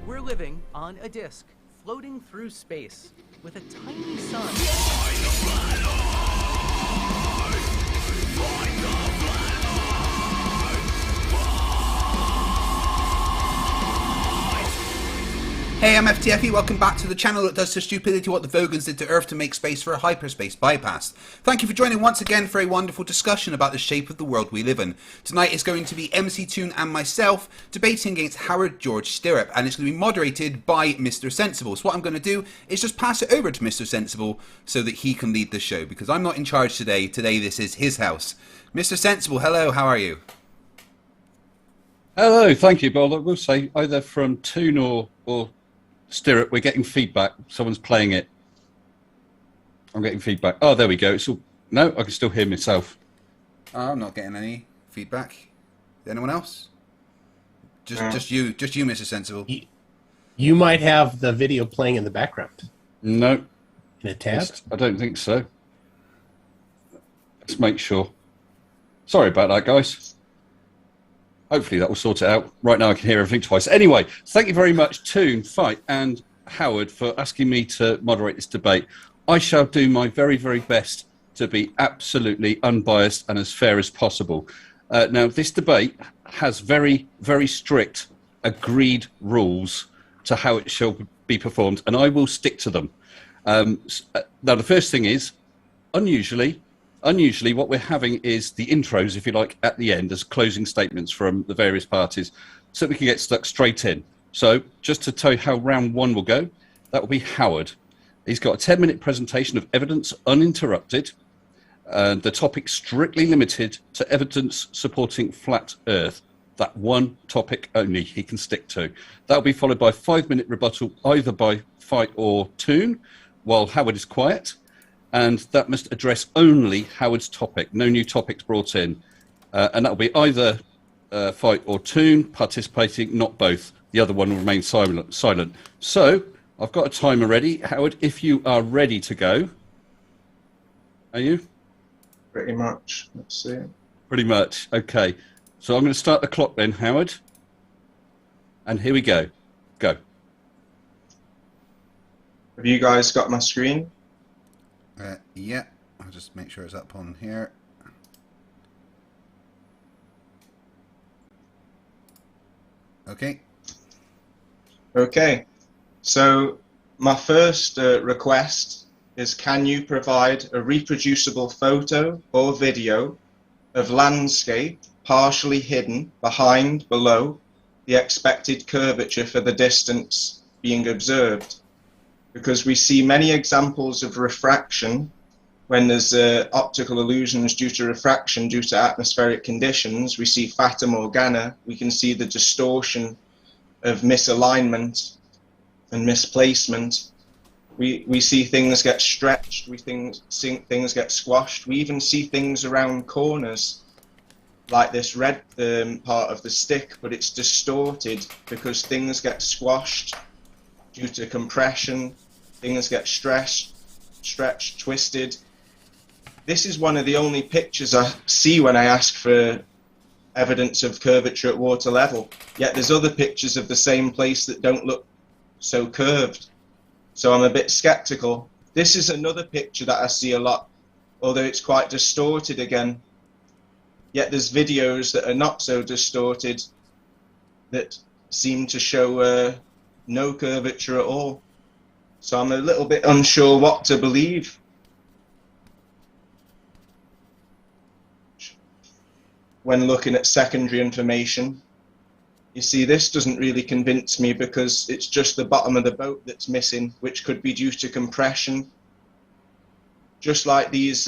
We're living on a disk, floating through space, with a tiny sun. Hey, I'm FTFE, welcome back to the channel that does to stupidity what the Vogons did to Earth to make space for a hyperspace bypass. Thank you for joining once again for a wonderful discussion about the shape of the world we live in. Tonight is going to be MCToon and myself debating against Howard George Stirrup, and it's going to be moderated by Mr. Sensible. So what I'm going to do is just pass it over to Mr. Sensible so that he can lead the show, because I'm not in charge today. Today this is his house. Mr. Sensible, hello, how are you? Hello, thank you, Bob. I will say either from Toon or Stirrup, we're getting feedback. Someone's playing it. I'm getting feedback. Oh, there we go. It's all... No, I can still hear myself. I'm not getting any feedback. Anyone else? Just you, Mr. Sensible. You might have the video playing in the background. No. In a tab? I don't think so. Let's make sure. Sorry about that, guys. Hopefully that will sort it out. Right now I can hear everything twice. Anyway, thank you very much, Toon, Fight, and Howard for asking me to moderate this debate. I shall do my very, very best to be absolutely unbiased and as fair as possible. Now, this debate has very, very strict agreed rules to how it shall be performed, and I will stick to them. Now, the first thing is, unusually, what we're having is the intros, if you like, at the end as closing statements from the various parties, so we can get stuck straight in. So just to tell you how round one will go, that will be Howard. He's got a 10-minute presentation of evidence uninterrupted, the topic strictly limited to evidence supporting flat Earth. That one topic only he can stick to. That will be followed by a 5-minute rebuttal either by Fight or Toon, while Howard is quiet. And that must address only Howard's topic, no new topics brought in. And that will be either Fight or Toon participating, not both. The other one will remain silent. So I've got a timer ready. Howard, if you are ready to go. Are you? Pretty much. Let's see. Pretty much. Okay. So I'm going to start the clock then, Howard. And here we go. Go. Have you guys got my screen? Yeah, I'll just make sure it's up on here. Okay. Okay. So my first request is, can you provide a reproducible photo or video of landscape partially hidden behind, below the expected curvature for the distance being observed? Because we see many examples of refraction when there's optical illusions due to refraction, due to atmospheric conditions. We see Fata Morgana, we can see the distortion of misalignment and misplacement. We see things get stretched, see things get squashed. We even see things around corners, like this red part of the stick, but it's distorted because things get squashed due to compression, things get stretched, twisted. This is one of the only pictures I see when I ask for evidence of curvature at water level, yet there's other pictures of the same place that don't look so curved. So I'm a bit skeptical. This is another picture that I see a lot, although it's quite distorted again. Yet there's videos that are not so distorted that seem to show no curvature at all. So I'm a little bit unsure what to believe. When looking at secondary information, you see, this doesn't really convince me because it's just the bottom of the boat that's missing, which could be due to compression. Just like these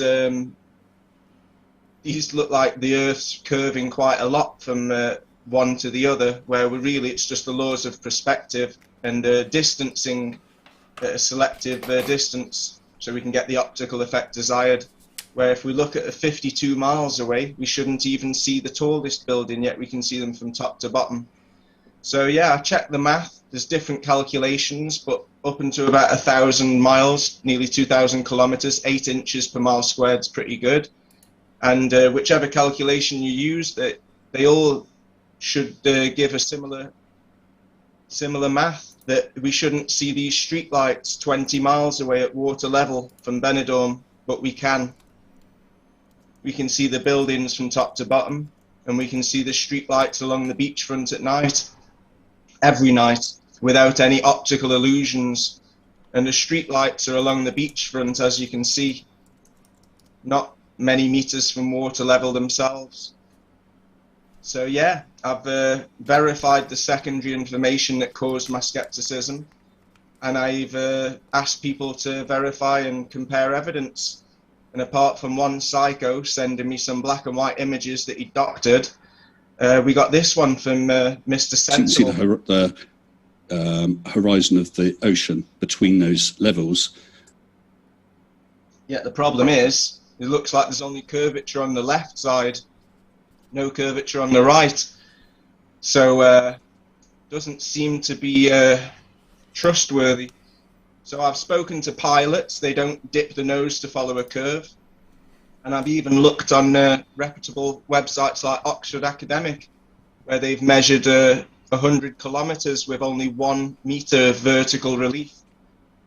look like the Earth's curving quite a lot from one to the other, where it's just the laws of perspective and distancing at a selective distance, so we can get the optical effect desired. Where if we look at 52 miles away, we shouldn't even see the tallest building, yet we can see them from top to bottom. So yeah, I checked the math. There's different calculations, but up into about 1,000 miles, nearly 2,000 kilometers, 8 inches per mile squared is pretty good. And whichever calculation you use, they all should give a similar math, that we shouldn't see these streetlights 20 miles away at water level from Benidorm, but we can. We can see the buildings from top to bottom, and we can see the streetlights along the beachfront at night, every night, without any optical illusions. And the streetlights are along the beachfront, as you can see, not many meters from water level themselves. So yeah, I've verified the secondary information that caused my skepticism, and I've asked people to verify and compare evidence. And apart from one psycho sending me some black and white images that he doctored, we got this one from Mr. Sensible. You can see the horizon of the ocean between those levels. Yeah, the problem is, it looks like there's only curvature on the left side, no curvature on the right. So doesn't seem to be trustworthy. So I've spoken to pilots. They don't dip the nose to follow a curve. And I've even looked on reputable websites like Oxford Academic, where they've measured 100 kilometers with only 1 meter of vertical relief.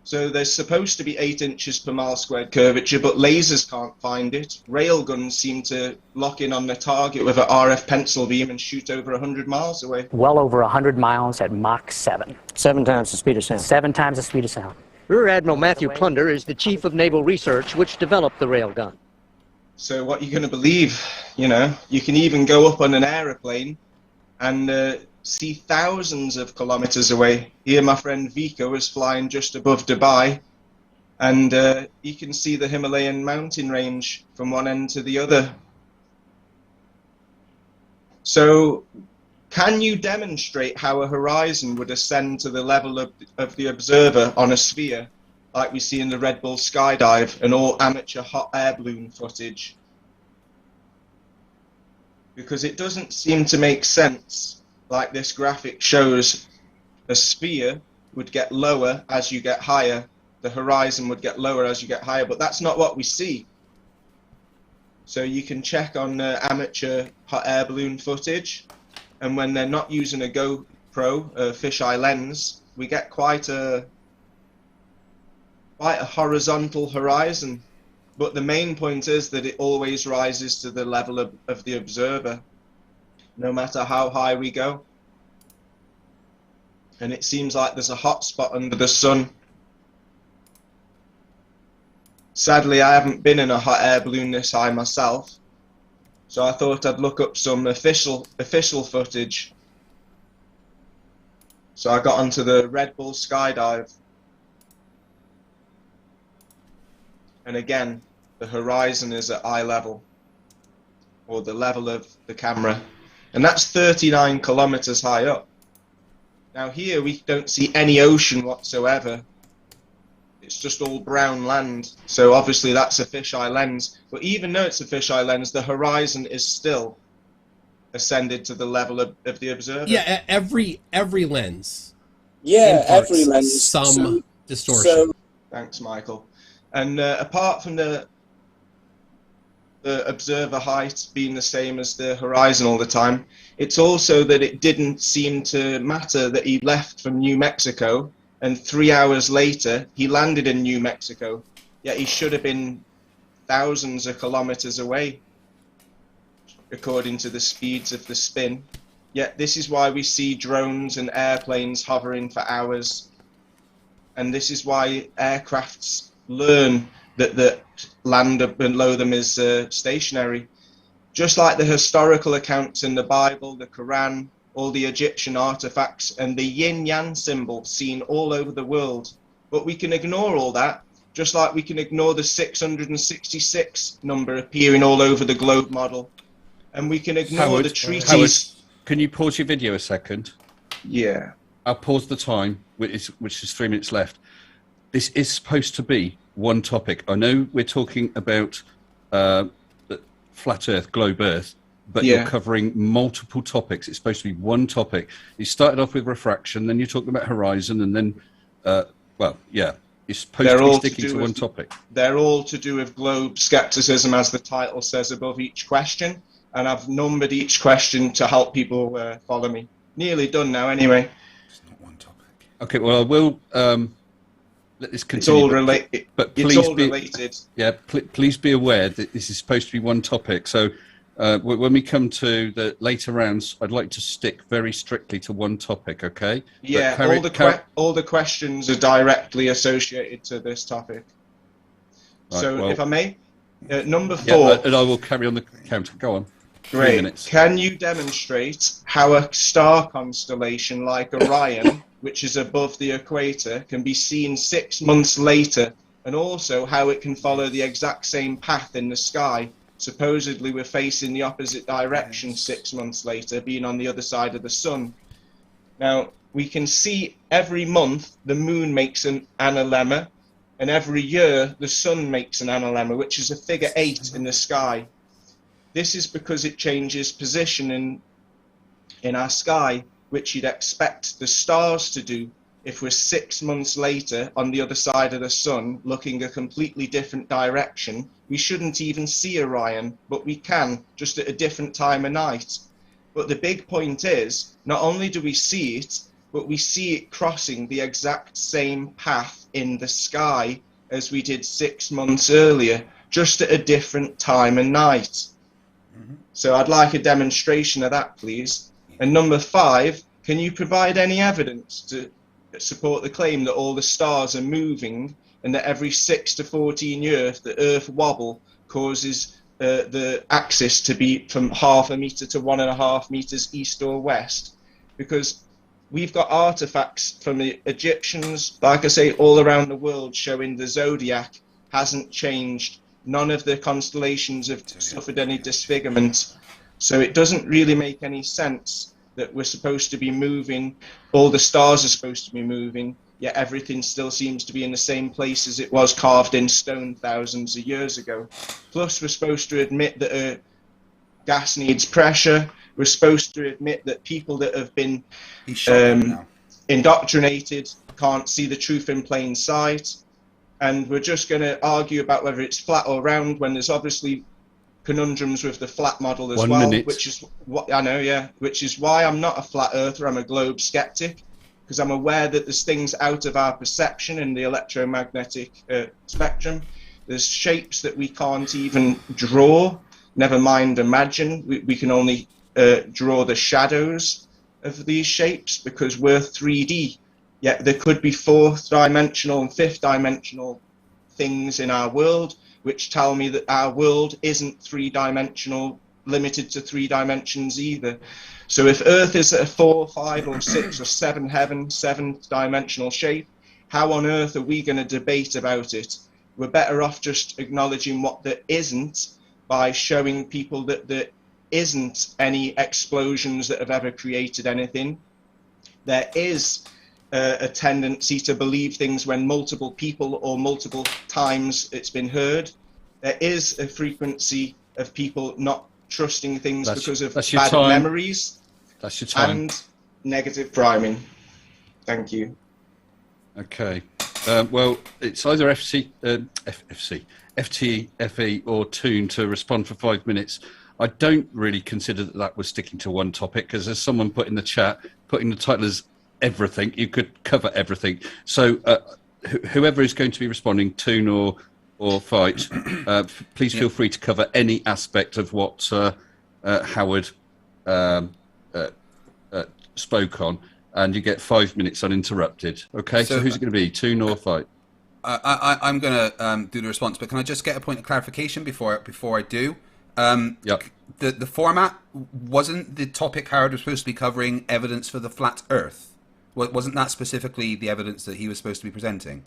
So there's supposed to be 8 inches per mile squared curvature, but lasers can't find it. Railguns seem to lock in on the target with an RF pencil beam and shoot over 100 miles away. Well over 100 miles at Mach 7. 7 times the speed of sound. 7 times the speed of sound. Rear Admiral Matthew Plunder is the chief of naval research, which developed the railgun. So what are you going to believe? You know, you can even go up on an aeroplane and see thousands of kilometers away. Here my friend Vico is flying just above Dubai, and you can see the Himalayan mountain range from one end to the other. So can you demonstrate how a horizon would ascend to the level of the observer on a sphere, like we see in the Red Bull Skydive and all amateur hot air balloon footage? Because it doesn't seem to make sense. Like this graphic shows, a sphere would get lower as you get higher, the horizon would get lower as you get higher, but that's not what we see. So you can check on amateur hot air balloon footage, and when they're not using a GoPro, a fisheye lens, we get quite a horizontal horizon. But the main point is that it always rises to the level of the observer, no matter how high we go. And it seems like there's a hot spot under the sun. Sadly, I haven't been in a hot air balloon this high myself, so I thought I'd look up some official footage. So I got onto the Red Bull Skydive. And again, the horizon is at eye level, or the level of the camera. And that's 39 kilometers high up. Now here we don't see any ocean whatsoever. It's just all brown land. So obviously that's a fisheye lens. But even though it's a fisheye lens, the horizon is still ascended to the level of the observer. Yeah, every lens. Yeah, imparts every lens. some distortion. Thanks, Michael. And apart from the observer height being the same as the horizon all the time, it's also that it didn't seem to matter that he left from New Mexico and 3 hours later he landed in New Mexico. Yet he should have been thousands of kilometers away, according to the speeds of the spin. Yet this is why we see drones and airplanes hovering for hours. And this is why aircrafts learn that the land below them is stationary. Just like the historical accounts in the Bible, the Quran, all the Egyptian artifacts, and the yin-yang symbol seen all over the world. But we can ignore all that, just like we can ignore the 666 number appearing all over the globe model. And we can ignore the treaties. Howard, can you pause your video a second? Yeah. I'll pause the time, which is 3 minutes left. This is supposed to be one topic. I know we're talking about flat Earth, globe Earth, but you're covering multiple topics. It's supposed to be one topic. You started off with refraction, then you're talking about horizon, and then, you're supposed to be sticking to one topic. They're all to do with globe skepticism, as the title says above each question. And I've numbered each question to help people follow me. Nearly done now, anyway. It's not one topic. Okay, well, I will let this continue. It's all related. But please it's all related. Yeah, please be aware that this is supposed to be one topic. So when we come to the later rounds, I'd like to stick very strictly to one topic, okay? Yeah, all the questions are directly associated to this topic. Right, so, well, if I may, number 4. Yeah, and I will carry on the counter. Go on. 3 Great. minutes. Can you demonstrate how a star constellation like Orion, which is above the equator, can be seen 6 months later, and also how it can follow the exact same path in the sky? Supposedly we're facing the opposite direction 6 months later, being on the other side of the sun. Now, we can see every month the moon makes an analemma, and every year the sun makes an analemma, which is a figure 8 in the sky. This is because it changes position in our sky, which you'd expect the stars to do if we're 6 months later on the other side of the sun, looking a completely different direction. We shouldn't even see Orion, but we can, just at a different time of night. But the big point is, not only do we see it, but we see it crossing the exact same path in the sky as we did 6 months earlier, just at a different time of night. So I'd like a demonstration of that, please. And number 5, can you provide any evidence to support the claim that all the stars are moving and that every 6 to 14 years the Earth wobble causes the axis to be from 0.5 meter to 1.5 meters east or west? Because we've got artifacts from the Egyptians, like I say, all around the world showing the zodiac hasn't changed. None of the constellations have suffered any disfigurement. So it doesn't really make any sense that we're supposed to be moving, all the stars are supposed to be moving, yet everything still seems to be in the same place as it was carved in stone thousands of years ago. Plus, we're supposed to admit that gas needs pressure. We're supposed to admit that people that have been indoctrinated can't see the truth in plain sight. And we're just going to argue about whether it's flat or round when there's obviously conundrums with the flat model as well, which is what I know, which is why I'm not a flat earther, I'm a globe skeptic, because I'm aware that there's things out of our perception in the electromagnetic spectrum. There's shapes that we can't even draw, never mind imagine. We can only draw the shadows of these shapes because we're 3D. Yet there could be 4th dimensional and 5th dimensional things in our world, which tell me that our world isn't 3-dimensional, limited to 3 dimensions either. So if Earth is a 4, 5, or 6, or 7 heaven, 7th dimensional shape, how on earth are we going to debate about it? We're better off just acknowledging what there isn't by showing people that there isn't any explosions that have ever created anything. there is a tendency to believe things when multiple people or multiple times it's been heard. There is a frequency of people not trusting things because of bad memories. That's your time. And negative priming. Thank you. Okay. Well, it's either FTFE or Toon to respond for 5 minutes. I don't really consider that was sticking to one topic, because as someone put in the chat, putting the title as everything, you could cover everything. So whoever is going to be responding, Toon or Fight, please feel free to cover any aspect of what Howard spoke on, and you get 5 minutes uninterrupted. Okay, so who's it going to be, Toon or Fight? I'm going to do the response, but can I just get a point of clarification before I do? Yep. The format, wasn't the topic Howard was supposed to be covering evidence for the flat Earth? Wasn't that specifically the evidence that he was supposed to be presenting?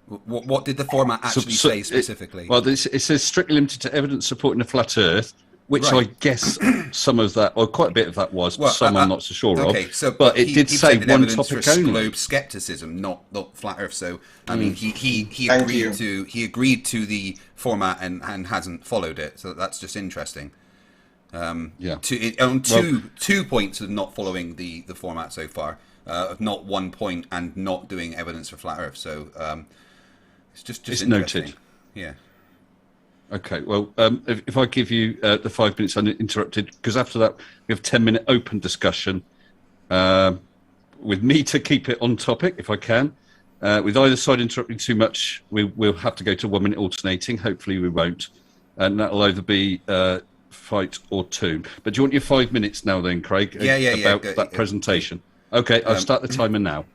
What did the format actually say specifically? It says strictly limited to evidence supporting the flat Earth, which I guess some of that, or quite a bit of that was, but some I'm not so sure of. Okay, so but it did say one topic for only. Globe skepticism, not flat Earth. So I mean, he agreed to the format and hasn't followed it. So that's just interesting. On two points of not following the format so far, of not 1 point and not doing evidence for flat Earth. So it's just it's interesting. Noted. Yeah. Okay, well, if I give you the 5 minutes uninterrupted, because after that we have 10-minute open discussion with me to keep it on topic, if I can. With either side interrupting too much, we'll have to go to 1 minute alternating. Hopefully we won't. And that'll either be Fight or Toon. But do you want your 5 minutes now then, Craig? About that presentation. Okay, I'll start the timer now.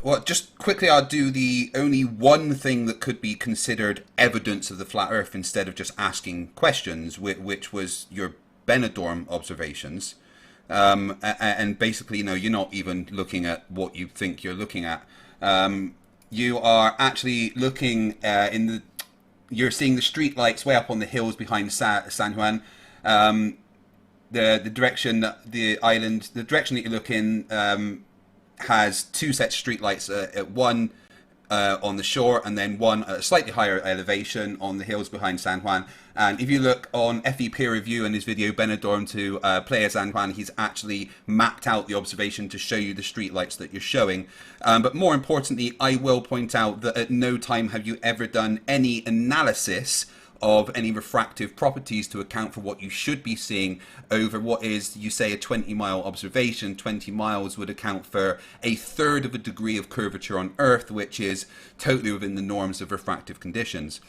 Well, just quickly, I'll do the only one thing that could be considered evidence of the flat Earth instead of just asking questions, which was your Benidorm observations. And basically, you're not even looking at what you think you're looking at. You are actually looking you're seeing the street lights way up on the hills behind San Juan. The direction that the direction that you look in has two sets of street lights, one on the shore and then one at a slightly higher elevation on the hills behind San Juan. And if you look on FE Peer Review and his video Benidorm to play as San Juan, he's actually mapped out the observation to show you the street lights that you're showing. But more importantly, I will point out that at no time have you ever done any analysis of any refractive properties to account for what you should be seeing over what is, you say, a 20-mile observation. 20 miles would account for a third of a degree of curvature on Earth, which is totally within the norms of refractive conditions.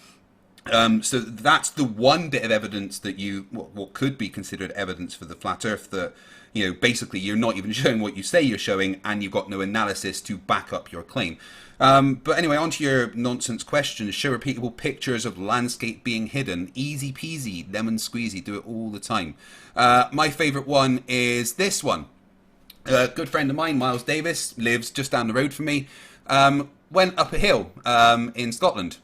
So that's the one bit of evidence that what could be considered evidence for the flat Earth, that basically you're not even showing what you say you're showing, and you've got no analysis to back up your claim. But anyway, on to your nonsense question. Show repeatable pictures of landscape being hidden. Easy peasy, lemon squeezy, do it all the time. My favourite one is this one. A good friend of mine, Miles Davis, lives just down the road from me, went up a hill in Scotland.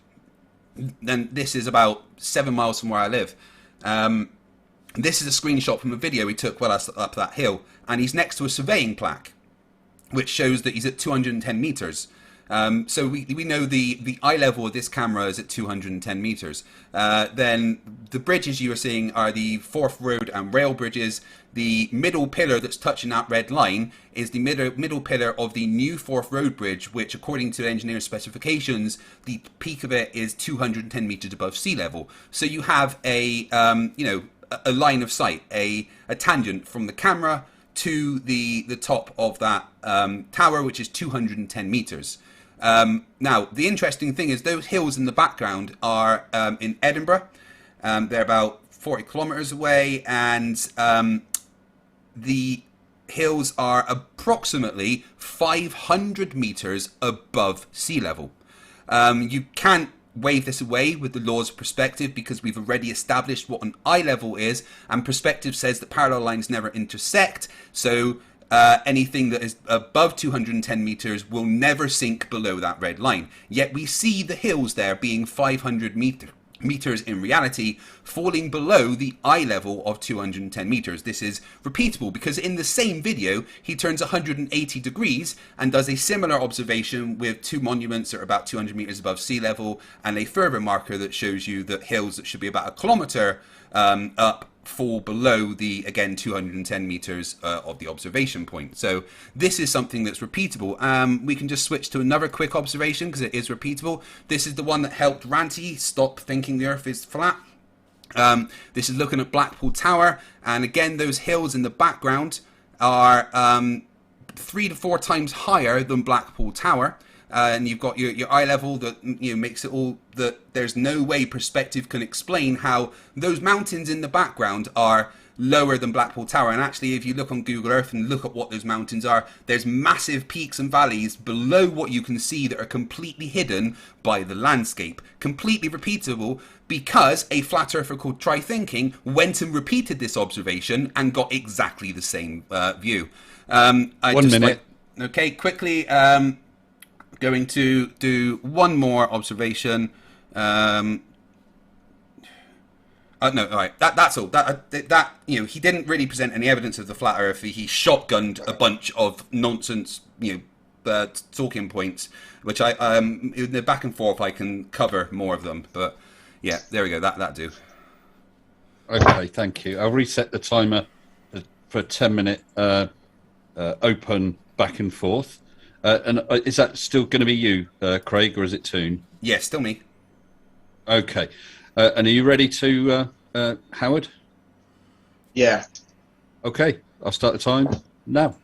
Then this is about 7 miles from where I live. This is a screenshot from a video he took while I was up that hill, and he's next to a surveying plaque, which shows that he's at 210 meters. So we know the eye level of this camera is at 210 meters. Then the bridges you are seeing are the Forth Road and Rail bridges. The middle pillar that's touching that red line is the middle pillar of the new Forth Road Bridge, which, according to engineering specifications, the peak of it is 210 meters above sea level. So you have a line of sight, a tangent from the camera to the top of that tower, which is 210 meters. Now, the interesting thing is those hills in the background are in Edinburgh. They're about 40 kilometers away, and the hills are approximately 500 meters above sea level. You can't wave this away with the laws of perspective, because we've already established what an eye level is, and perspective says that parallel lines never intersect. So anything that is above 210 meters will never sink below that red line. Yet we see the hills there being 500 meters in reality, falling below the eye level of 210 meters. This is repeatable because in the same video he turns 180 degrees and does a similar observation with two monuments that are about 200 meters above sea level and a further marker that shows you that hills that should be about a kilometer up fall below the, again, 210 meters of the observation point. So this is something that's repeatable. We can just switch to another quick observation because it is repeatable. This is the one that helped Ranty stop thinking the Earth is flat. This is looking at Blackpool Tower, and again, those hills in the background are 3 to 4 times higher than Blackpool Tower. And you've got your eye level that makes it all that there's no way perspective can explain how those mountains in the background are lower than Blackpool Tower. And actually, if you look on Google Earth and look at what those mountains are, there's massive peaks and valleys below what you can see that are completely hidden by the landscape. Completely repeatable because a flat earther called Try Thinking went and repeated this observation and got exactly the same view. 1 minute. Okay, quickly. Going to do one more observation. No, all right. That's all. That he didn't really present any evidence of the flat Earth. He shotgunned a bunch of nonsense, talking points, which in the back and forth I can cover more of them. But yeah, there we go. That do. Okay, thank you. I'll reset the timer for a 10-minute open back and forth. And is that still going to be you, Craig, or is it Toon? Yeah, still me. Okay. And are you ready to, Howard? Yeah. Okay, I'll start the time now.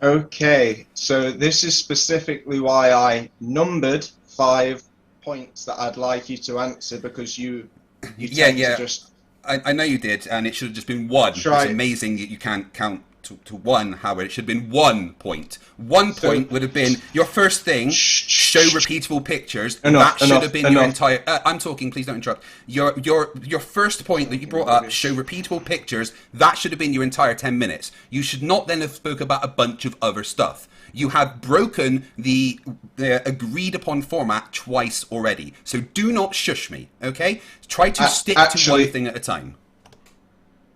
Okay, so this is specifically why I numbered 5 points that I'd like you to answer, because you tend to just... I know you did, and it should have just been 1. It's amazing that you can't count to 1, Howard. It should have been 1 point. 1 point would have been your first thing. Show repeatable pictures. That should have been your entire. I'm talking. Please don't interrupt. Your first point that you brought up. Show repeatable pictures. That should have been your entire 10 minutes. You should not then have spoke about a bunch of other stuff. You have broken the agreed upon format twice already. So do not shush me. Okay. Try to stick to one thing at a time.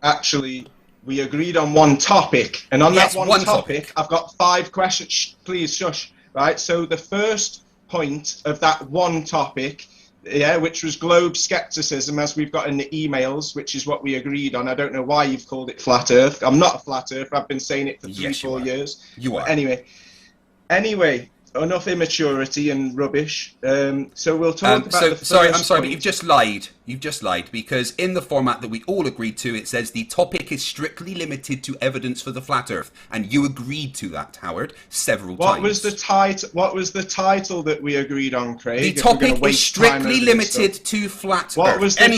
Actually, we agreed on one topic, and on that one topic, I've got 5 questions. Shh, please shush. Right. So the first point of that one topic, which was globe skepticism, as we've got in the emails, which is what we agreed on. I don't know why you've called it flat Earth. I'm not a flat Earth. I've been saying it for 4 years. You are. Anyway, enough immaturity and rubbish. So we'll talk about the first I'm sorry, point. but you've just lied. You've just lied, because in the format that we all agreed to, it says the topic is strictly limited to evidence for the flat Earth, and you agreed to that, Howard, several times. What was the title that we agreed on, Craig? The topic is strictly limited to flat Earth. What was the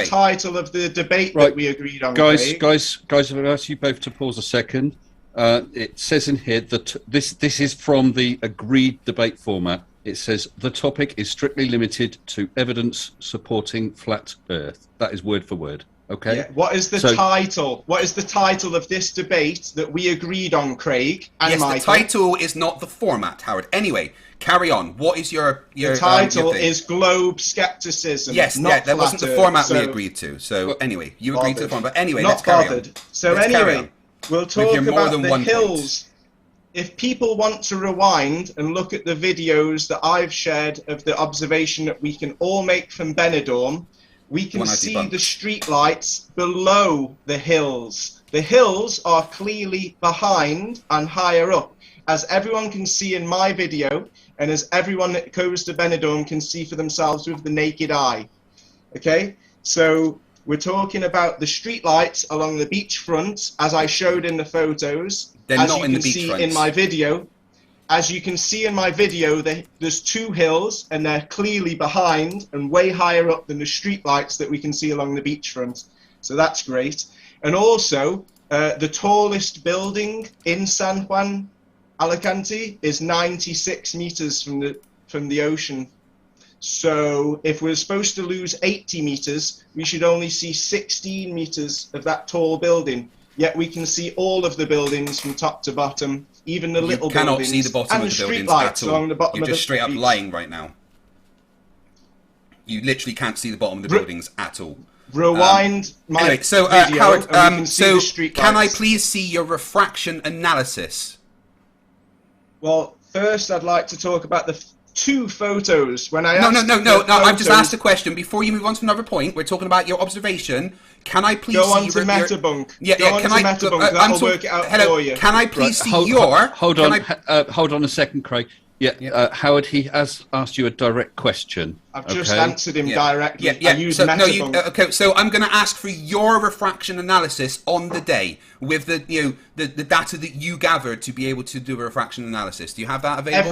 title of the debate that we agreed on, guys? Craig? Guys, I've asked you both to pause a second. It says in here that this is from the agreed debate format. It says the topic is strictly limited to evidence supporting flat Earth. That is word for word. Okay. Yeah. What is the title? What is the title of this debate that we agreed on, Craig? And the title is not the format, Howard. Anyway, carry on. What is your the title is globe skepticism. Yes, that wasn't the format we agreed to. So anyway, you agreed to the format. But anyway, let's carry on. So anyway, we'll talk about the hills. If people want to rewind and look at the videos that I've shared of the observation that we can all make from Benidorm, we can see the street lights below the hills. The hills are clearly behind and higher up, as everyone can see in my video, and as everyone that goes to Benidorm can see for themselves with the naked eye. Okay, so we're talking about the street lights along the beachfront, as I showed in the photos. They're not in the beachfront. As you can see in my video, there's 2 hills, and they're clearly behind and way higher up than the street lights that we can see along the beachfront. So that's great. And also, the tallest building in San Juan, Alicante, is 96 meters from the ocean. So if we're supposed to lose 80 meters, we should only see 16 meters of that tall building. Yet we can see all of the buildings from top to bottom, even the little buildings. You cannot see the bottom of the buildings at all. You're just straight up lying right now. You literally can't see the bottom of the buildings at all. Rewind my Anyway, so video Howard, and we can see so the street can I lights. please see your refraction analysis? Well, first I'd like to talk about the two photos. When I No, asked I've just photos- asked a question. Before you move on to another point, we're talking about your observation. Can I please Go see on to your... Metabunk. Yeah, Go yeah, on can to I... Metabunk. That'll work it out for you. Can I please see hold, your... Hold can on, I- hold on a second, Craig. Yeah, Howard, he has asked you a direct question. I've just answered him directly. Yeah. I used So, Metabunk. okay, so I'm going to ask for your refraction analysis on the day with the the data that you gathered to be able to do a refraction analysis. Do you have that available?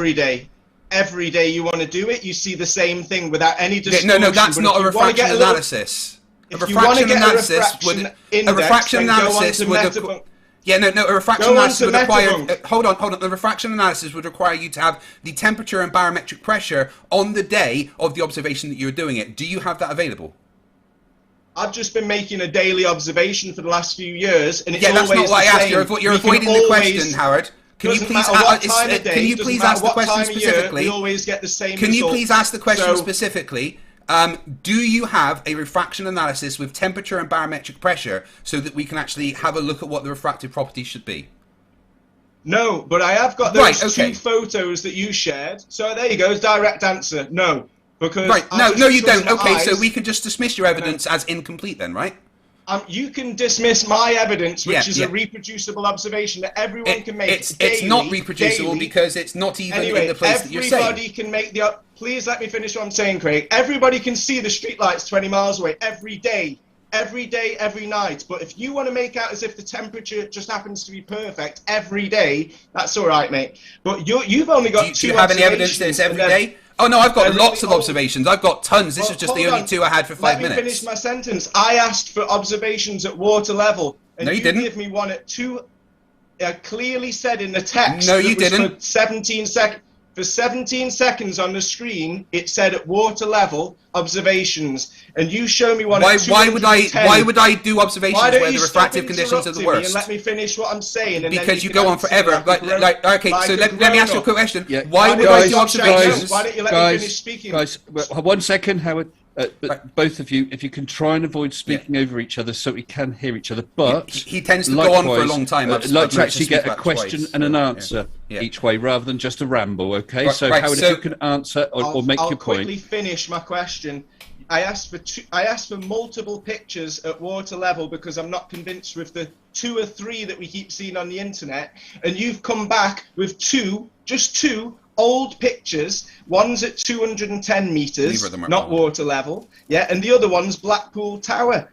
Every day you want to do it, you see the same thing without any distortion. No, that's But not if a you wanna refraction get little- analysis. If you want to get a refraction index, then go on to Metabunk. Yeah, no, a refraction Go on analysis to would require... Metabunk. hold on. The refraction analysis would require you to have the temperature and barometric pressure on the day of the observation that you're doing it. Do you have that available? I've just been making a daily observation for the last few years, and it's Yeah, that's always not what I the asked. same. You're We can avoiding the question, always- Howard. Can you Doesn't please... matter what time of day, can you doesn't please matter ask the what question time of year, specifically? we always get the same Can you result. please ask the question So- specifically? Do you have a refraction analysis with temperature and barometric pressure so that we can actually have a look at what the refractive properties should be? No, but I have got those Right, okay. two photos that you shared. So there you go, direct answer. No, because Right, I just no, you trust don't. my Okay, so eyes. we could just dismiss your evidence as incomplete then, right? You can dismiss my evidence, which Yeah, is yeah. a reproducible observation that everyone can make. It's daily, not reproducible daily. because it's not even Anyway, in the place that you're saying. everybody can make the... Please let me finish what I'm saying, Craig. Everybody can see the streetlights 20 miles away every day. Every day, every night. But if you want to make out as if the temperature just happens to be perfect every day, that's all right, mate. But you've only got Do you have any evidence that it's every day? Oh no, I've got they're lots really of observations. I've got tons. This Well, is just the hold only on. two I had for 5 minutes. Let me finish my sentence. I asked for observations at water level, and No, you didn't. give me one at two. Clearly said in the text. No, that you was didn't. For 17 seconds. For 17 seconds on the screen, it said at water level observations, and you show me one. Why at would I 210. why would I do observations Why don't where you the stop refractive conditions are the interrupting me worst? and let me finish what I'm saying. And Because then you can go on answer forever. like Okay, so let me ask you a quick question. Yeah. Why would I do observations? Why don't you let me finish speaking? Guys, 1 second, Howard. But both of you, if you can try and avoid speaking over each other so we can hear each other. But He tends to go on for a likewise, long time. I'd I've like to managed actually speak get a about question twice, and an so, answer yeah. each way rather than just a ramble, okay? Right, so, right, Howard, so- if you can answer or make I'll your point. quickly finish my question. I asked for multiple pictures at water level because I'm not convinced with the 2 or 3 that we keep seeing on the internet, and you've come back with just two old pictures. One's at 210 meters, Neither of them are not old. water level. Yeah, and the other one's Blackpool Tower.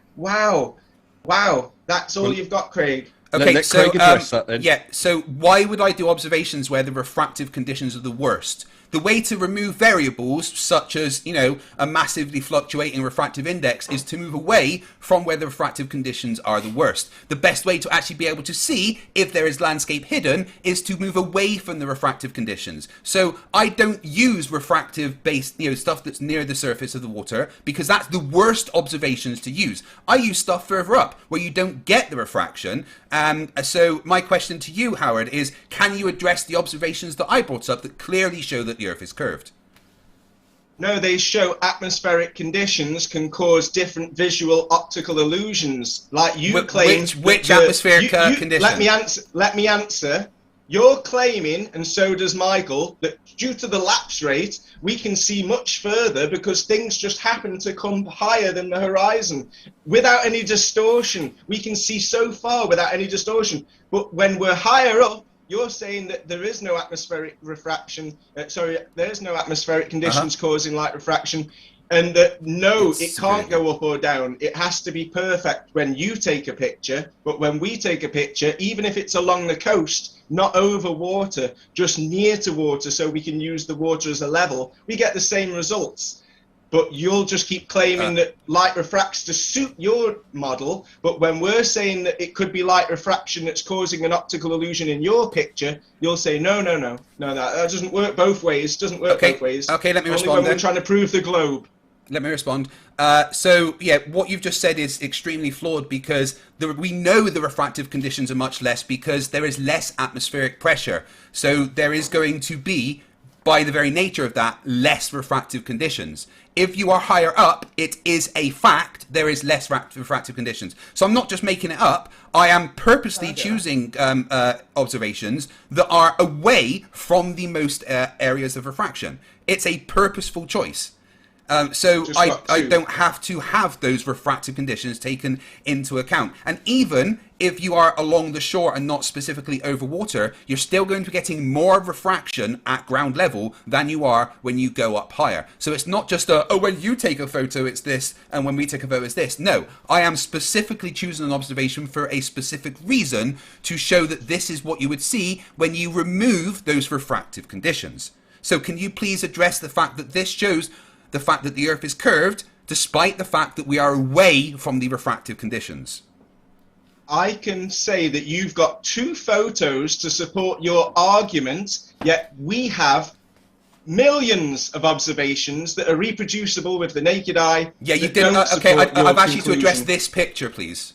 Wow, that's all you've got, Craig. Okay, Let so Craig address that then. yeah, so why would I do observations where the refractive conditions are the worst? The way to remove variables such as, a massively fluctuating refractive index is to move away from where the refractive conditions are the worst. The best way to actually be able to see if there is landscape hidden is to move away from the refractive conditions. So I don't use refractive based, stuff that's near the surface of the water because that's the worst observations to use. I use stuff further up where you don't get the refraction. So my question to you, Howard, is can you address the observations that I brought up that clearly show that the Earth is curved? No, they show atmospheric conditions can cause different visual optical illusions. Like you claim. Which atmospheric condition? Let me answer. You're claiming, and so does Michael, that due to the lapse rate, we can see much further because things just happen to come higher than the horizon without any distortion. We can see so far without any distortion. But when we're higher up, you're saying that there is no atmospheric refraction. There is no atmospheric conditions causing light refraction, and that it can't go up or down. It has to be perfect when you take a picture. But when we take a picture, even if it's along the coast, not over water, just near to water, so we can use the water as a level, we get the same results. But you'll just keep claiming that light refracts to suit your model. But when we're saying that it could be light refraction that's causing an optical illusion in your picture, you'll say, no, that doesn't work both ways. Doesn't work both ways. Okay, let me Only respond when then. we're trying to prove the globe. Let me respond. What you've just said is extremely flawed because we know the refractive conditions are much less because there is less atmospheric pressure. So there is going to be by the very nature of that, less refractive conditions. If you are higher up, it is a fact, there is less refractive conditions. So I'm not just making it up, I am purposely choosing observations that are away from the most areas of refraction. It's a purposeful choice. So I don't have to have those refractive conditions taken into account. And even if you are along the shore and not specifically over water, you're still going to be getting more refraction at ground level than you are when you go up higher. So it's not just oh, when you take a photo, it's this, and when we take a photo, it's this. No, I am specifically choosing an observation for a specific reason to show that this is what you would see when you remove those refractive conditions. So can you please address the fact that this shows the fact that the Earth is curved, despite the fact that we are away from the refractive conditions? I can say that you've got 2 photos to support your argument, yet we have millions of observations that are reproducible with the naked eye. Yeah, you didn't. Okay, I've asked you to address this picture, please.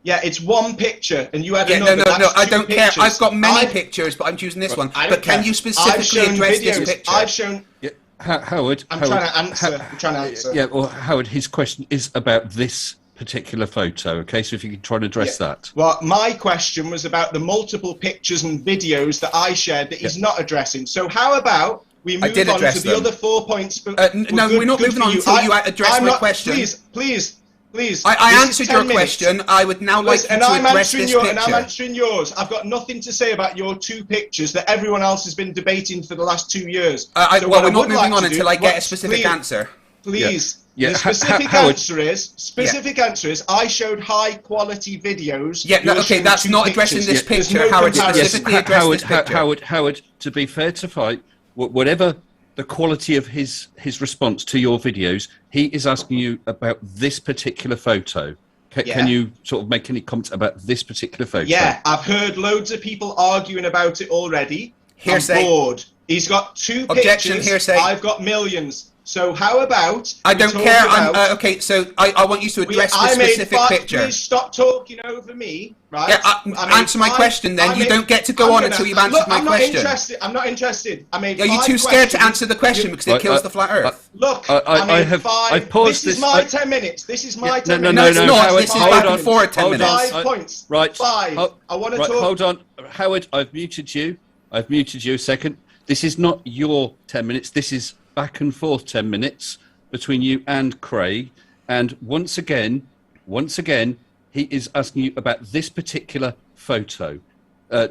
Yeah, it's one picture, and you had yeah, another. No, I don't pictures. care. I've got many pictures, but I'm choosing this one. But can you specifically address this picture? I've shown. Yeah. Howard, I'm trying to answer. Yeah, well, Howard, his question is about this particular photo. Okay, so if you can try and address that. Well, my question was about the multiple pictures and videos that I shared that he's not addressing. So how about we move on to the other 4 points? No, we're not moving on until you address my question. Please. I answered your question. I would now like you to address this picture. And I'm answering yours. I've got nothing to say about your 2 pictures that everyone else has been debating for the last 2 years. Well, we're not moving on until I get a specific answer. Please. Yeah. The specific answer is I showed high quality videos. Yeah, no, okay, that's not addressing this picture, Howard. Specifically address this picture. Howard, to be fair to Fight, whatever the quality of his response to your videos, he is asking you about this particular photo. Can you sort of make any comments about this particular photo? Yeah, I've heard loads of people arguing about it already. Hearsay. I'm bored. He's got 2 Objection, pictures. hearsay. I've got millions. So how about... I don't care. Okay, so I want you to address this specific picture. Please stop talking over me, right? Yeah, answer my question then. You don't get to go on until you've answered my question. I'm not interested. I made Are you too scared to answer the question because it kills the flat Earth? Look, I've paused this. This is my 10 minutes. This is my 10 minutes. No, it's not. Howard, this is back and forward 10 minutes. 5 points. Right. 5. I want to talk. Hold on. Howard, I've muted you a second. This is not your 10 minutes. This is back and forth 10 minutes between you and Craig, and once again he is asking you about this particular photo.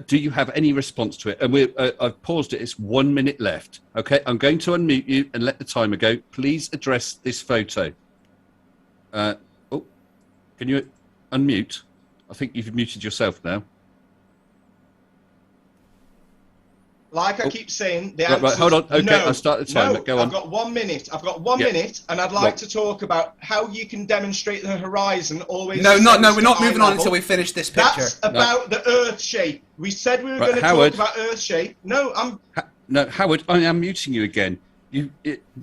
Do you have any response to it? And I've paused it. It's 1 minute left. Okay, I'm going to unmute you and let the timer go. Please address this photo. Can you unmute? I think you've muted yourself now. Like I keep saying, the answer hold on. Okay, no, I'll start the timer. Go on. I've got 1 minute. Minute, and I'd like to talk about how you can demonstrate the horizon always. No, we're not moving on until we finish this picture. That's about the Earth shape. We said we were going to talk about Earth shape. No, Howard, I am muting you again.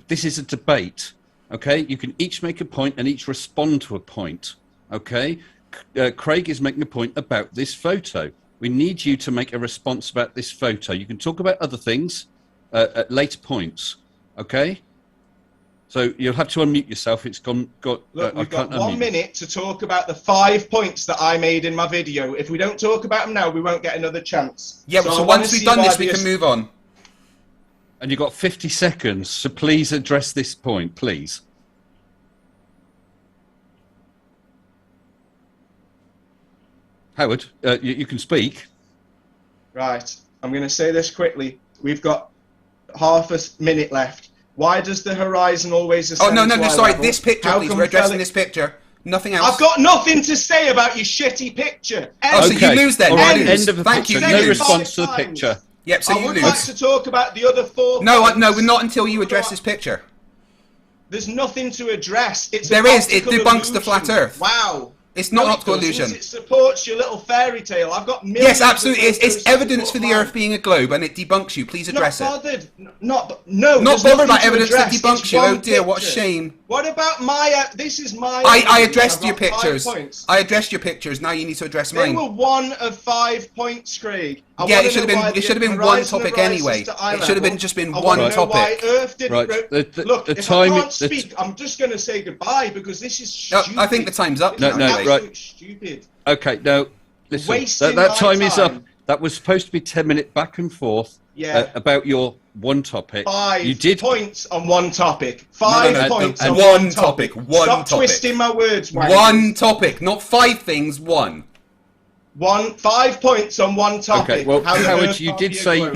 This is a debate. Okay, you can each make a point and each respond to a point. Okay, Craig is making a point about this photo. We need you to make a response about this photo. You can talk about other things at later points, okay? So you'll have to unmute yourself. It's got. Look, we've got 1 minute to talk about the 5 points that I made in my video. If we don't talk about them now, we won't get another chance. Yeah, so once we've done this, we can move on. And you've got 50 seconds, so please address this point, please. Howard, you can speak. Right. I'm going to say this quickly. We've got half a minute left. Why does the horizon always ascend? Oh, no, sorry. level? This picture, please. We're addressing this picture. Nothing else. I've got nothing to say about your shitty picture. So you lose then. All right, end of the picture. No response to the picture. Yep, so you lose. I would like to talk about the other 4 No, points. no, we're not until you address this picture. There's nothing to address. It debunks the flat Earth. Wow. It's not No, an it optical doesn't. illusion. It supports your little fairy tale. I've got millions. Yes, absolutely. Of It's photos to evidence for support the mine. Earth being a globe, and it debunks you. Please address Not it. bothered. Not there's bothered about nothing to evidence that address. debunks It's you. one Oh dear, what a picture. shame. What about my? This is my. I evidence. addressed I've your got 5 pictures. points. I addressed your pictures. Now you need to address They mine. were 1 of 5 points, Craig. Yeah, it should have been. It should have been one topic anyway. It should have been just been one topic. Why Earth didn't Right. Look, the if time- I can't the- speak, I'm just going to say goodbye because this is No, stupid. I think the time's up. No, It's no, absolute right. stupid. Okay, no, listen. Wasting That my time is up. time. That was supposed to be 10-minute back and forth Yeah. about your one topic. 5 You did. points on one topic. 5 No, points and on one one topic. topic, one Stop topic. twisting my words, Wayne. One topic, not 5 things. One. 5 points on one topic. Okay, well, How the Howard, Earth you can't did be a say globe.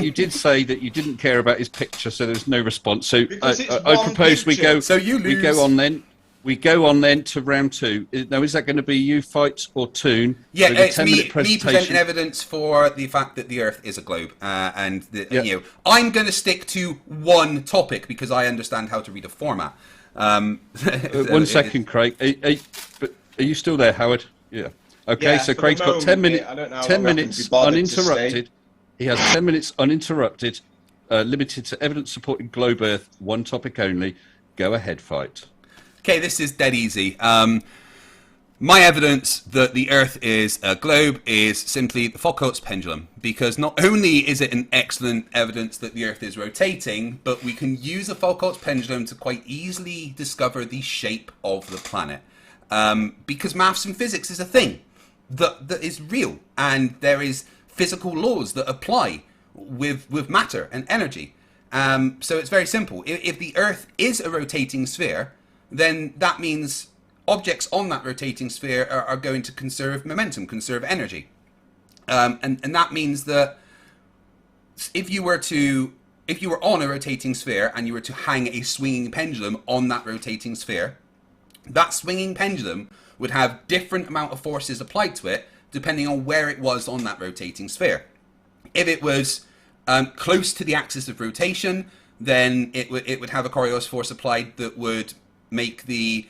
that you didn't care about his picture, so there's no response. So Because it's I one propose we picture. go. So you We lose. go on then. We go on then to round 2. Now, is that going to be you, Fights, or Toon? Yeah, with a it's me 10-minute presenting presentation? evidence for the fact that the Earth is a globe, and Yeah. you know, I'm going to stick to one topic because I understand how to read a format. One second, Craig. Are you still there, Howard? Yeah. Okay, Yeah, so for Craig's the got moment, 10 minutes. I don't know how 10 long I can minutes be bothered to uninterrupted. He has 10 minutes uninterrupted, limited to evidence supporting globe Earth, one topic only. Go ahead, Fight. Okay, this is dead easy. My evidence that the Earth is a globe is simply the Foucault's pendulum, because not only is it an excellent evidence that the Earth is rotating, but we can use the Foucault's pendulum to quite easily discover the shape of the planet. Because maths and physics is a thing that is real, and there is physical laws that apply with matter and energy. So it's very simple. If the Earth is a rotating sphere, then that means objects on that rotating sphere are going to conserve momentum, conserve energy. And that means that if you were on a rotating sphere and you were to hang a swinging pendulum on that rotating sphere, that swinging pendulum would have different amount of forces applied to it depending on where it was on that rotating sphere. If it was close to the axis of rotation, then it would have a Coriolis force applied that would make the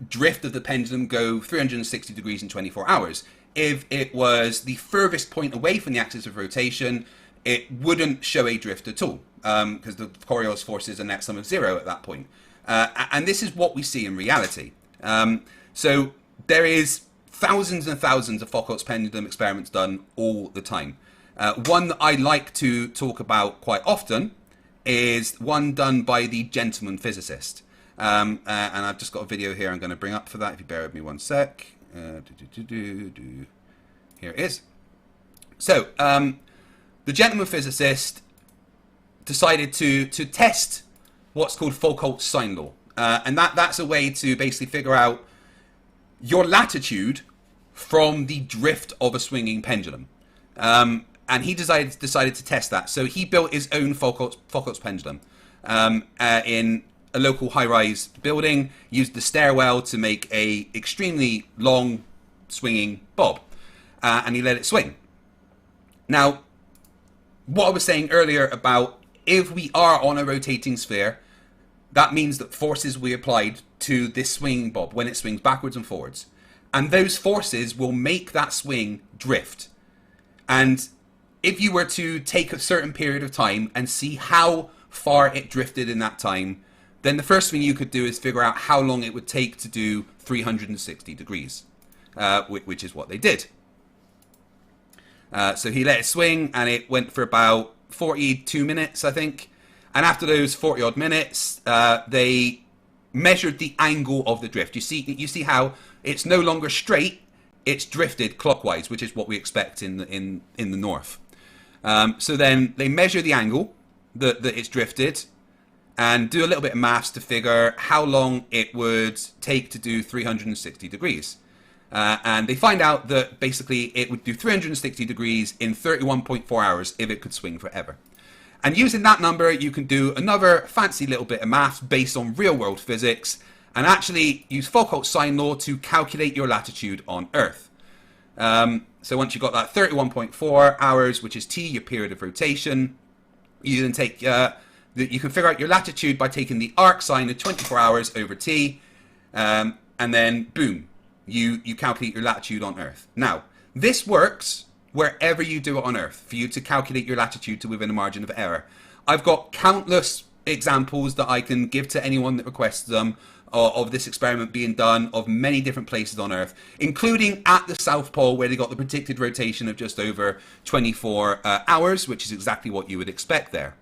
drift of the pendulum go 360 degrees in 24 hours. If it was the furthest point away from the axis of rotation, it wouldn't show a drift at all, because the Coriolis force is a net sum of 0 at that point. And this is what we see in reality. So there is thousands and thousands of Foucault's pendulum experiments done all the time. One that I like to talk about quite often is one done by the gentleman physicist. And I've just got a video here I'm going to bring up for that, if you bear with me one sec. Here it is. So, the gentleman physicist decided to test what's called Foucault's sign law. And that's a way to basically figure out your latitude from the drift of a swinging pendulum. And he decided to test that. So he built his own Foucault's pendulum in a local high-rise building, used the stairwell to make a extremely long swinging bob, and he let it swing. Now, what I was saying earlier about if we are on a rotating sphere, that means that forces will be applied to this swinging bob when it swings backwards and forwards. And those forces will make that swing drift. And if you were to take a certain period of time and see how far it drifted in that time, then the first thing you could do is figure out how long it would take to do 360 degrees, which is what they did. So he let it swing, and it went for about 42 minutes, I think. And after those 40 odd minutes, they measured the angle of the drift. You see how it's no longer straight; it's drifted clockwise, which is what we expect in the north. So then they measure the angle that it's drifted, and do a little bit of maths to figure how long it would take to do 360 degrees. And they find out that basically it would do 360 degrees in 31.4 hours if it could swing forever. And using that number, you can do another fancy little bit of maths based on real-world physics, and actually use Foucault's sign law to calculate your latitude on Earth. So once you've got that 31.4 hours, which is t, your period of rotation, you then take you can figure out your latitude by taking the arc sine of 24 hours over t, and then boom, you calculate your latitude on Earth. Now, this works wherever you do it on Earth for you to calculate your latitude to within a margin of error. I've got countless examples that I can give to anyone that requests them of this experiment being done of many different places on Earth, including at the South Pole, where they got the predicted rotation of just over 24 hours, which is exactly what you would expect there.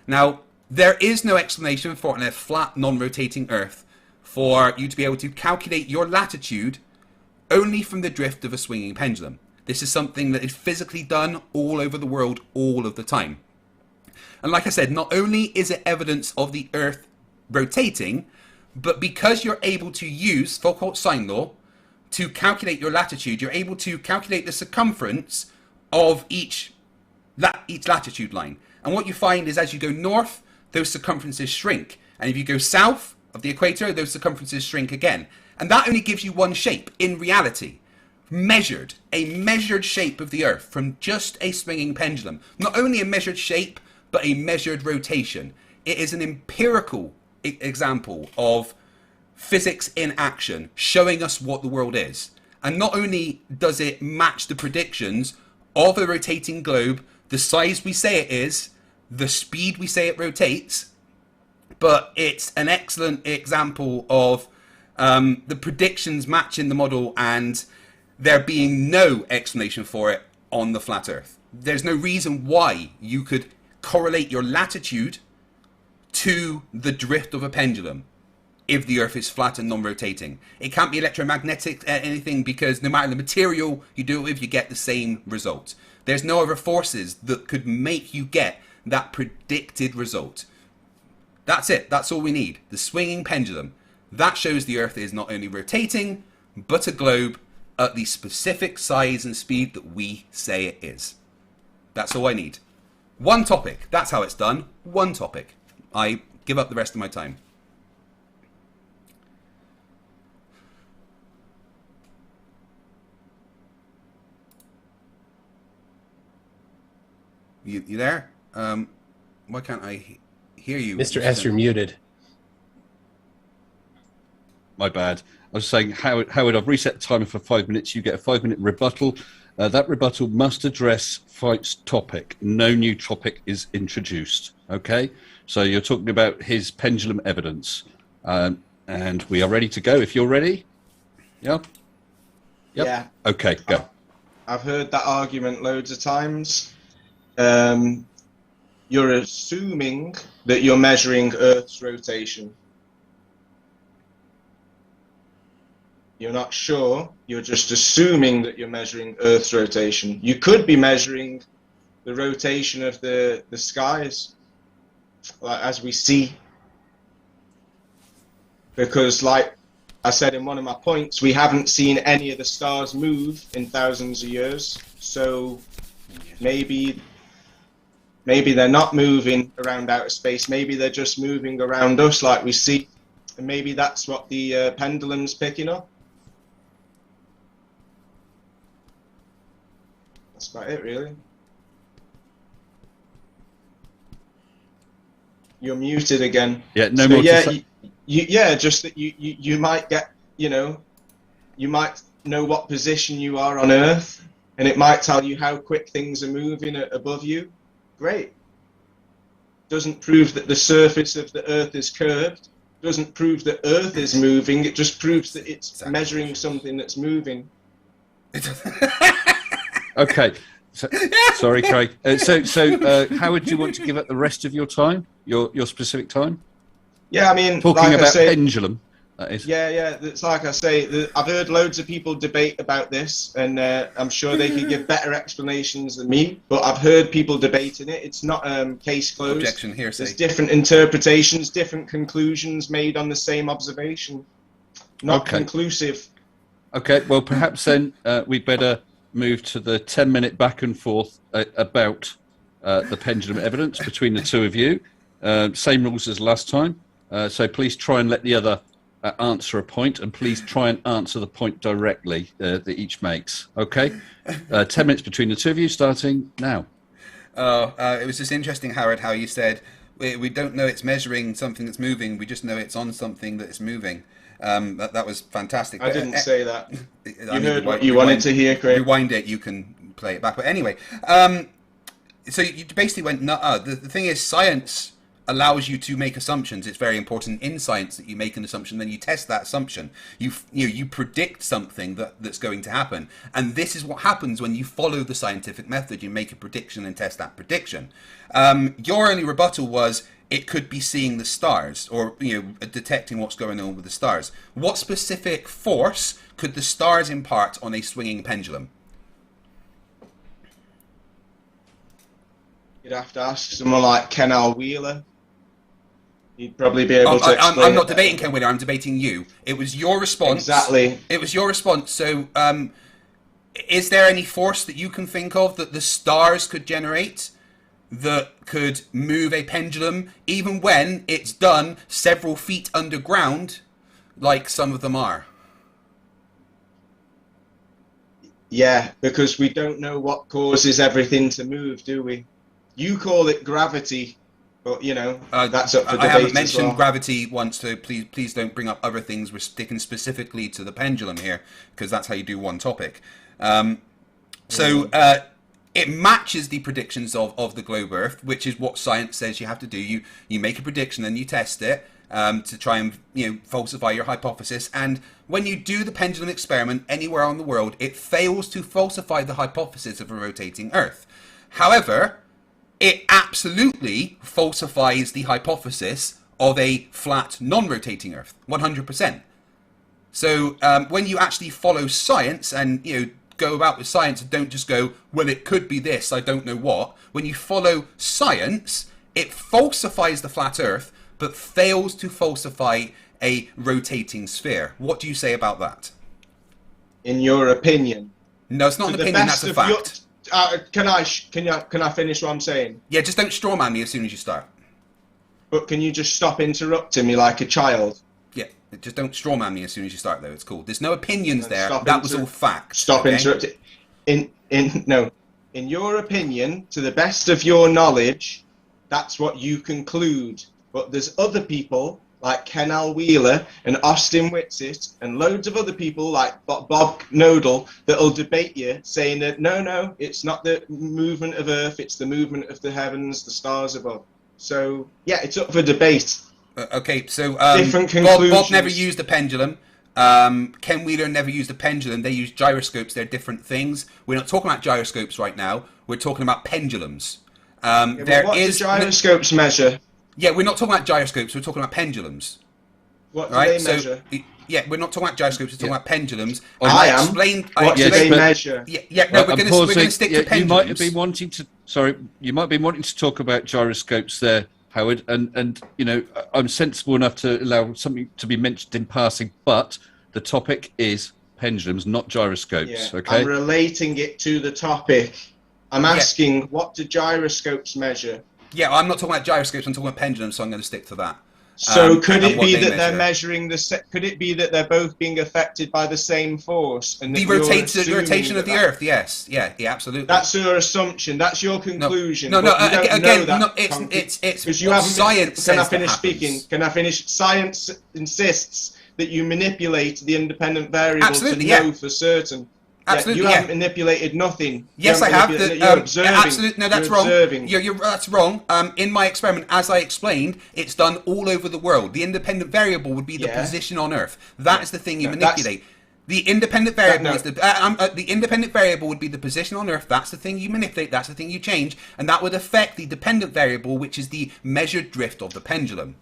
Now, there is no explanation for on a flat, non-rotating Earth for you to be able to calculate your latitude only from the drift of a swinging pendulum. This is something that is physically done all over the world all of the time. And like I said, not only is it evidence of the Earth rotating, but because you're able to use Foucault's sine law to calculate your latitude, you're able to calculate the circumference of each latitude line. And what you find is as you go north, those circumferences shrink. And if you go south of the equator, those circumferences shrink again. And that only gives you one shape in reality. Measured, a measured shape of the Earth from just a swinging pendulum. Not only a measured shape, but a measured rotation. It is an empirical example of physics in action, showing us what the world is. And not only does it match the predictions of a rotating globe, the size we say it is, the speed we say it rotates, but it's an excellent example of the predictions matching the model and there being no explanation for it on the flat Earth. There's no reason why you could correlate your latitude to the drift of a pendulum if the Earth is flat and non-rotating. It can't be electromagnetic anything, because no matter the material you do it with, you get the same result. There's no other forces that could make you get that predicted result. That's it. That's all we need. The swinging pendulum. That shows the Earth is not only rotating, but a globe at the specific size and speed that we say it is. That's all I need. One topic. That's how it's done. One topic. I give up the rest of my time. You there? Why can't I hear you? Mr. S, you're muted. My bad. I was saying, Howard, I've reset the timer for 5 minutes. You get a 5-minute rebuttal. That rebuttal must address Fight's topic. No new topic is introduced. Okay? So you're talking about his pendulum evidence. And we are ready to go. If you're ready. Yeah? Yep. Yeah. Okay, go. I've heard that argument loads of times. You're assuming that you're measuring Earth's rotation. You're not sure, you're just assuming that you're measuring Earth's rotation. You could be measuring the rotation of the skies, as we see. Because, like I said in one of my points, we haven't seen any of the stars move in thousands of years. So maybe they're not moving around outer space. Maybe they're just moving around us like we see. And maybe that's what the pendulum's picking up. That's about it, really. You're muted again. Yeah, no so, more. Yeah, just that you might get, you might know what position you are on Earth, and it might tell you how quick things are moving above you. Great. Doesn't prove that the surface of the Earth is curved. Doesn't prove that Earth is moving. It just proves that it's measuring something that's moving. Okay. Sorry, Craig. Howard, do you want to give up the rest of your time, your specific time? Yeah, I mean, talking like about I say, pendulum. That is. Yeah. It's like I say, I've heard loads of people debate about this, and I'm sure they could give better explanations than me. But I've heard people debating it. It's not case closed. Objection, hearsay. There's different interpretations, different conclusions made on the same observation. Not conclusive. Okay. Well, perhaps then we'd better move to the 10-minute back and forth about the pendulum evidence between the two of you. Same rules as last time. So please try and let the other answer a point, and please try and answer the point directly that each makes. Okay? 10 minutes between the two of you, starting now. It was just interesting, Howard, how you said we don't know it's measuring something that's moving, we just know it's on something that is moving. That was fantastic. I didn't say that. You heard what you wanted to hear, Craig. Rewind it, you can play it back. But anyway, so you basically went, the thing is, science allows you to make assumptions. It's very important in science that you make an assumption, then you test that assumption. You predict something that's going to happen. And this is what happens when you follow the scientific method. You make a prediction and test that prediction. Your only rebuttal was, it could be seeing the stars, or detecting what's going on with the stars. What specific force could the stars impart on a swinging pendulum? You'd have to ask someone like Ken Wheeler. He'd probably be able to explain. I'm not debating Ken Wheeler, I'm debating you. It was your response. Exactly. It was your response. So, is there any force that you can think of that the stars could generate that could move a pendulum, even when it's done several feet underground, like some of them are? Yeah, because we don't know what causes everything to move, do we? You call it gravity, but that's up for debate. I haven't mentioned as well. gravity once, so please don't bring up other things. We're sticking specifically to the pendulum here, because that's how you do one topic. It matches the predictions of the globe Earth, which is what science says you have to do. You make a prediction and you test it to try and falsify your hypothesis. And when you do the pendulum experiment anywhere on the world, it fails to falsify the hypothesis of a rotating Earth. However, it absolutely falsifies the hypothesis of a flat, non-rotating Earth, 100%. So when you actually follow science and go about with science and don't just go, well, it could be this, I don't know what. When you follow science, it falsifies the flat Earth, but fails to falsify a rotating sphere. What do you say about that? In your opinion? No, it's not an opinion, that's a fact. Can I finish what I'm saying? Yeah, just don't strawman me as soon as you start. But can you just stop interrupting me like a child? Yeah, just don't strawman me as soon as you start, though. It's cool. There's no opinions there. That was all facts. Stop interrupting. In your opinion, to the best of your knowledge, that's what you conclude. But there's other people like Ken Wheeler and Austin Whitsitt and loads of other people like Bob Nodal that'll debate you, saying that no, it's not the movement of Earth, it's the movement of the heavens, the stars above. So yeah, it's up for debate. Okay, so different conclusions. Bob never used a pendulum. Ken Wheeler never used a pendulum. They used gyroscopes. They're different things. We're not talking about gyroscopes right now. We're talking about pendulums. What do gyroscopes measure? Yeah, we're not talking about gyroscopes. We're talking about pendulums. What do they measure? Yeah, we're not talking about gyroscopes. We're talking about pendulums. What do they measure? No, we're going to stick to pendulums. You might have been wanting to. Sorry, you might be wanting to talk about gyroscopes there, Howard, and I'm sensible enough to allow something to be mentioned in passing, but the topic is pendulums, not gyroscopes. Yeah, okay. I'm relating it to the topic. I'm asking, what do gyroscopes measure? Yeah, I'm not talking about gyroscopes. I'm talking about pendulums, so I'm going to stick to that. So could it be that they're measuring the? Could it be that they're both being affected by the same force? And the rotation of the Earth. Yes, yeah, absolutely. That's your assumption. That's your conclusion. No. It's because you haven't. Science. Can I finish speaking? Can I finish? Science insists that you manipulate the independent variable to know for certain. Absolutely, you haven't manipulated nothing. Yes, I have. You're observing. Absolutely, no, that's wrong. That's wrong. In my experiment, as I explained, it's done all over the world. The independent variable would be the position on Earth. That is the thing you manipulate. The independent variable is the independent variable would be the position on Earth. That's the thing you manipulate. That's the thing you change, and that would affect the dependent variable, which is the measured drift of the pendulum.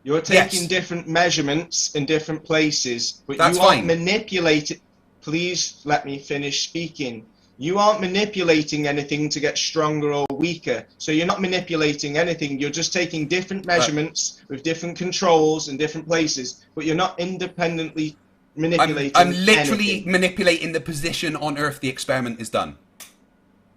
You're taking different measurements in different places, but that's you aren't manipulating. Please let me finish speaking. You aren't manipulating anything to get stronger or weaker. So you're not manipulating anything. You're just taking different measurements with different controls in different places, but you're not independently manipulating I'm literally anything. manipulating the position on Earth the experiment is done.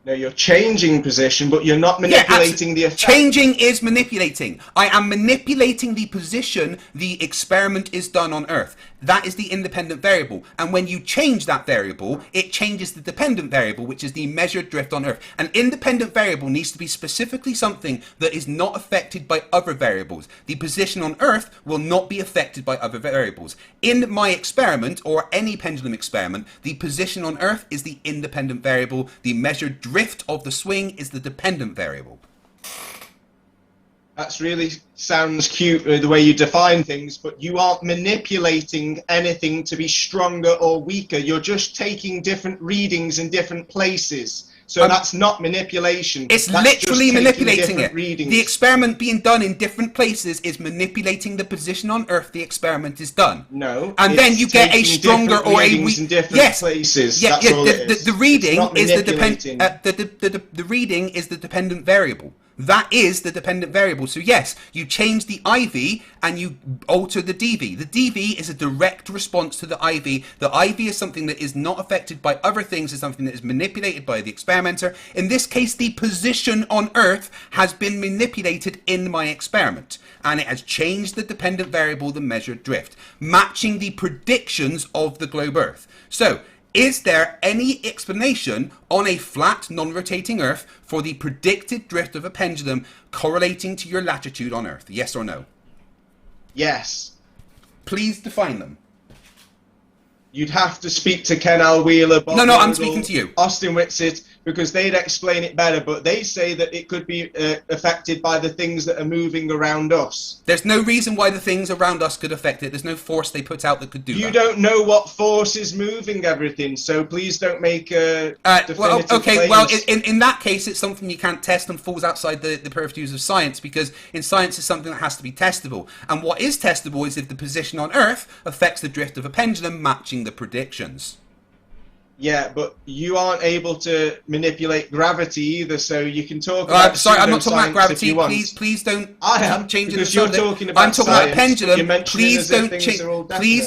No, you're changing position, but you're not manipulating the effect. Changing is manipulating. I am manipulating the position the experiment is done on Earth. That is the independent variable. And when you change that variable, it changes the dependent variable, which is the measured drift on Earth. An independent variable needs to be specifically something that is not affected by other variables. The position on Earth will not be affected by other variables. In my experiment, or any pendulum experiment, the position on Earth is the independent variable. The measured drift of the swing is the dependent variable. That's really sounds cute the way you define things, but you aren't manipulating anything to be stronger or weaker. You're just taking different readings in different places. So that's not manipulation. It's that's literally manipulating it. Readings. The experiment being done in different places is manipulating the position on Earth the experiment is done. No. And then you get a stronger or a weak. In different places. Yeah, That's yeah. all it is. The reading is the manipulating. the reading is the dependent variable. That is the dependent variable. So yes, you change the IV and you alter the DV. The DV is a direct response to the IV. The IV is something that is not affected by other things. It's something that is manipulated by the experimenter. In this case, the position on Earth has been manipulated in my experiment. And it has changed the dependent variable, the measured drift, matching the predictions of the globe Earth. So, is there any explanation on a flat, non-rotating Earth for the predicted drift of a pendulum correlating to your latitude on Earth? Yes or no? Yes. Please define them. You'd have to speak to Ken Al Wheeler, Bob No, I'm Nodal, speaking to you. Austin Whitsitt, because they'd explain it better, but they say that it could be affected by the things that are moving around us. There's no reason why the things around us could affect it. There's no force they put out that could do that. You don't know what force is moving everything, so please don't make definitive claims. In that case, it's something you can't test and falls outside the purviews of science, because in science it's something that has to be testable. And what is testable is if the position on Earth affects the drift of a pendulum, matching the predictions. Yeah, but you aren't able to manipulate gravity either, so you can talk about sorry, I'm not talking about gravity. Please, Please don't change the because you're subject. talking about I'm talking science, about pendulum. Please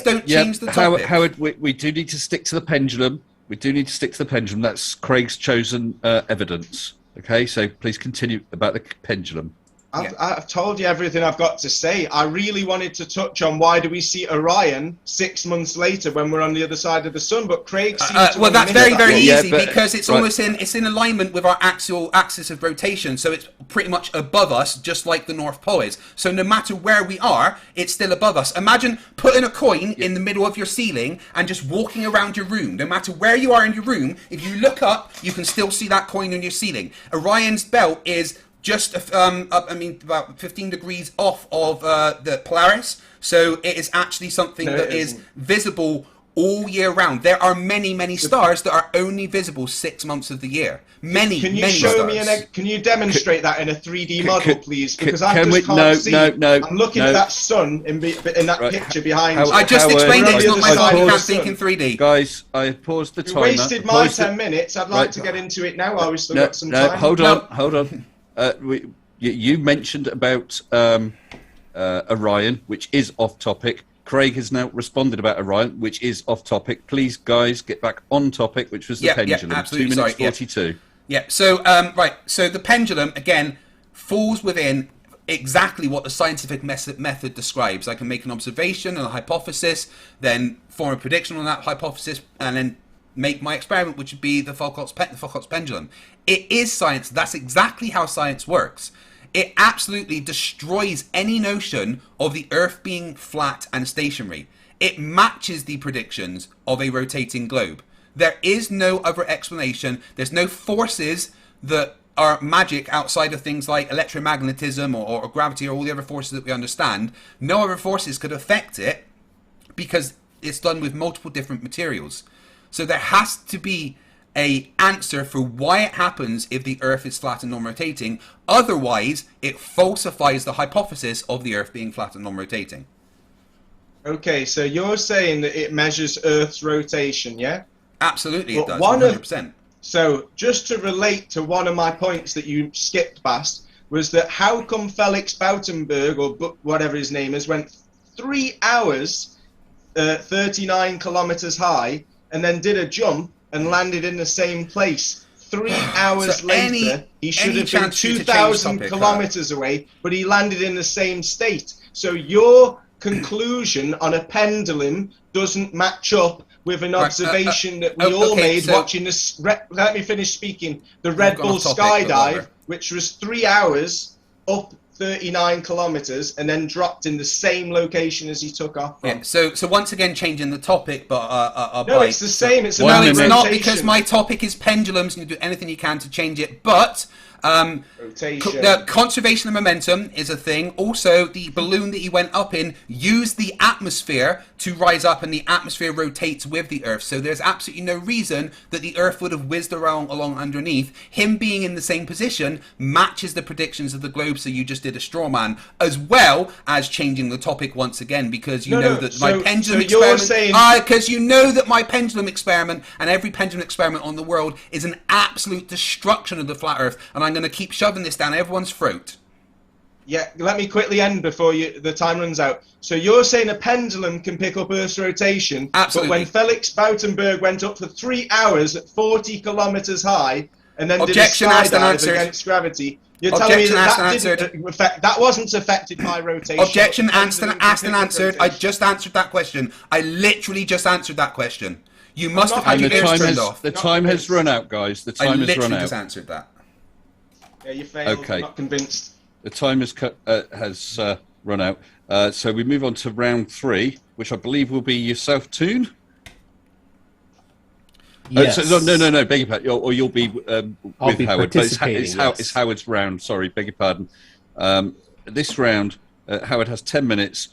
don't change the topic. Howard, we do need to stick to the pendulum. We do need to stick to the pendulum. That's Craig's chosen evidence. Okay, so please continue about the pendulum. I've told you everything I've got to say. I really wanted to touch on why do we see Orion 6 months later when we're on the other side of the sun, but Craig seems to well, that's very easy because it's right. almost it's in alignment with our actual axis of rotation, so it's pretty much above us, just like the North Pole is. So no matter where we are, it's still above us. Imagine putting a coin in the middle of your ceiling and just walking around your room. No matter where you are in your room, if you look up, you can still see that coin in your ceiling. Orion's belt is just about 15 degrees off of the Polaris, so it is actually something that is visible all year round. There are many stars that are only visible 6 months of the year. Many stars. Can you demonstrate that in a 3D model, please? Because I just can't see. I'm looking at that sun in that picture behind. I just explained it. It's not my fault. You can't think in 3D. Guys, I paused the timer. You wasted my 10 minutes. I'd like to get into it now while we've still got some time. Hold on. You mentioned about Orion, which is off topic. Craig has now responded about Orion, which is off topic. Please, guys, get back on topic, which was the pendulum. Yeah, absolutely. 2 minutes 42. Yeah. So right. So the pendulum again falls within exactly what the scientific method describes. I can make an observation and a hypothesis, then form a prediction on that hypothesis, and then make my experiment, which would be the Foucault's pendulum. It is science. That's exactly how science works. It absolutely destroys any notion of the Earth being flat and stationary. It matches the predictions of a rotating globe. There is no other explanation. There's no forces that are magic outside of things like electromagnetism or gravity or all the other forces that we understand. No other forces could affect it because it's done with multiple different materials. So there has to be an answer for why it happens if the Earth is flat and non-rotating. Otherwise, it falsifies the hypothesis of the Earth being flat and non-rotating. Okay, so you're saying that it measures Earth's rotation, yeah? Absolutely, it does, 100%. So, just to relate to one of my points that you skipped past, was that how come Felix Bautenberg, or whatever his name is, went 3 hours, 39 kilometers high, and then did a jump and landed in the same place 3 hours So later, he should have been chance for you to change 2,000 topic, kilometers away, but he landed in the same state. So your conclusion on a pendulum doesn't match up with an observation that we all made watching this. Let me finish speaking. The Red Bull Skydive, which was 3 hours up 39 kilometers and then dropped in the same location as he took off from. Yeah, so once again changing the topic, but no, it's the same. It's no, it's not, because my topic is pendulums, and you do anything you can to change it. But the conservation of momentum is a thing. Also, the balloon that he went up in used the atmosphere to rise up, and the atmosphere rotates with the Earth. So there's absolutely no reason that the Earth would have whizzed around along underneath. Him being in the same position matches the predictions of the globe. So you just did a straw man, as well as changing the topic once again, because you know that my pendulum experiment. Because you know that my pendulum experiment and every pendulum experiment on the world is an absolute destruction of the flat Earth, and I'm going to keep shoving this down everyone's throat. Yeah, let me quickly end before the time runs out. So you're saying a pendulum can pick up Earth's rotation, absolutely. But when Felix Bautenberg went up for 3 hours at 40 kilometers high and then did a skydive against gravity, you're telling me that wasn't affected by rotation? Objection asked and answered. I just answered that question. I literally just answered that question. You must have had your ears turned off. The time has run out, guys. The time has run out. I literally just answered that. Yeah, you failed. Okay. Not convinced. The time has run out. So we move on to round 3, which I believe will be yourself, Toon. Yes. No. Beg your pardon. Or you'll be with Howard. But it's Howard's round. Sorry, beg your pardon. This round, Howard has 10 minutes.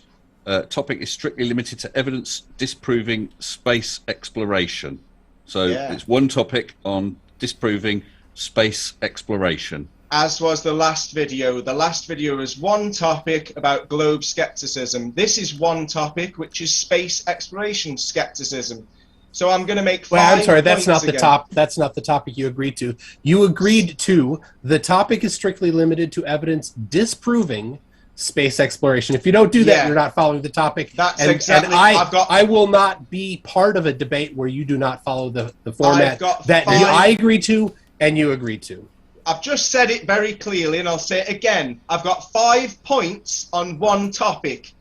Topic is strictly limited to evidence disproving space exploration. So it's one topic on disproving space exploration. As was the last video. The last video was one topic about globe skepticism. This is one topic, which is space exploration skepticism. So I'm going to make 5 Well, I'm sorry, that's not again. that's not the topic you agreed to. You agreed to the topic is strictly limited to evidence disproving space exploration. If you don't do that, you're not following the topic. That's exactly. I will not be part of a debate where you do not follow the format that I agreed to and you agreed to. I've just said it very clearly, and I'll say it again. I've got 5 points on one topic.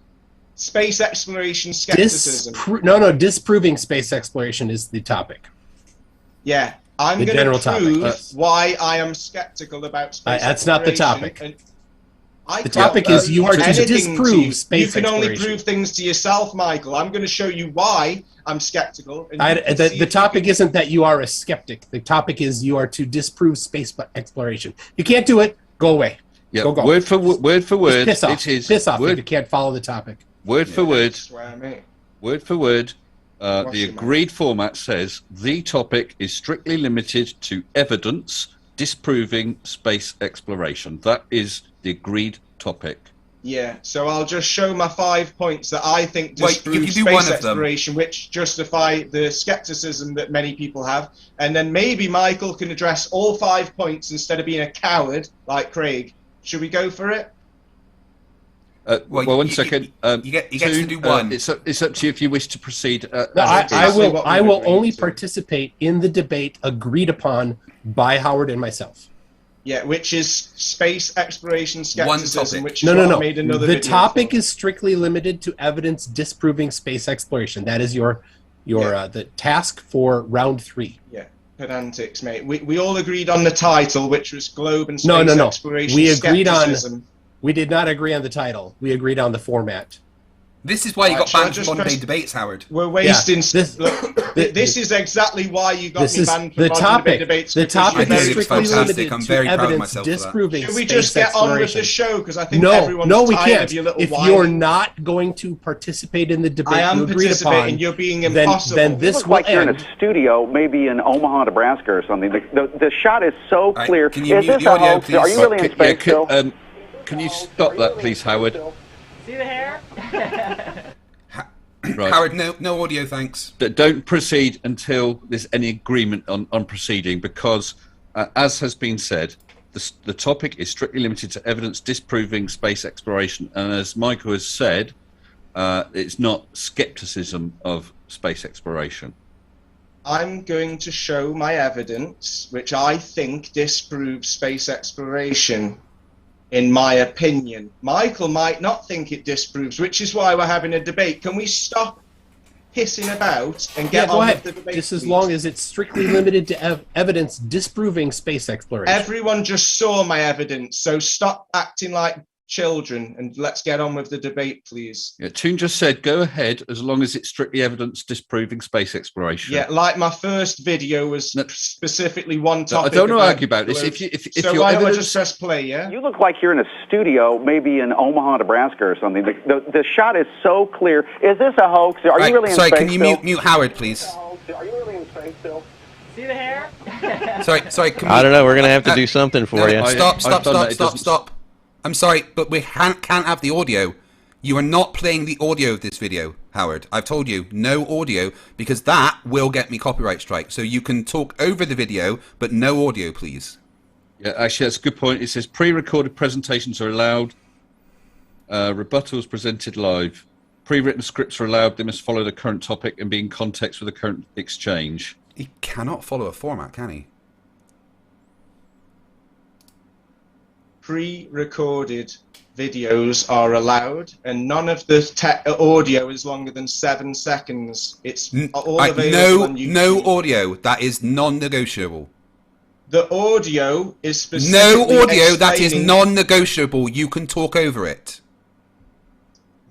Space exploration skepticism. Disproving space exploration is the topic. Yeah, I'm going to prove why I am skeptical about space That's not the topic. The topic is you are to disprove space exploration. You can only prove things to yourself, Michael. I'm going to show you why I'm skeptical. The topic isn't that you are a skeptic. The topic is you are to disprove space exploration. You can't do it. Go away. Yeah. Go. Word for word. Piss off. Piss off if you can't follow the topic. Word for word. The agreed format says the topic is strictly limited to evidence disproving space exploration. That is the agreed topic. Yeah, so I'll just show my 5 points that I think disprove space exploration, which justify the skepticism that many people have. And then maybe Michael can address all 5 points instead of being a coward like Craig. Should we go for it? Well, one second. You get to do one. It's up to you if you wish to proceed. I will only participate in the debate agreed upon by Howard and myself. Yeah, which is space exploration skepticism, which is no. made another The video topic is strictly limited to evidence disproving space exploration. That is your the task for round 3. Yeah, pedantics, mate. We all agreed on the title, which was globe and space exploration. We agreed skepticism. We did not agree on the title. We agreed on the format. This is why you got banned from modern-day debates, Howard. We're wasting... This is exactly why you got me banned from modern-day debates. The topic is strictly limited to evidence disproving space exploration. Should we just get on with the show? Because I think everyone's tired of your little If you're not going to participate in the debate you agreed upon, you're being impossible. Then this will like you're in a studio, maybe in Omaha, Nebraska or something. The shot is so clear. Can you is this a hoax? Are you really in space still? Can you stop that, please, Howard? See the hair? Right. Howard, no audio, thanks. Don't proceed until there's any agreement on proceeding, because, as has been said, the topic is strictly limited to evidence disproving space exploration. And as Michael has said, it's not skepticism of space exploration. I'm going to show my evidence, which I think disproves space exploration, in my opinion. Michael might not think it disproves, which is why we're having a debate. Can we stop pissing about and get on with the debate? Just as long as it's strictly limited to evidence disproving space exploration. Everyone just saw my evidence, so stop acting like children and let's get on with the debate, please. Yeah, Toon just said go ahead as long as it's strictly evidence disproving space exploration. Yeah, like my first video was specifically one topic. I don't want to argue about this. So why don't I just press play, yeah? You look like you're in a studio, maybe in Omaha, Nebraska or something. The shot is so clear. Is this a hoax? Are you really in space? Sorry, can you mute Howard, please? Are you really in space still? See the hair? Sorry. I don't know. We're gonna have to do something for you. Stop. I'm sorry, but we can't have the audio. You are not playing the audio of this video, Howard. I've told you, no audio, because that will get me copyright strike. So you can talk over the video, but no audio, please. Yeah, actually, that's a good point. It says pre-recorded presentations are allowed. Rebuttals presented live. Pre-written scripts are allowed. They must follow the current topic and be in context with the current exchange. He cannot follow a format, can he? Pre-recorded videos are allowed, and none of the audio is longer than 7 seconds. It's all available on YouTube. No audio. That is non-negotiable. The audio is specifically no audio. That is non-negotiable. You can talk over it.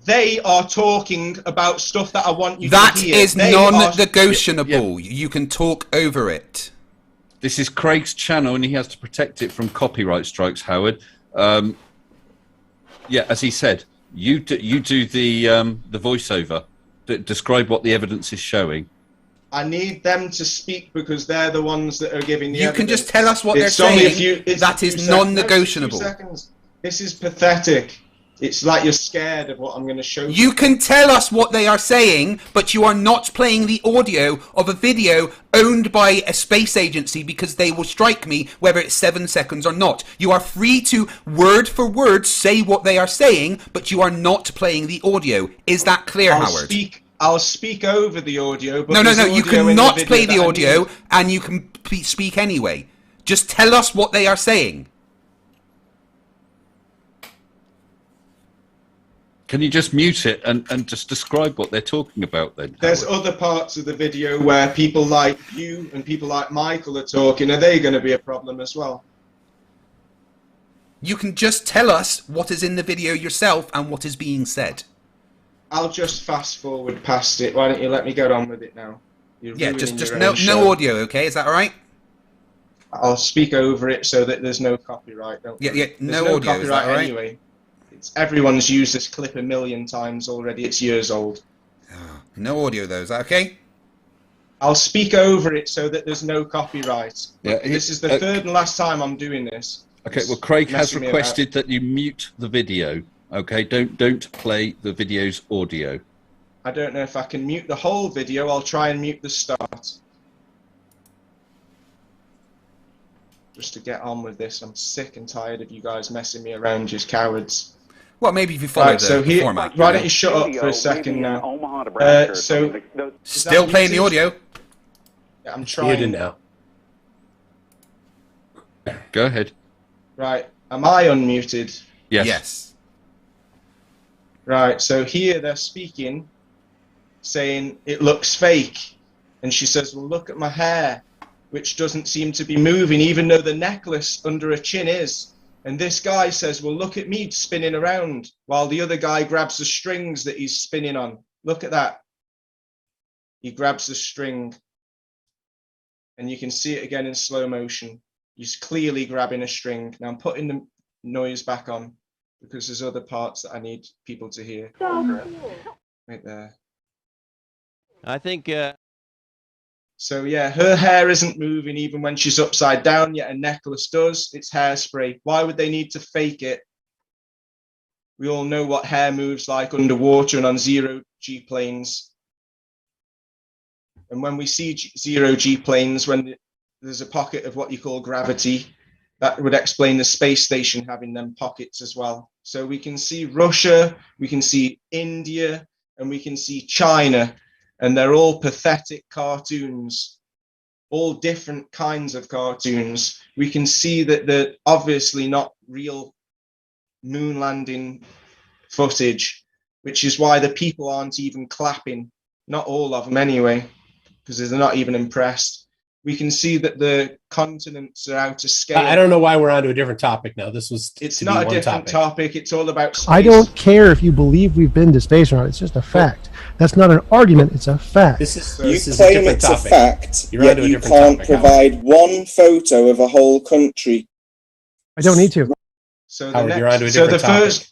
They are talking about stuff that I want you that to hear. That is non-negotiable. You can talk over it. This is Craig's channel, and he has to protect it from copyright strikes, Howard. Yeah, as he said, you do the voiceover. Describe what the evidence is showing. I need them to speak because they're the ones that are giving the evidence. You can just tell us what they're saying. That is non-negotiable. This is pathetic. It's like you're scared of what I'm going to show you. You can tell us what they are saying, but you are not playing the audio of a video owned by a space agency because they will strike me whether it's 7 seconds or not. You are free to, word for word, say what they are saying, but you are not playing the audio. Is that clear, Howard? I'll speak over the audio. But no. You cannot play the audio, and you can speak anyway. Just tell us what they are saying. Can you just mute it and just describe what they're talking about then? There's other parts of the video where people like you and people like Michael are talking. Are they going to be a problem as well? You can just tell us what is in the video yourself and what is being said. I'll just fast forward past it. Why don't you let me get on with it now? Yeah, just no audio, okay? Is that all right? I'll speak over it so that there's no copyright. No audio, is that all right? Anyway. Everyone's used this clip 1 million times already. It's years old. No audio, though. Is that okay? I'll speak over it so that there's no copyright. Yeah, this is the third and last time I'm doing this. Okay, well, Craig has requested that you mute the video. Okay, don't play the video's audio. I don't know if I can mute the whole video. I'll try and mute the start. Just to get on with this. I'm sick and tired of you guys messing me around, you cowards. Well, maybe if you follow the format. Why don't you shut up for a second now? Still playing the audio. Yeah, I'm trying. Now. Go ahead. Right. Am I unmuted? Yes. Right. So here they're speaking, saying it looks fake. And she says, well, look at my hair, which doesn't seem to be moving, even though the necklace under her chin is. And this guy says, well, look at me spinning around, while the other guy grabs the strings that he's spinning on. Look at that. He grabs the string. And you can see it again in slow motion. He's clearly grabbing a string. Now I'm putting the noise back on because there's other parts that I need people to hear. Right there. I think... So yeah, her hair isn't moving even when she's upside down, yet a necklace does. It's hairspray. Why would they need to fake it? We all know what hair moves like underwater and on zero-G planes. And when we see zero-G planes, when there's a pocket of what you call gravity, that would explain the space station having them pockets as well. So we can see Russia, we can see India, and we can see China. And they're all pathetic cartoons. all different kinds of cartoons, we can see that they're obviously not real moon landing footage, which is why the people aren't even clapping. Not all of them anyway, because they're not even impressed. We can see that the continents are out of scale. I don't know why we're on to a different topic now. This was It's not a different topic. It's all about space. I don't care if you believe we've been to space or not. It's just a fact. That's not an argument. It's a fact. This is You claim it's a fact, yet you can't provide one photo of a whole country. I don't need to. So Howard, you're on to a different topic.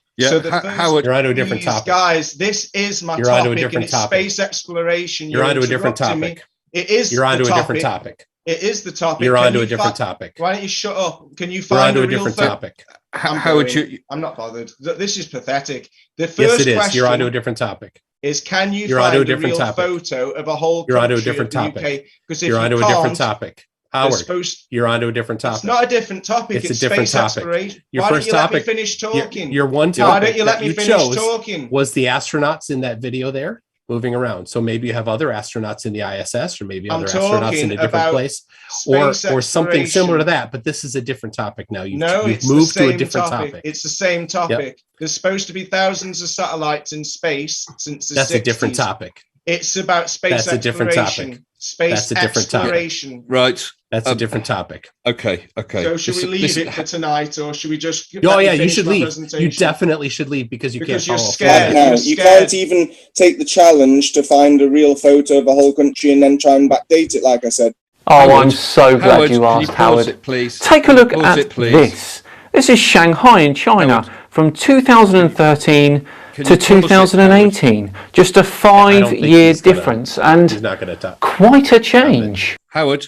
Howard, you're on to a different topic. Guys, this is my You're on to a topic, different and it's topic. space exploration. You're on to a different interrupting topic. me. It is You're on the to a different topic. topic. It is the topic. You're Can on to you a different fi- topic. Why don't you shut up? Can you You're on find to a a real different topic. Howard, I'm not bothered. This is pathetic. The first Yes, it is. question You're on to a different topic. is, can you You're on find to a a different real topic. photo of a whole You're on to a country different of the topic. UK? Because if You're you on to a can't, different topic. Howard, supposed- you're on to a different topic. It's not a different topic. It's a different space topic. exploration. Your Why first don't you let me topic. finish talking? Your one Why topic don't you let that me you finish chose talking? was the astronauts in that video there moving around. So maybe you have other astronauts in the ISS, or maybe I'm other astronauts in a talking different about place, or space something similar to exploration. that. But this is a different topic now. You've It's moved the to a same different topic. It's the same topic. There's supposed to be thousands of satellites in space since the That's 60s. a different topic. It's about space That's a different exploration. topic. Space That's a different topic. exploration. Right. That's a different topic. Okay. So should we leave it for tonight, or should we just? Oh let me yeah, you finish should my leave. presentation? You definitely should leave because you Because can't you're follow. scared. No, You're you scared. can't even take the challenge to find a real photo of a whole country and then try and backdate it, like I said. Oh, I'm so glad Howard, you can asked, pause Howard. it, please? Take a look Pause at it, please. this. This is Shanghai in China from 2013 Can to you pause it, 2018. Just a I don't think 5-year he's gonna- difference, He's and not going to talk. quite a change. Howard.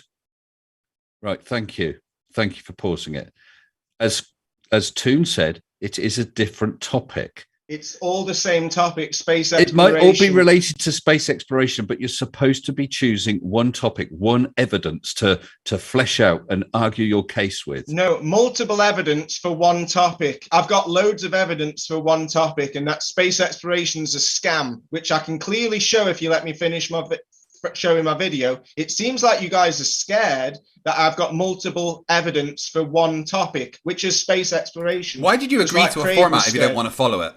Right, thank you. Thank you for pausing it. As Toon said, it is a different topic. It's all the same topic. Space It exploration. might all be related to space exploration, but you're supposed to be choosing one topic, one evidence to flesh out and argue your case with. No, multiple evidence for one topic. I've got loads of evidence for one topic, and that space exploration is a scam, which I can clearly show if you let me finish showing my video. It seems like you guys are scared that I've got multiple evidence for one topic, which is space exploration. Why did you Just agree like to a Craig format was if you don't scared. want to follow it?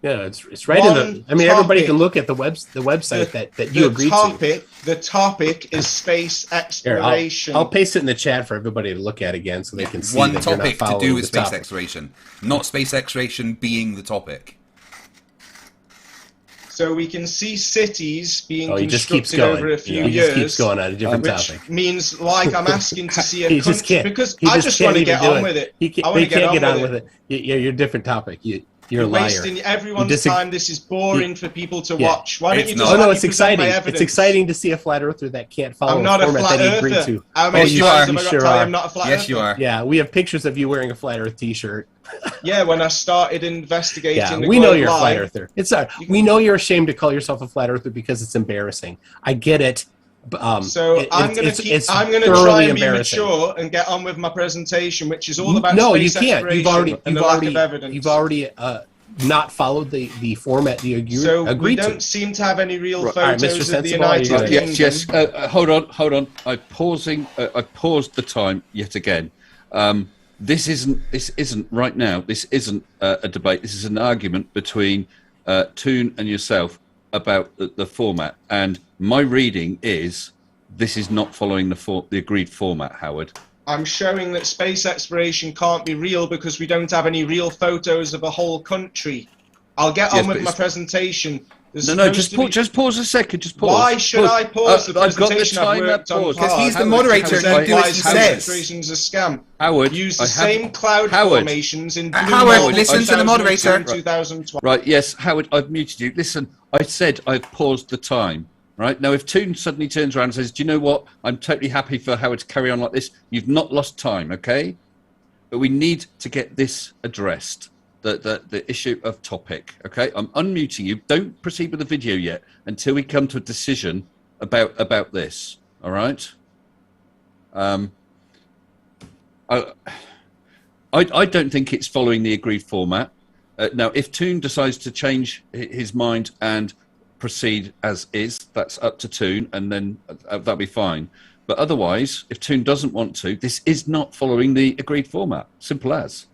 Yeah, it's right in the. I mean, everybody can look at the website that you agreed to. The topic is space Here, exploration. I'll paste it in the chat for everybody to look at again, so they can see One that you're not topic to following do with the space topic. exploration, not space exploration being the topic. So we can see cities being Oh, he just keeps constructed going. over a few He years. just keeps going on a different which topic. means, like, I'm asking to see a He country just can't. because He I just just can't want to even get do on it. with it. He can't, I want they to get can't on get on with with it. You're a different topic. You're a liar. wasting everyone's time. This is boring for people to Yeah. watch. Why don't you just Oh let no, me it's present exciting. my It's evidence? exciting to see a flat earther that can't follow I'm not a a format flat that he agreed earther. to. How many you times are. have I You got to sure tell you are. I'm not a flat Yes, earther? you are. Yeah, we have pictures of you wearing a flat Earth T-shirt. Yeah, when I started investigating Yeah, the we know globe you're a flat live, earther. We know you're ashamed to call yourself a flat earther because it's embarrassing. I get it. So I'm going to try and be mature and get on with my presentation, which is all about no, you space can't. exploration You've already not followed the format you agreed So we agreed don't to. seem to have any real Right. All right, photos Mr. of the Sensible, are you United ready? Kingdom. Yes. Hold on. I paused the time yet again. This isn't right now. This isn't a debate. This is an argument between Toon and yourself about the format. And my reading is this is not following the agreed format, Howard. I'm showing that space exploration can't be real because we don't have any real photos of a whole country. I'll get on with my presentation. No, just pause a second. Just pause. Why should I pause the I've got the presentation? I've timer worked on paused. Because he's the hard. moderator and you do as he says. Exploration's a scam. Howard, Use the same cloud formations in Blue Howard, Moon listen to the moderator. 2012. Right, yes, Howard, I've muted you. Listen, I said I've paused the time. Right now, if Toon suddenly turns around and says, "Do you know what? I'm totally happy for Howard to carry on like this," you've not lost time, okay? But we need to get this addressed. The issue of topic, okay? I'm unmuting you. Don't proceed with the video yet until we come to a decision about this. All right? I don't think it's following the agreed format. Now, if Toon decides to change his mind and proceed as is, that's up to Toon, and then that'll be fine. But otherwise, if Toon doesn't want to, this is not following the agreed format. Simple as.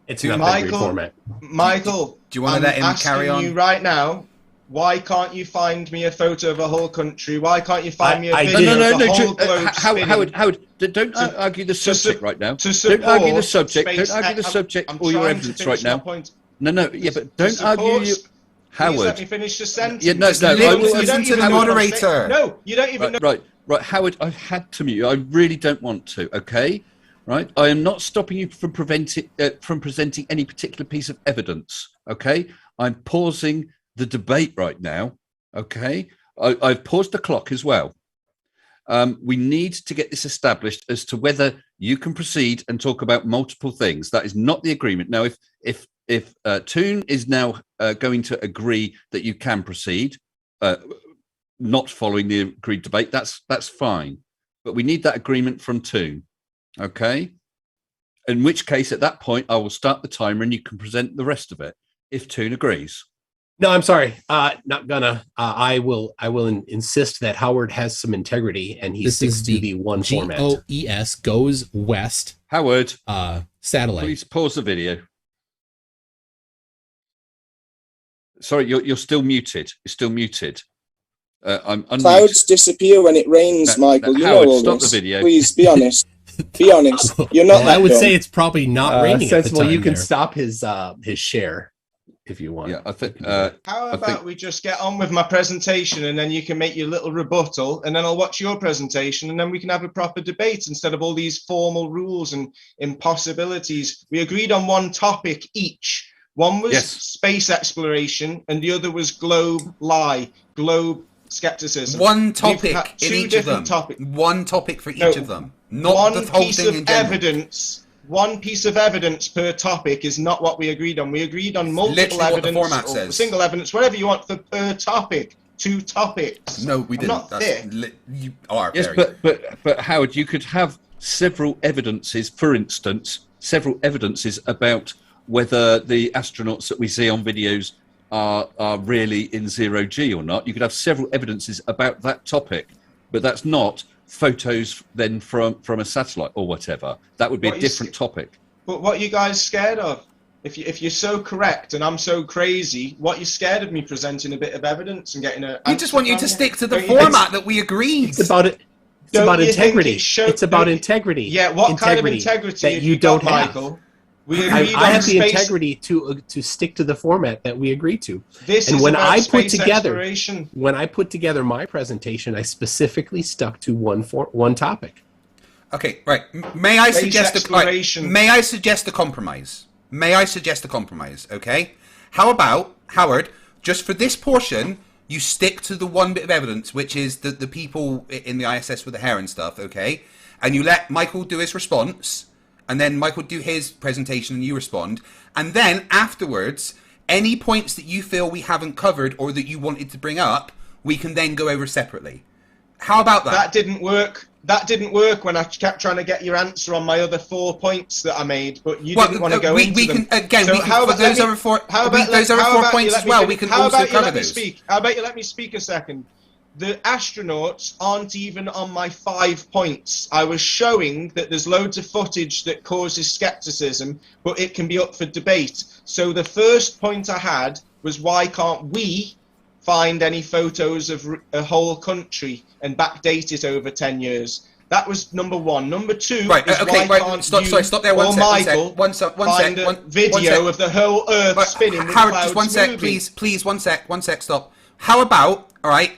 It's not the agreed format. Michael, do you want to let him carry on? I'm asking you right now, why can't you find me a photo of a whole country? Why can't you find me a video of the whole globe spinning? Howard, don't argue the subject right now. Don't argue the subject. Don't argue the subject or your evidence right now. No, yeah, but don't argue. Howard, please let me finish the sentence. Yeah, no, listen to the moderator. No, you don't even know. Right, Howard, I've had to mute you. I really don't want to, okay? Right? I am not stopping you from presenting any particular piece of evidence, okay? I'm pausing the debate right now, okay? I've paused the clock as well. We need to get this established as to whether you can proceed and talk about multiple things. That is not the agreement. Now, if Toon is now going to agree that you can proceed, not following the agreed debate, that's fine. But we need that agreement from Toon, okay? In which case, at that point, I will start the timer and you can present the rest of it, if Toon agrees. No, I'm sorry. Not gonna. I will insist that Howard has some integrity and he sticks to the one format. GOES goes west. Howard, satellite. Please pause the video. Sorry, you're still muted. You're still muted. I'm unmuted. Clouds disappear when it rains, Michael. You Howard, know all stop this. the video. Please be honest. Be honest. You're not. I would say it's probably not raining. Sensible. At the time You can there. stop his share if you want. Yeah, I think. How about we just get on with my presentation and then you can make your little rebuttal and then I'll watch your presentation and then we can have a proper debate instead of all these formal rules and impossibilities. We agreed on one topic each. One was space exploration and the other was globe skepticism. One topic in each of them. One topic for each of them. Not the whole thing in general. One piece of evidence per topic is not what we agreed on. We agreed on multiple evidence, what the format says. Single evidence, whatever you want for per topic. 2 topics. No, we didn't. You are yes, very... but Howard, you could have several evidences. For instance, several evidences about whether the astronauts that we see on videos are really in 0G or not. You could have several evidences about that topic, but that's not photos then from a satellite or whatever. That would be a different topic. But what are you guys scared of? If you're so correct and I'm so crazy, what are you scared of me presenting a bit of evidence and getting a... We just want you to stick to the format that we agreed. It's about it. It's about integrity. It's about integrity. Yeah, what kind of integrity that you don't have? Michael? I have the integrity to stick to the format that we agreed to. And when I put together my presentation, I specifically stuck to one topic. Okay, right. May I suggest a compromise? May I suggest a compromise? Okay. How about, Howard, just for this portion, you stick to the one bit of evidence, which is the people in the ISS with the hair and stuff. Okay, and you let Michael do his response. And then Michael do his presentation and you respond. And then afterwards, any points that you feel we haven't covered or that you wanted to bring up, we can then go over separately. How about that? That didn't work. That didn't work when I kept trying to get your answer on my other 4 points that I made, but you didn't want to go into them. Those are 4 points as well. We can also cover those. How about you let me speak a second? The astronauts aren't even on my 5 points. I was showing that there's loads of footage that causes skepticism, but it can be up for debate. So the first point I had was why can't we find any photos of a whole country and backdate it over 10 years? That was number 1. Number 2 right, is okay, why right, can't stop there, one sec, find a video of the whole Earth spinning with Howard, clouds just 1 sec, moving. please, 1 sec, stop. How about, all right,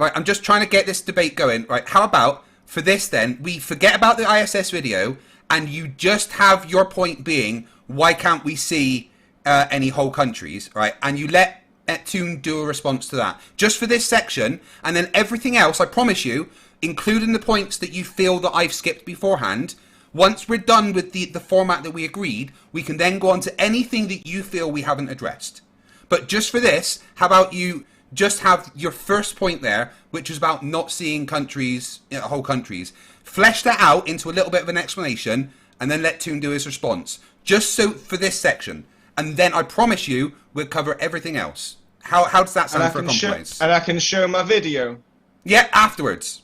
I'm just trying to get this debate going. Right, how about for this then, we forget about the ISS video and you just have your point being, why can't we see any whole countries, right? And you let Toon do a response to that. Just for this section, and then everything else, I promise you, including the points that you feel that I've skipped beforehand, once we're done with the format that we agreed, we can then go on to anything that you feel we haven't addressed. But just for this, how about you... just have your first point there, which was about not seeing countries, whole countries. Flesh that out into a little bit of an explanation, and then let Toon do his response. Just so for this section. And then I promise you, we'll cover everything else. How does that sound for a compromise? And I can show my video. Yeah, afterwards.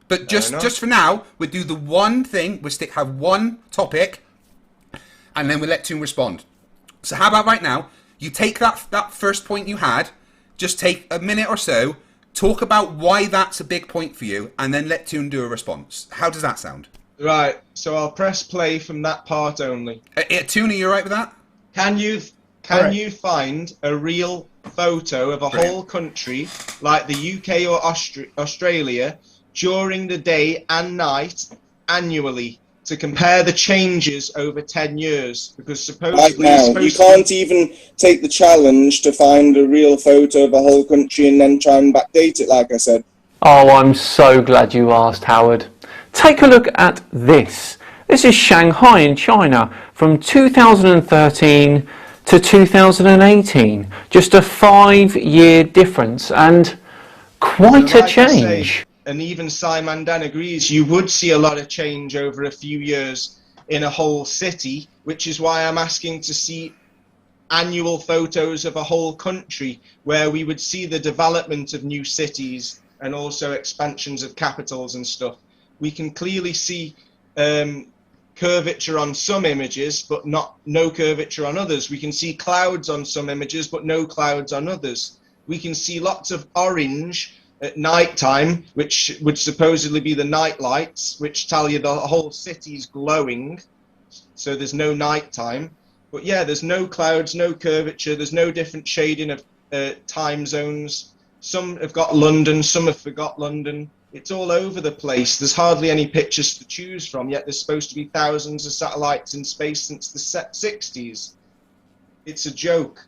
But just for now, we'll do the one thing. We'll have one topic, and then we'll let Toon respond. So how about right now? You take that first point you had, just take a minute or so, talk about why that's a big point for you, and then let Toon do a response. How does that sound? Right, so I'll press play from that part only. Toon, are you alright with that? Can you find a real photo of a whole country, like the UK or Australia, during the day and night, annually, to compare the changes over 10 years? Because supposedly... Right now, you can't even take the challenge to find a real photo of a whole country and then try and backdate it, like I said. Oh, I'm so glad you asked, Howard. Take a look at this. This is Shanghai in China from 2013 to 2018. Just a 5-year difference and quite a change. And even Simon Dan agrees, you would see a lot of change over a few years in a whole city, which is why I'm asking to see annual photos of a whole country where we would see the development of new cities and also expansions of capitals and stuff. We can clearly see curvature on some images, but no curvature on others. We can see clouds on some images, but no clouds on others. We can see lots of orange at night time, which would supposedly be the night lights, which tell you the whole city's glowing, so there's no night time. But yeah, there's no clouds, no curvature, there's no different shading of time zones. Some have got London, some have forgot London. It's all over the place. There's hardly any pictures to choose from, yet there's supposed to be thousands of satellites in space since the 60s. It's a joke.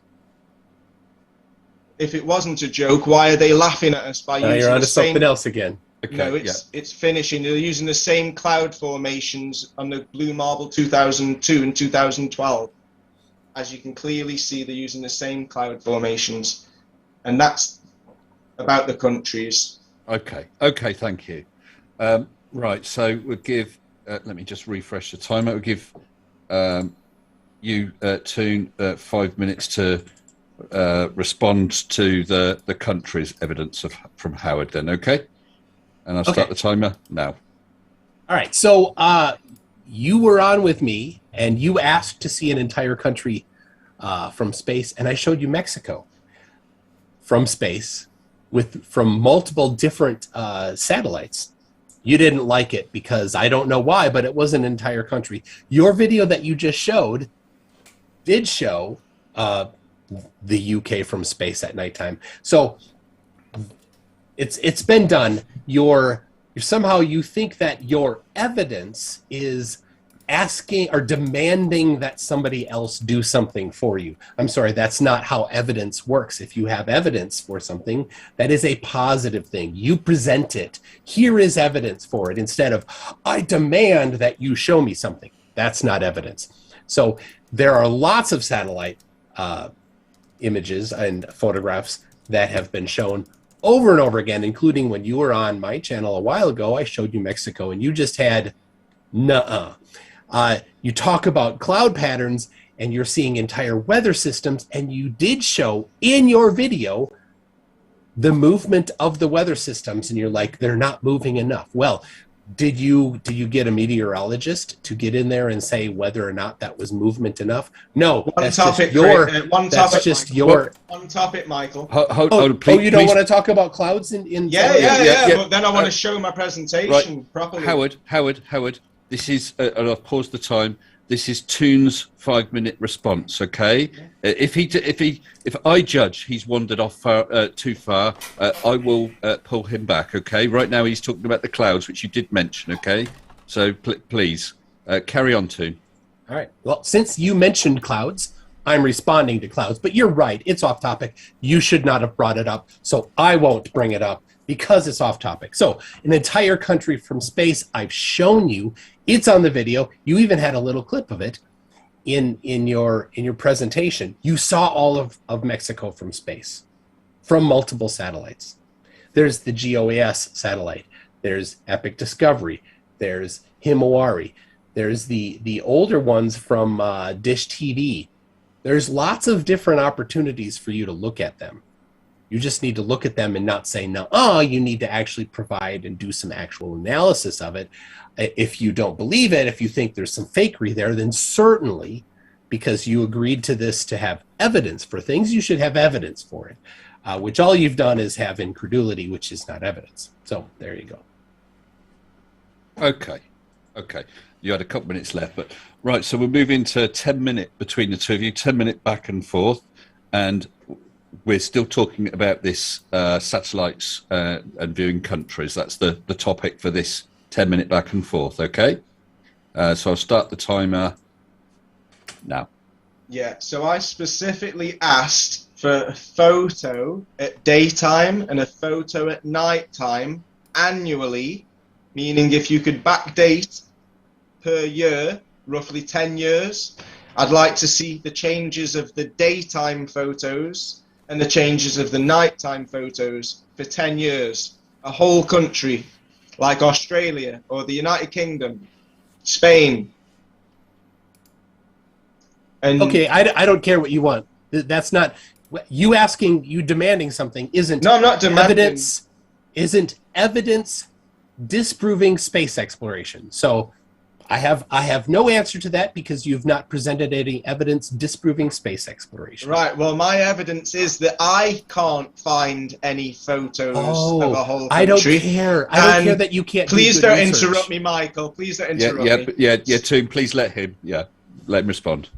If it wasn't a joke, why are they laughing at us by using you're onto the same... something else again. Okay, no, it's finishing. They're using the same cloud formations on the Blue Marble 2002 and 2012. As you can clearly see, they're using the same cloud formations. And that's about the countries. Okay, thank you. Right, so we'll give, let me just refresh the timer. We'll give you, Toon, 5 minutes to respond to the country's evidence from Howard then, okay? And I'll start the timer now. All right, so you were on with me, and you asked to see an entire country from space, and I showed you Mexico from space from multiple different satellites. You didn't like it because I don't know why, but it was an entire country. Your video that you just showed did show the UK from space at nighttime. So it's been done. Somehow you think that your evidence is asking or demanding that somebody else do something for you. I'm sorry, that's not how evidence works. If you have evidence for something, that is a positive thing. You present it. Here is evidence for it instead of, I demand that you show me something. That's not evidence. So there are lots of satellite images and photographs that have been shown over and over again, including when you were on my channel a while ago. I showed you Mexico, and you just had nuh-uh. You talk about cloud patterns, and you're seeing entire weather systems, and you did show in your video the movement of the weather systems, and you're like, they're not moving enough. Well, did you get a meteorologist to get in there and say whether or not that was movement enough? No, One topic, Michael. Please, you don't want to talk about clouds in yeah, but then I want to show my presentation properly. Howard, this is, and I've paused the time. This is Toon's 5-minute response. Okay, if I judge he's wandered off too far, I will pull him back. Okay, right now he's talking about the clouds, which you did mention. Okay, so please carry on, Toon. All right. Well, since you mentioned clouds, I'm responding to clouds. But you're right; it's off topic. You should not have brought it up, so I won't bring it up because it's off topic. So, an entire country from space, I've shown you. It's on the video. You even had a little clip of it in your presentation. You saw all of Mexico from space, from multiple satellites. There's the GOES satellite. There's Epic Discovery. There's Himawari. There's the older ones from Dish TV. There's lots of different opportunities for you to look at them. You just need to look at them and not say, no, you need to actually provide and do some actual analysis of it. If you don't believe it, if you think there's some fakery there, then certainly, because you agreed to this to have evidence for things, you should have evidence for it, which all you've done is have incredulity, which is not evidence. So there you go. Okay. You had a couple minutes left, but right, so we're moving to 10-minute between the two of you, 10-minute back and forth, and we're still talking about this satellites and viewing countries. That's the topic for this 10-minute back and forth, okay? So I'll start the timer now. Yeah, so I specifically asked for a photo at daytime and a photo at nighttime annually, meaning if you could backdate per year, roughly 10 years, I'd like to see the changes of the daytime photos and the changes of the nighttime photos for 10 years. A whole country, like Australia or the United Kingdom, Spain. And okay, I don't care what you want. That's not you asking, you demanding something isn't. No, I'm not demanding. Isn't evidence disproving space exploration. So I have no answer to that because you've not presented any evidence disproving space exploration. Right, well, my evidence is that I can't find any photos of a whole country. I don't care. I don't care that you can't. Please don't interrupt me, Michael. Please don't interrupt me. Yeah, Toon, please let him respond.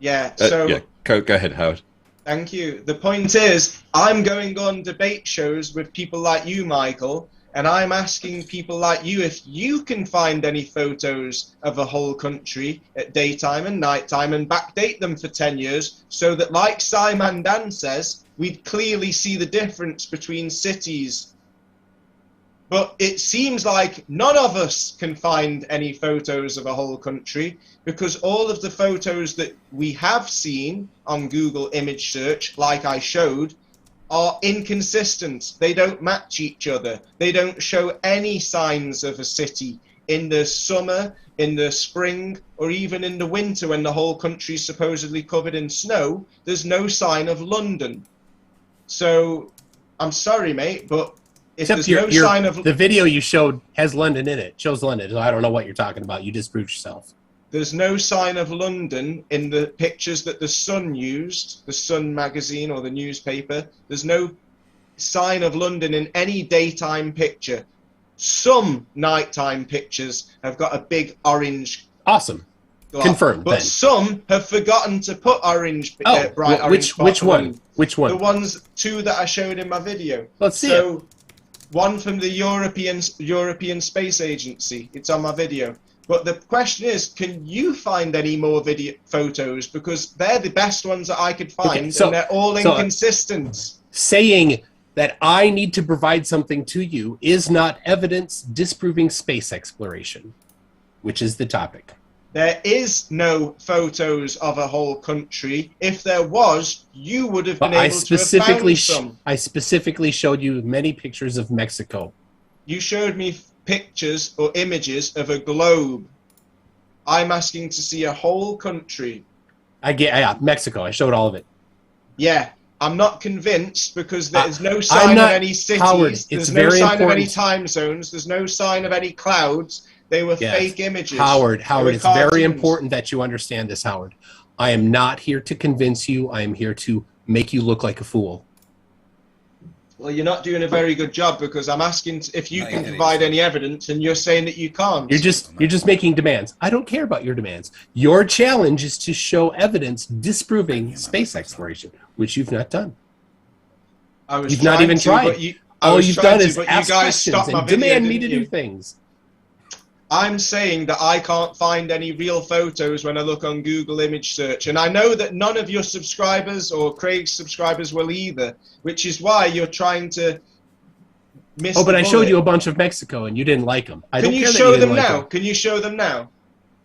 Yeah, so... Go ahead, Howard. Thank you. The point is, I'm going on debate shows with people like you, Michael, and I'm asking people like you if you can find any photos of a whole country at daytime and nighttime and backdate them for 10 years so that, like Simon Dan says, we'd clearly see the difference between cities. But it seems like none of us can find any photos of a whole country because all of the photos that we have seen on Google image search, like I showed, are inconsistent. They don't match each other. They don't show any signs of a city in the summer, in the spring, or even in the winter when the whole country is supposedly covered in snow. There's no sign of London. So, I'm sorry, mate, but if Except there's no sign of... The video you showed has London in it. Shows London. So I don't know what you're talking about. You disproved yourself. There's no sign of London in the pictures that the Sun used, the Sun magazine or the newspaper. There's no sign of London in any daytime picture. Some nighttime pictures have got a big orange. Awesome. Glob, Confirmed. But then. Some have forgotten to put orange, bright orange. Which one? Which one? The ones two that I showed in my video. Let's see it. One from the European Space Agency. It's on my video. But the question is, can you find any more photos? Because they're the best ones that I could find, and they're all inconsistent. Saying that I need to provide something to you is not evidence disproving space exploration, which is the topic. There is no photos of a whole country. If there was, you would have been able to have found some. I specifically showed you many pictures of Mexico. You showed me pictures or images of a globe. I'm asking to see a whole country. Mexico. I showed all of it. Yeah, I'm not convinced because there's no sign of any cities. Howard, there's no sign of any time zones. There's no sign of any clouds. They were fake images. Howard, it's very important that you understand this, Howard. I am not here to convince you. I am here to make you look like a fool. Well, you're not doing a very good job because I'm asking if you can provide any evidence, and you're saying that you can't. You're just making demands. I don't care about your demands. Your challenge is to show evidence disproving space exploration, which you've not done. You've not even tried. All you've done is ask questions and demand me to do things. I'm saying that I can't find any real photos when I look on Google image search. And I know that none of your subscribers or Craig's subscribers will either, which is why you're trying to miss the but I showed bullet. you a bunch of Mexico and you didn't like them. Can you show them now? Can you show them now?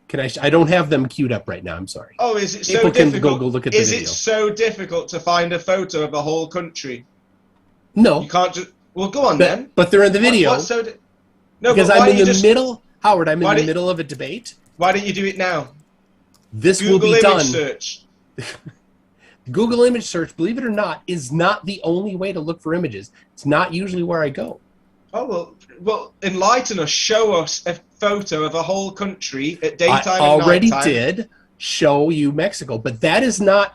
Can I don't have them queued up right now. I'm sorry. Oh, is it so People difficult? can go look at the video. Is it so difficult to find a photo of a whole country? No. You can't just... Well, go on then. But they're in the video. No, because I'm in the middle... Howard, I'm in the middle of a debate. Why don't you do it now? This Google will be image done. Search. Google image search, believe it or not, is not the only way to look for images. It's not usually where I go. Oh, well, enlighten us. Show us a photo of a whole country at daytime I and already nighttime. did show you Mexico, but that is not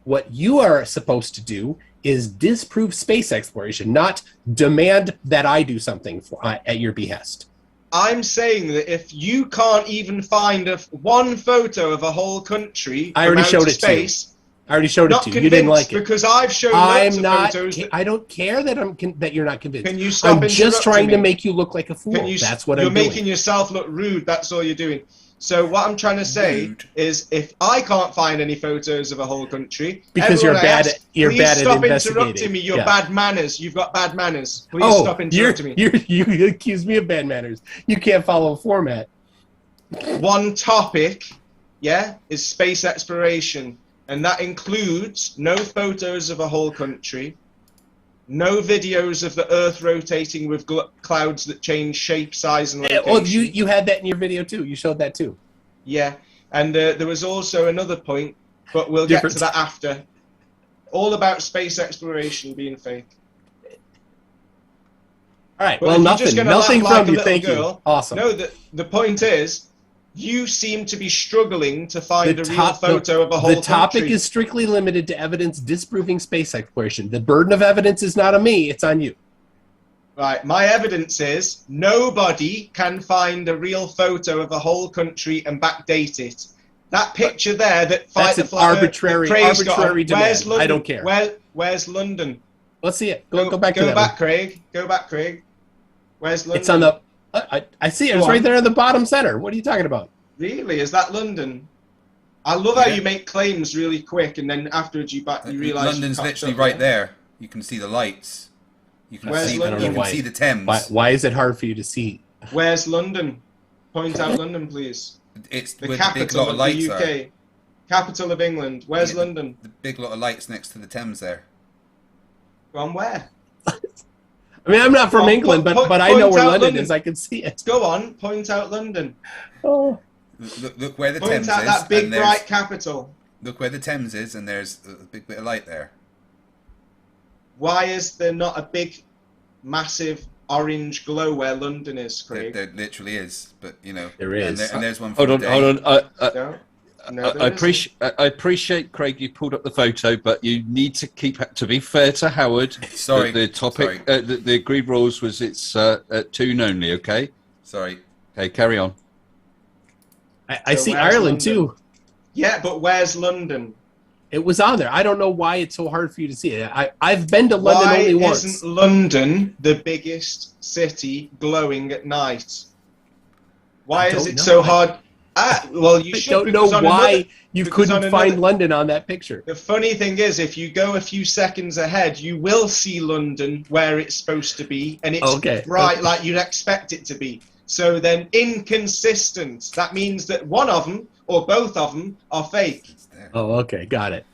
what you are supposed to do is disprove space exploration, not demand that I do something at your behest. I'm saying that if you can't even find one photo of a whole country I already from showed outer it to you. space, I already showed it not to you. You didn't like it. Because I've shown lots of photos. I don't care that you're not convinced. Can you stop I'm just trying interrupting to me? make you look like a fool. That's what I'm doing. You're making yourself look rude. That's all you're doing. So what I'm trying to say is, if I can't find any photos of a whole country, because you're bad at please stop investigating. interrupting me. You're bad manners. You've got bad manners. Please Oh, stop interrupting me. You accuse me of bad manners. You can't follow a format. One topic, yeah, is space exploration, and that includes no photos of a whole country, no videos of the Earth rotating with clouds that change shape, size, and location. Oh, you had that in your video too. You showed that too. Yeah, and there was also another point, but we'll get to that after. All about space exploration being fake. All right. But well, nothing from you. Thank you. Awesome. No, the point is, you seem to be struggling to find a real photo of a whole country. The topic is strictly limited to evidence disproving space exploration. The burden of evidence is not on me, it's on you. Right, my evidence is nobody can find a real photo of a whole country and backdate it. That picture there that that's an arbitrary demand. Where's London? I don't care. Where's London? Let's see it. Go back to that. Go back, Craig. Go back, Craig. Where's London? It's on the I see it. It's right there in the bottom center. What are you talking about? Really? Is that London? I love how you make claims really quick, and then afterwards you realise London's literally right there. You can see the lights. You can see the Thames. Why is it hard for you to see? Where's London? Point out London, please. It's the where capital the big lot of of the lights UK. Capital of England. Where's London? The big lot of lights next to the Thames there. From where? I mean, I'm not from England, but I know where London is. I can see it. Go on, point out London. Oh. Look where the Thames is. Point out that big bright capital. Look where the Thames is, and there's a big bit of light there. Why is there not a big, massive orange glow where London is, Craig? There literally is, but you know, there is. And there's one. For Hold on. I I appreciate, Craig, you pulled up the photo, but you need to to be fair to Howard. Sorry. The topic, the agreed rules was it's toon only. Okay. Sorry. Okay, carry on. I see Ireland too. Yeah, but where's London? It was on there. I don't know why it's so hard for you to see it. I've been to London only once. Why isn't London the biggest city glowing at night? Why is it so hard? Well, you should. I don't know why you couldn't find London on that picture. The funny thing is, if you go a few seconds ahead, you will see London where it's supposed to be, and it's bright like you'd expect it to be. So then, inconsistent. That means that one of them or both of them are fake. Oh, okay, got it.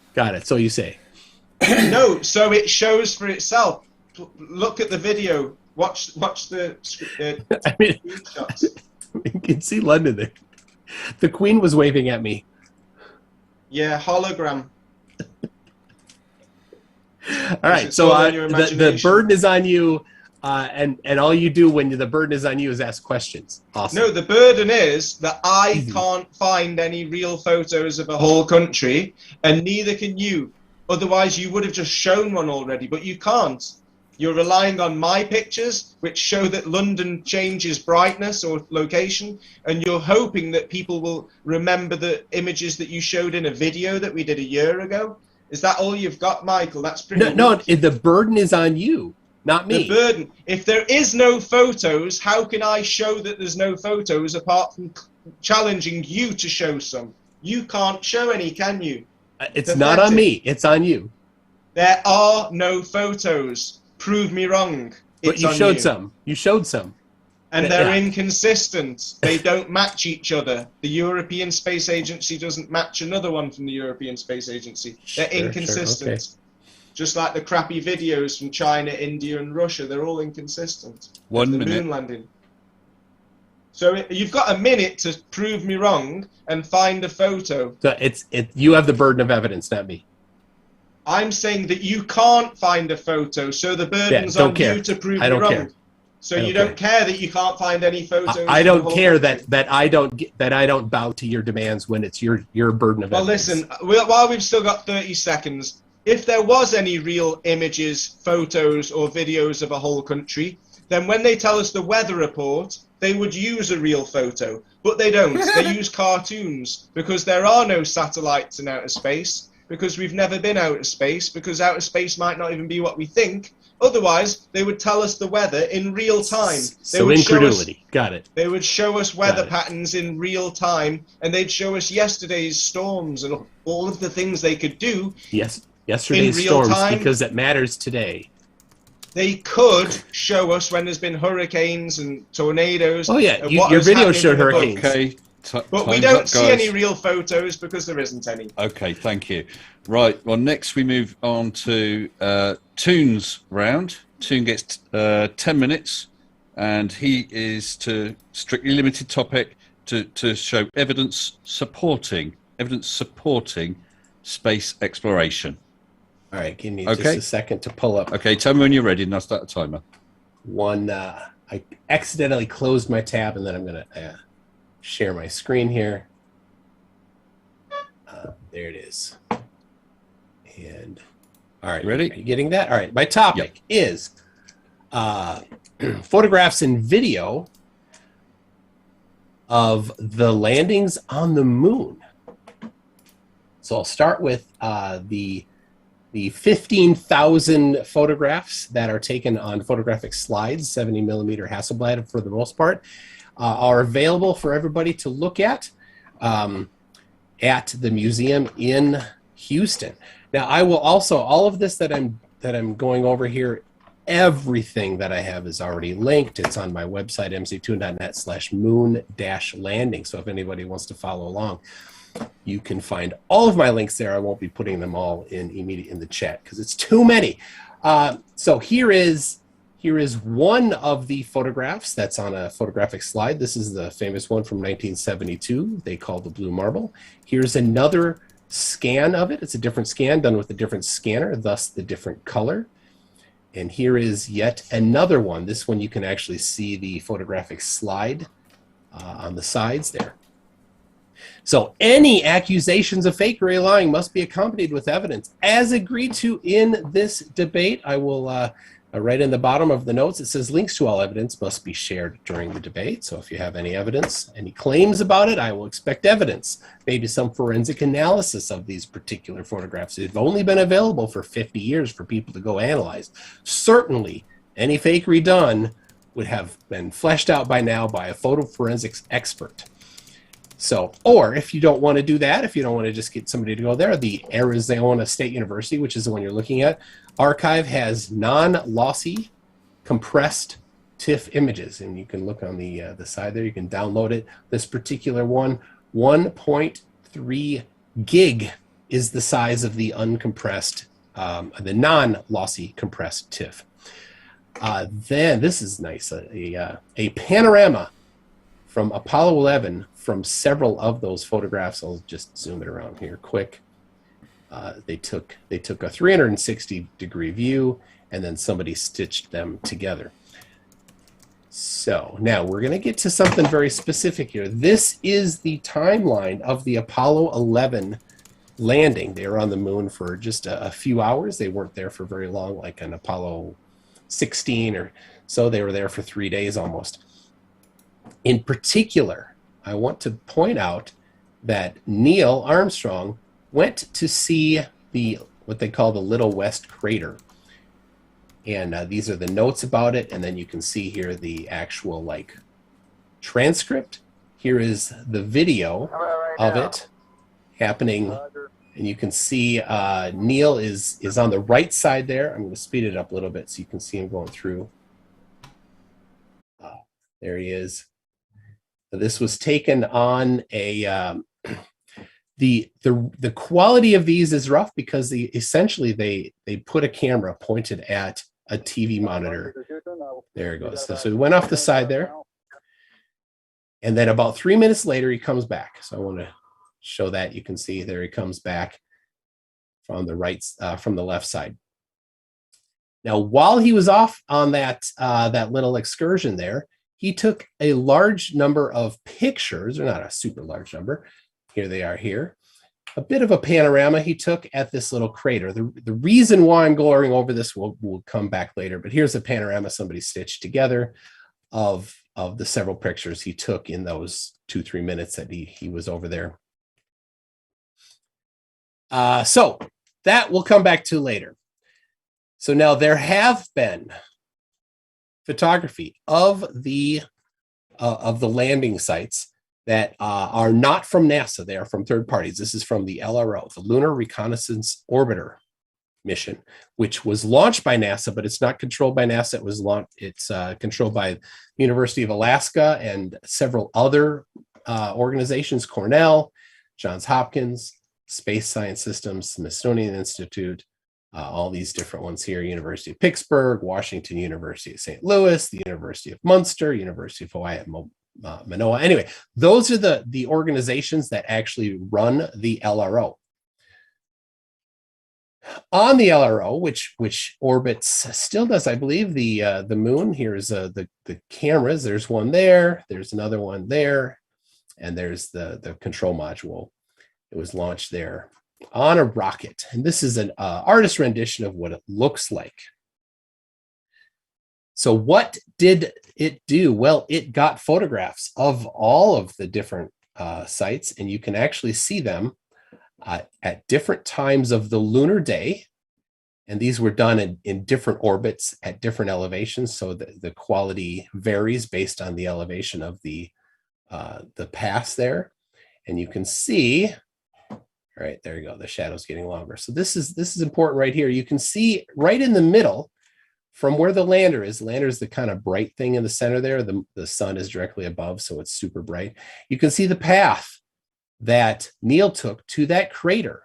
So you say? No, so it shows for itself. Look at the video. Watch the screenshots. You can see London there. The Queen was waving at me. Yeah, hologram. All right, so the burden is on you, and all you do when the burden is on you is ask questions. Awesome. No, the burden is that I can't find any real photos of a whole country, and neither can you. Otherwise, you would have just shown one already, but you can't. You're relying on my pictures, which show that London changes brightness or location, and you're hoping that people will remember the images that you showed in a video that we did a year ago. Is that all you've got, Michael? That's pretty No, the burden is on you, not me. The burden. If there is no photos, how can I show that there's no photos apart from challenging you to show some? You can't show any, can you? It's not on me. It's on you. There are no photos. Prove me wrong. But you showed some. You showed some. And they're inconsistent. They don't match each other. The European Space Agency doesn't match another one from the European Space Agency. They're inconsistent. Okay. Just like the crappy videos from China, India, and Russia. They're all inconsistent. 1 minute. The moon landing. So you've got a minute to prove me wrong and find a photo. So you have the burden of evidence, not me. I'm saying that you can't find a photo, so the burden's on you to prove you're wrong. So you don't care that you can't find any photos. I don't care that I don't bow to your demands when it's your burden of evidence. Well, listen. While we've still got 30 seconds, if there was any real images, photos, or videos of a whole country, then when they tell us the weather report, they would use a real photo, but they don't. They use cartoons because there are no satellites in outer space. Because we've never been out of space, because outer space might not even be what we think. Otherwise, they would tell us the weather in real time. So incredulity. Got it. They would show us weather patterns in real time, and they'd show us yesterday's storms and all of the things they could do. Yes, yesterday's storms, because it matters today. They could show us when there's been hurricanes and tornadoes. Oh yeah, your video showed hurricanes. Okay. But we don't see any real photos because there isn't any. Okay, thank you. Right, well, next we move on to Toon's round. Toon gets 10 minutes, and he is to strictly limited topic to show evidence supporting space exploration. All right, give me just a second to pull up. Okay, tell me when you're ready, and I'll start the timer. I accidentally closed my tab, and then I'm going to share my screen here. There it is. And all right, ready? Are you getting that? All right, my topic is photographs and video of the landings on the moon. So I'll start with the 15,000 photographs that are taken on photographic slides, 70mm Hasselblad for the most part, are available for everybody to look at the museum in Houston. Now, I will also, all of this that I'm going over here, everything that I have is already linked. It's on my website, mctoon.net/moon-landing. So if anybody wants to follow along, you can find all of my links there. I won't be putting them all in the chat because it's too many. So here is one of the photographs that's on a photographic slide. This is the famous one from 1972. They call the Blue Marble. Here's another scan of it. It's a different scan done with a different scanner, thus the different color. And here is yet another one. This one you can actually see the photographic slide on the sides there. So any accusations of fakery or lying must be accompanied with evidence. As agreed to in this debate, I will write in the bottom of the notes, it says links to all evidence must be shared during the debate. So if you have any evidence, any claims about it, I will expect evidence. Maybe some forensic analysis of these particular photographs. They've only been available for 50 years for people to go analyze. Certainly, any fakery done would have been fleshed out by now by a photo forensics expert. So, or if you don't want to do that, if you don't want to just get somebody to go there, the Arizona State University, which is the one you're looking at, archive has non-lossy compressed TIFF images, and you can look on the side there. You can download it. This particular one, 1.3 gig is the size of the uncompressed, the non-lossy compressed TIFF. Then this is nice, a panorama from Apollo 11 from several of those photographs. I'll just zoom it around here quick. They took a 360-degree view, and then somebody stitched them together. So now we're going to get to something very specific here. This is the timeline of the Apollo 11 landing. They were on the moon for just a few hours. They weren't there for very long, like an Apollo 16 or so. They were there for 3 days almost. In particular, I want to point out that Neil Armstrong went to see what they call the Little West Crater. And these are the notes about it, and then you can see here the actual transcript. Here is the video of it happening, and you can see Neil is on the right side there. I'm going to speed it up a little bit so you can see him going through. There he is. This was taken on a the quality of these is rough because essentially they put a camera pointed at a TV monitor. There it goes. So he went off the side there, and then about 3 minutes later he comes back. So I want to show that. You can see there he comes back on the right, from the left side. Now, while he was off on that little excursion there, he took a large number of pictures, or not a super large number. Here they are here. A bit of a panorama he took at this little crater. The reason why I'm going over this will come back later, but here's a panorama somebody stitched together of the several pictures he took in those 2-3 minutes that he was over there. So that we'll come back to later. So now there have been photography of the landing sites that are not from NASA. They are from third parties. This is from the LRO, the Lunar Reconnaissance Orbiter mission, which was launched by NASA, but it's not controlled by NASA. It was launched. It's controlled by the University of Alaska and several other organizations: Cornell, Johns Hopkins, Space Science Systems, Smithsonian Institute, all these different ones here: University of Pittsburgh, Washington University of St. Louis, the University of Munster, University of Hawaii at Manoa. Anyway, those are the organizations that actually run the LRO. On the LRO, which orbits, still does, I believe, the moon. Here's the cameras. There's one there. There's another one there, and there's the control module. It was launched there on a rocket, and this is an artist rendition of what it looks like. So what did it do? Well, it got photographs of all of the different sites, and you can actually see them at different times of the lunar day. And these were done in different orbits at different elevations, so the quality varies based on the elevation of the pass there. And you can see, all right, there you go, the shadow's getting longer. So this is important right here. You can see right in the middle, from where the lander is the kind of bright thing in the center there. The sun is directly above, so it's super bright. You can see the path that Neil took to that crater,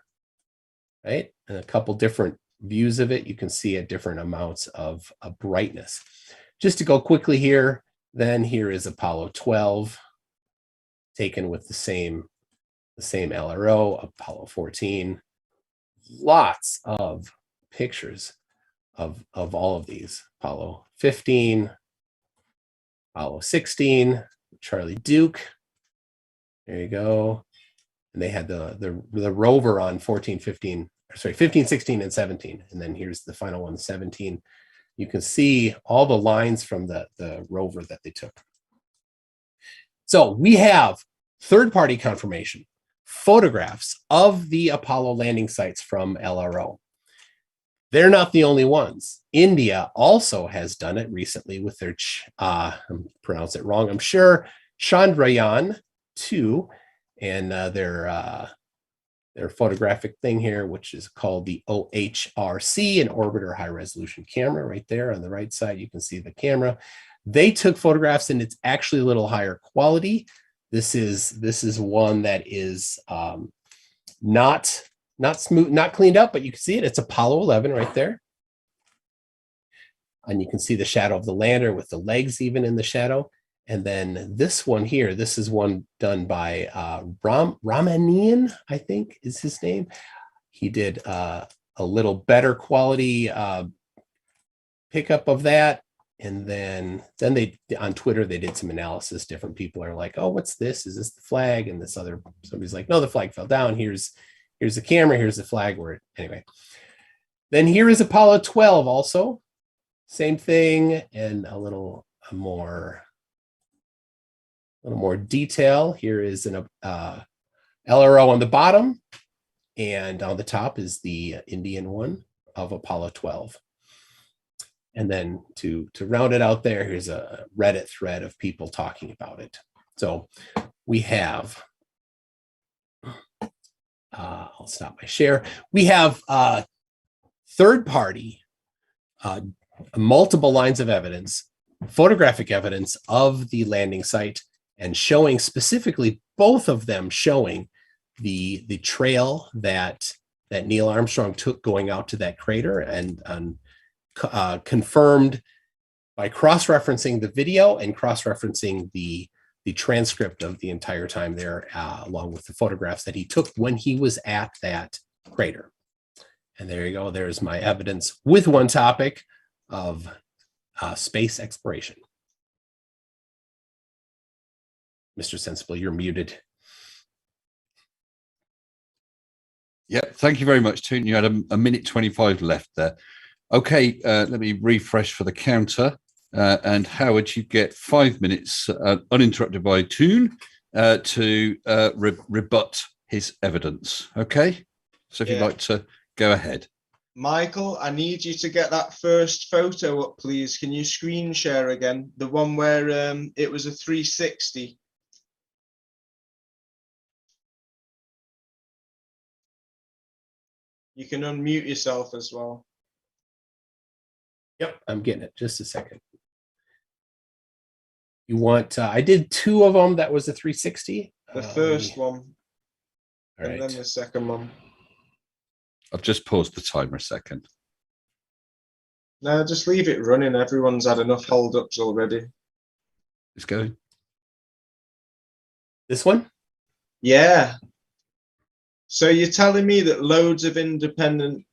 right? And a couple different views of it. You can see at different amounts of brightness. Just to go quickly here, then here is Apollo 12, taken with the same LRO, Apollo 14. Lots of pictures of all of these. Apollo 15, Apollo 16, Charlie Duke. There you go. And they had the rover on 15, 16, and 17. And then here's the final one, 17. You can see all the lines from the rover that they took. So we have third-party confirmation, photographs of the Apollo landing sites from LRO. They're not the only ones. India also has done it recently with their, I'm pronouncing it wrong, I'm sure, Chandrayaan 2, and their photographic thing here, which is called the OHRC, an orbiter high resolution camera. Right there on the right side, you can see the camera. They took photographs, and it's actually a little higher quality. This is one that is not smooth, not cleaned up, but you can see it. It's Apollo 11 right there. And you can see the shadow of the lander with the legs even in the shadow. And then this one here, this is one done by Ramanian, I think is his name. He did a little better quality pickup of that. And then they, on Twitter, they did some analysis. Different people are like, oh, what's this? Is this the flag? And this other, somebody's like, no, the flag fell down. Here's the camera. Here's the flag. Anyway. Then here is Apollo 12 also. Same thing, and a little more detail. Here is an LRO on the bottom, and on the top is the Indian one of Apollo 12. And then to round it out there, here's a Reddit thread of people talking about it. So we have, I'll stop my share. We have third-party, multiple lines of evidence, photographic evidence of the landing site, and showing specifically, both of them showing the trail that Neil Armstrong took going out to that crater, and confirmed by cross-referencing the video and cross-referencing the transcript of the entire time there, along with the photographs that he took when he was at that crater. And there you go. There's my evidence with one topic of space exploration. Mr. Sensible, you're muted. Yeah, thank you very much, Toon. You had a minute 25 left there. Okay, let me refresh for the counter. And Howard, you get 5 minutes uninterrupted by Toon to rebut his evidence. Okay, so if you'd like to go ahead. Michael, I need you to get that first photo up, please. Can you screen share again? The one where it was a 360. You can unmute yourself as well. Yep, I'm getting it. Just a second. You want, I did 2 of them. That was a 360. The first one. All and right. then the second one. I've just paused the timer a second. No, just leave it running. Everyone's had enough hold-ups already. It's going. This one? Yeah. So you're telling me that loads of independent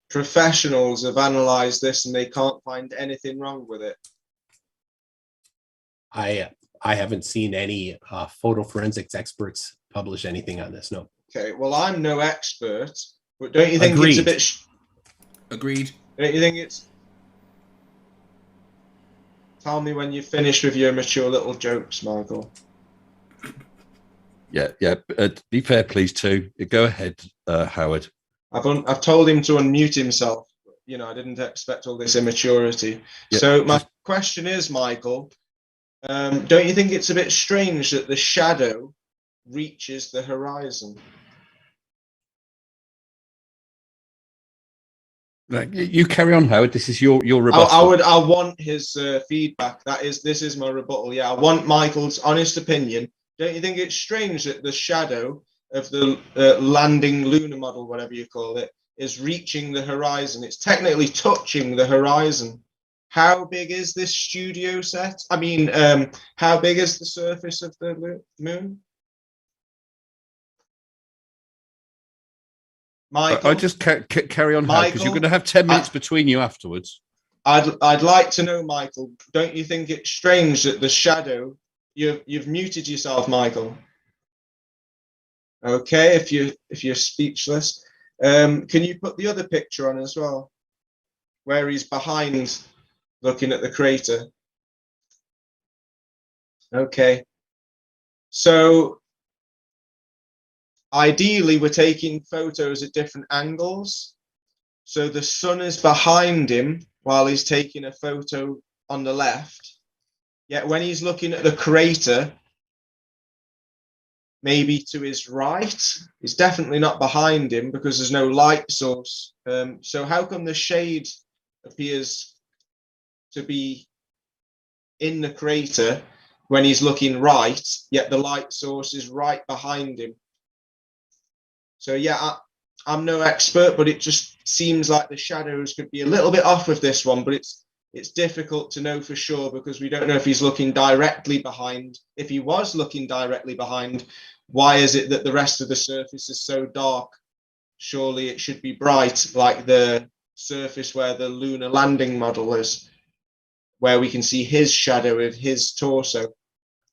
professionals have analysed this and they can't find anything wrong with it? I haven't seen any photo forensics experts publish anything on this. No. Okay, well, I'm no expert, but don't you think it's a bit... Agreed. Don't you think it's... Tell me when you're finished with your mature little jokes, Michael. Yeah. Be fair, please, too. Go ahead, Howard. I've told him to unmute himself. You know, I didn't expect all this immaturity. Yeah, so my question is, Michael, don't you think it's a bit strange that the shadow reaches the horizon? You carry on, Howard. This is your rebuttal. I want his feedback. This is my rebuttal. Yeah, I want Michael's honest opinion. Don't you think it's strange that the shadow of the landing lunar model, whatever you call it, is reaching the horizon? It's technically touching the horizon. How big is this studio set? I mean, how big is the surface of the moon? Michael, I just carry on, Howard, because you're going to have 10 minutes between you afterwards. I'd like to know, Michael. Don't you think it's strange that the shadow? You've muted yourself, Michael. Okay, if you're speechless, can you put the other picture on as well, where he's behind, looking at the crater? Okay, so ideally we're taking photos at different angles. So the sun is behind him while he's taking a photo on the left. Yet when he's looking at the crater, maybe to his right, it's definitely not behind him because there's no light source. So how come the shade appears to be in the crater when he's looking right, yet the light source is right behind him? So yeah, I'm no expert, but it just seems like the shadows could be a little bit off with this one, but it's difficult to know for sure because we don't know if he's looking directly behind. If he was looking directly behind, why is it that the rest of the surface is so dark? Surely it should be bright, like the surface where the lunar landing model is, where we can see his shadow of his torso.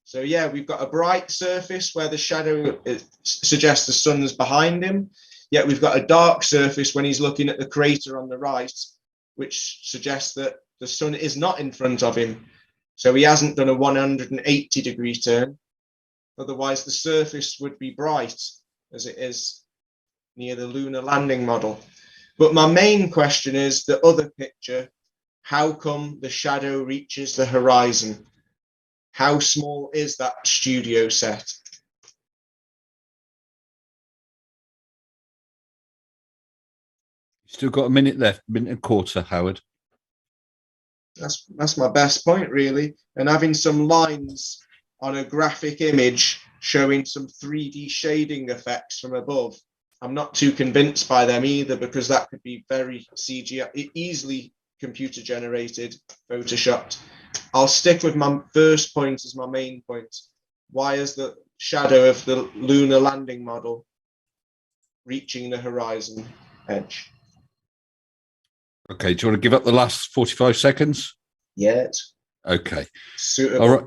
So yeah, we've got a bright surface where the shadow suggests the sun's behind him, yet we've got a dark surface when he's looking at the crater on the right, which suggests that the sun is not in front of him. So he hasn't done a 180-degree turn. Otherwise, the surface would be bright as it is near the lunar landing model. But my main question is the other picture. How come the shadow reaches the horizon? How small is that studio set? Still got a minute left, minute and a quarter, Howard. That's my best point, really. And having some lines on a graphic image showing some 3D shading effects from above, I'm not too convinced by them either, because that could be very CGI, easily computer generated, photoshopped. I'll stick with my first point as my main point. Why is the shadow of the lunar landing model reaching the horizon edge? Okay, do you want to give up the last 45 seconds? Yet. Okay. Suitable. All right.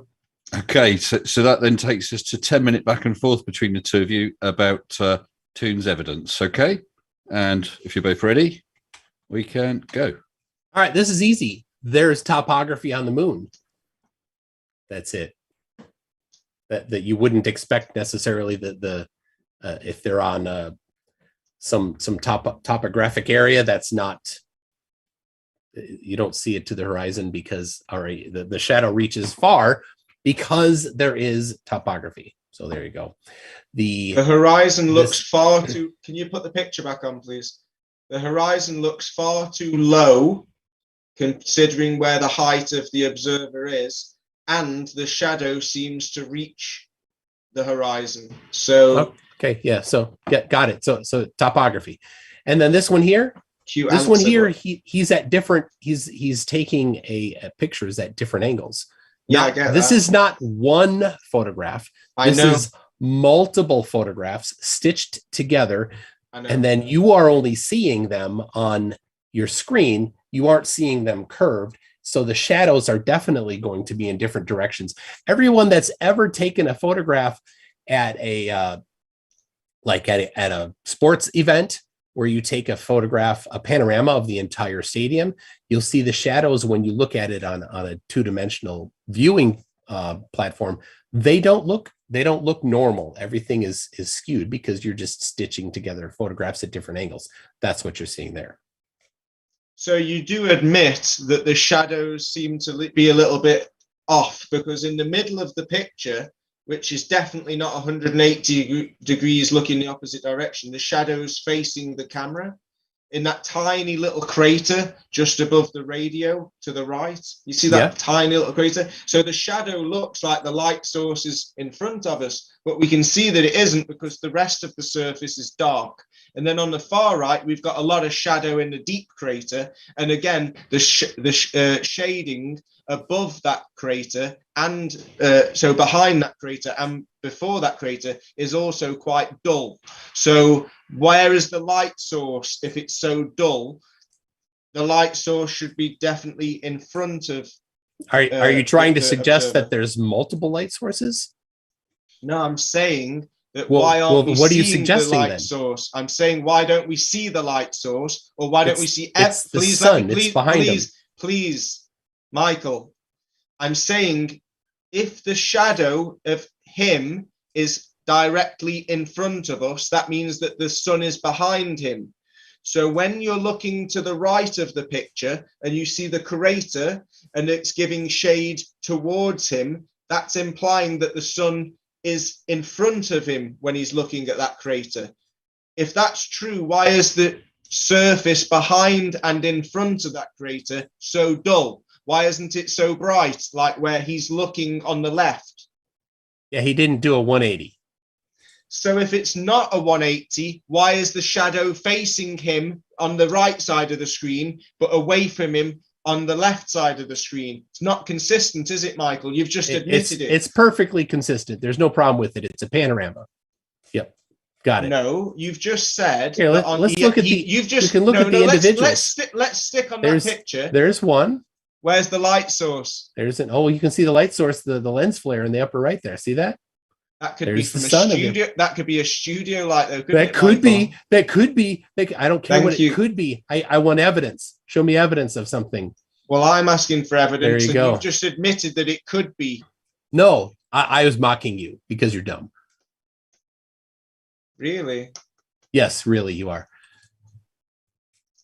Okay, so that then takes us to 10-minute back and forth between the two of you about Toon's evidence. Okay, and if you're both ready, we can go. All right, this is easy. There's topography on the moon. That's it. That you wouldn't expect necessarily that if they're on some topographic area that's not, you don't see it to the horizon because the shadow reaches far because there is topography. So there you go. The horizon looks far too. Can you put the picture back on, please? The horizon looks far too low, considering where the height of the observer is, and the shadow seems to reach the horizon. So okay, yeah. So got it. So topography, and then this one here. This one here, he's at different. He's taking a pictures at different angles. Yeah, I get this that. is not one photograph. This is multiple photographs stitched together, and then you are only seeing them on your screen. You aren't seeing them curved. So the shadows are definitely going to be in different directions. Everyone that's ever taken a photograph at a at a sports event where you take a photograph, a panorama of the entire stadium, you'll see the shadows when you look at it on a two-dimensional viewing platform. They don't look normal. Everything is skewed because you're just stitching together photographs at different angles. That's what you're seeing there. So you do admit that the shadows seem to be a little bit off, because in the middle of the picture, which is definitely not 180 degrees looking the opposite direction, the shadow's facing the camera in that tiny little crater just above the radio to the right. You see that tiny little crater? So the shadow looks like the light source is in front of us, but we can see that it isn't because the rest of the surface is dark. And then on the far right, we've got a lot of shadow in the deep crater. And again, the shading above that crater and so behind that crater and before that crater is also quite dull. So where is the light source? If it's so dull, the light source should be definitely in front of. Are you trying to suggest that there's multiple light sources? No, I'm saying that why aren't we seeing the light source? I'm saying, why don't we see the light source, or why don't we see? It's the sun. It's behind him. Please, Michael. I'm saying, if the shadow of him is directly in front of us, that means that the sun is behind him. So when you're looking to the right of the picture and you see the crater and it's giving shade towards him, that's implying that the sun is in front of him when he's looking at that crater. If that's true, why is the surface behind and in front of that crater so dull? Why isn't it so bright, like where he's looking on the left? Yeah, he didn't do a 180. So if it's not a 180, why is the shadow facing him on the right side of the screen, but away from him on the left side of the screen? It's not consistent, is it, Michael? You've just admitted it. It's perfectly consistent. There's no problem with it. It's a panorama. Yep. Got it. No, you've just said. Here, let's look at the. You've just. You can look at the individuals. Let's stick on that picture. There's one. Where's the light source? There's an. Oh, you can see the light source, the lens flare in the upper right there. See that? That could be from a studio. That could be a studio light, though. That could be. That could be. I don't care what it could be. I want evidence. Show me evidence of something. Well, I'm asking for evidence. There you go. You've just admitted that it could be. No, I was mocking you because you're dumb. Really? Yes, really, you are.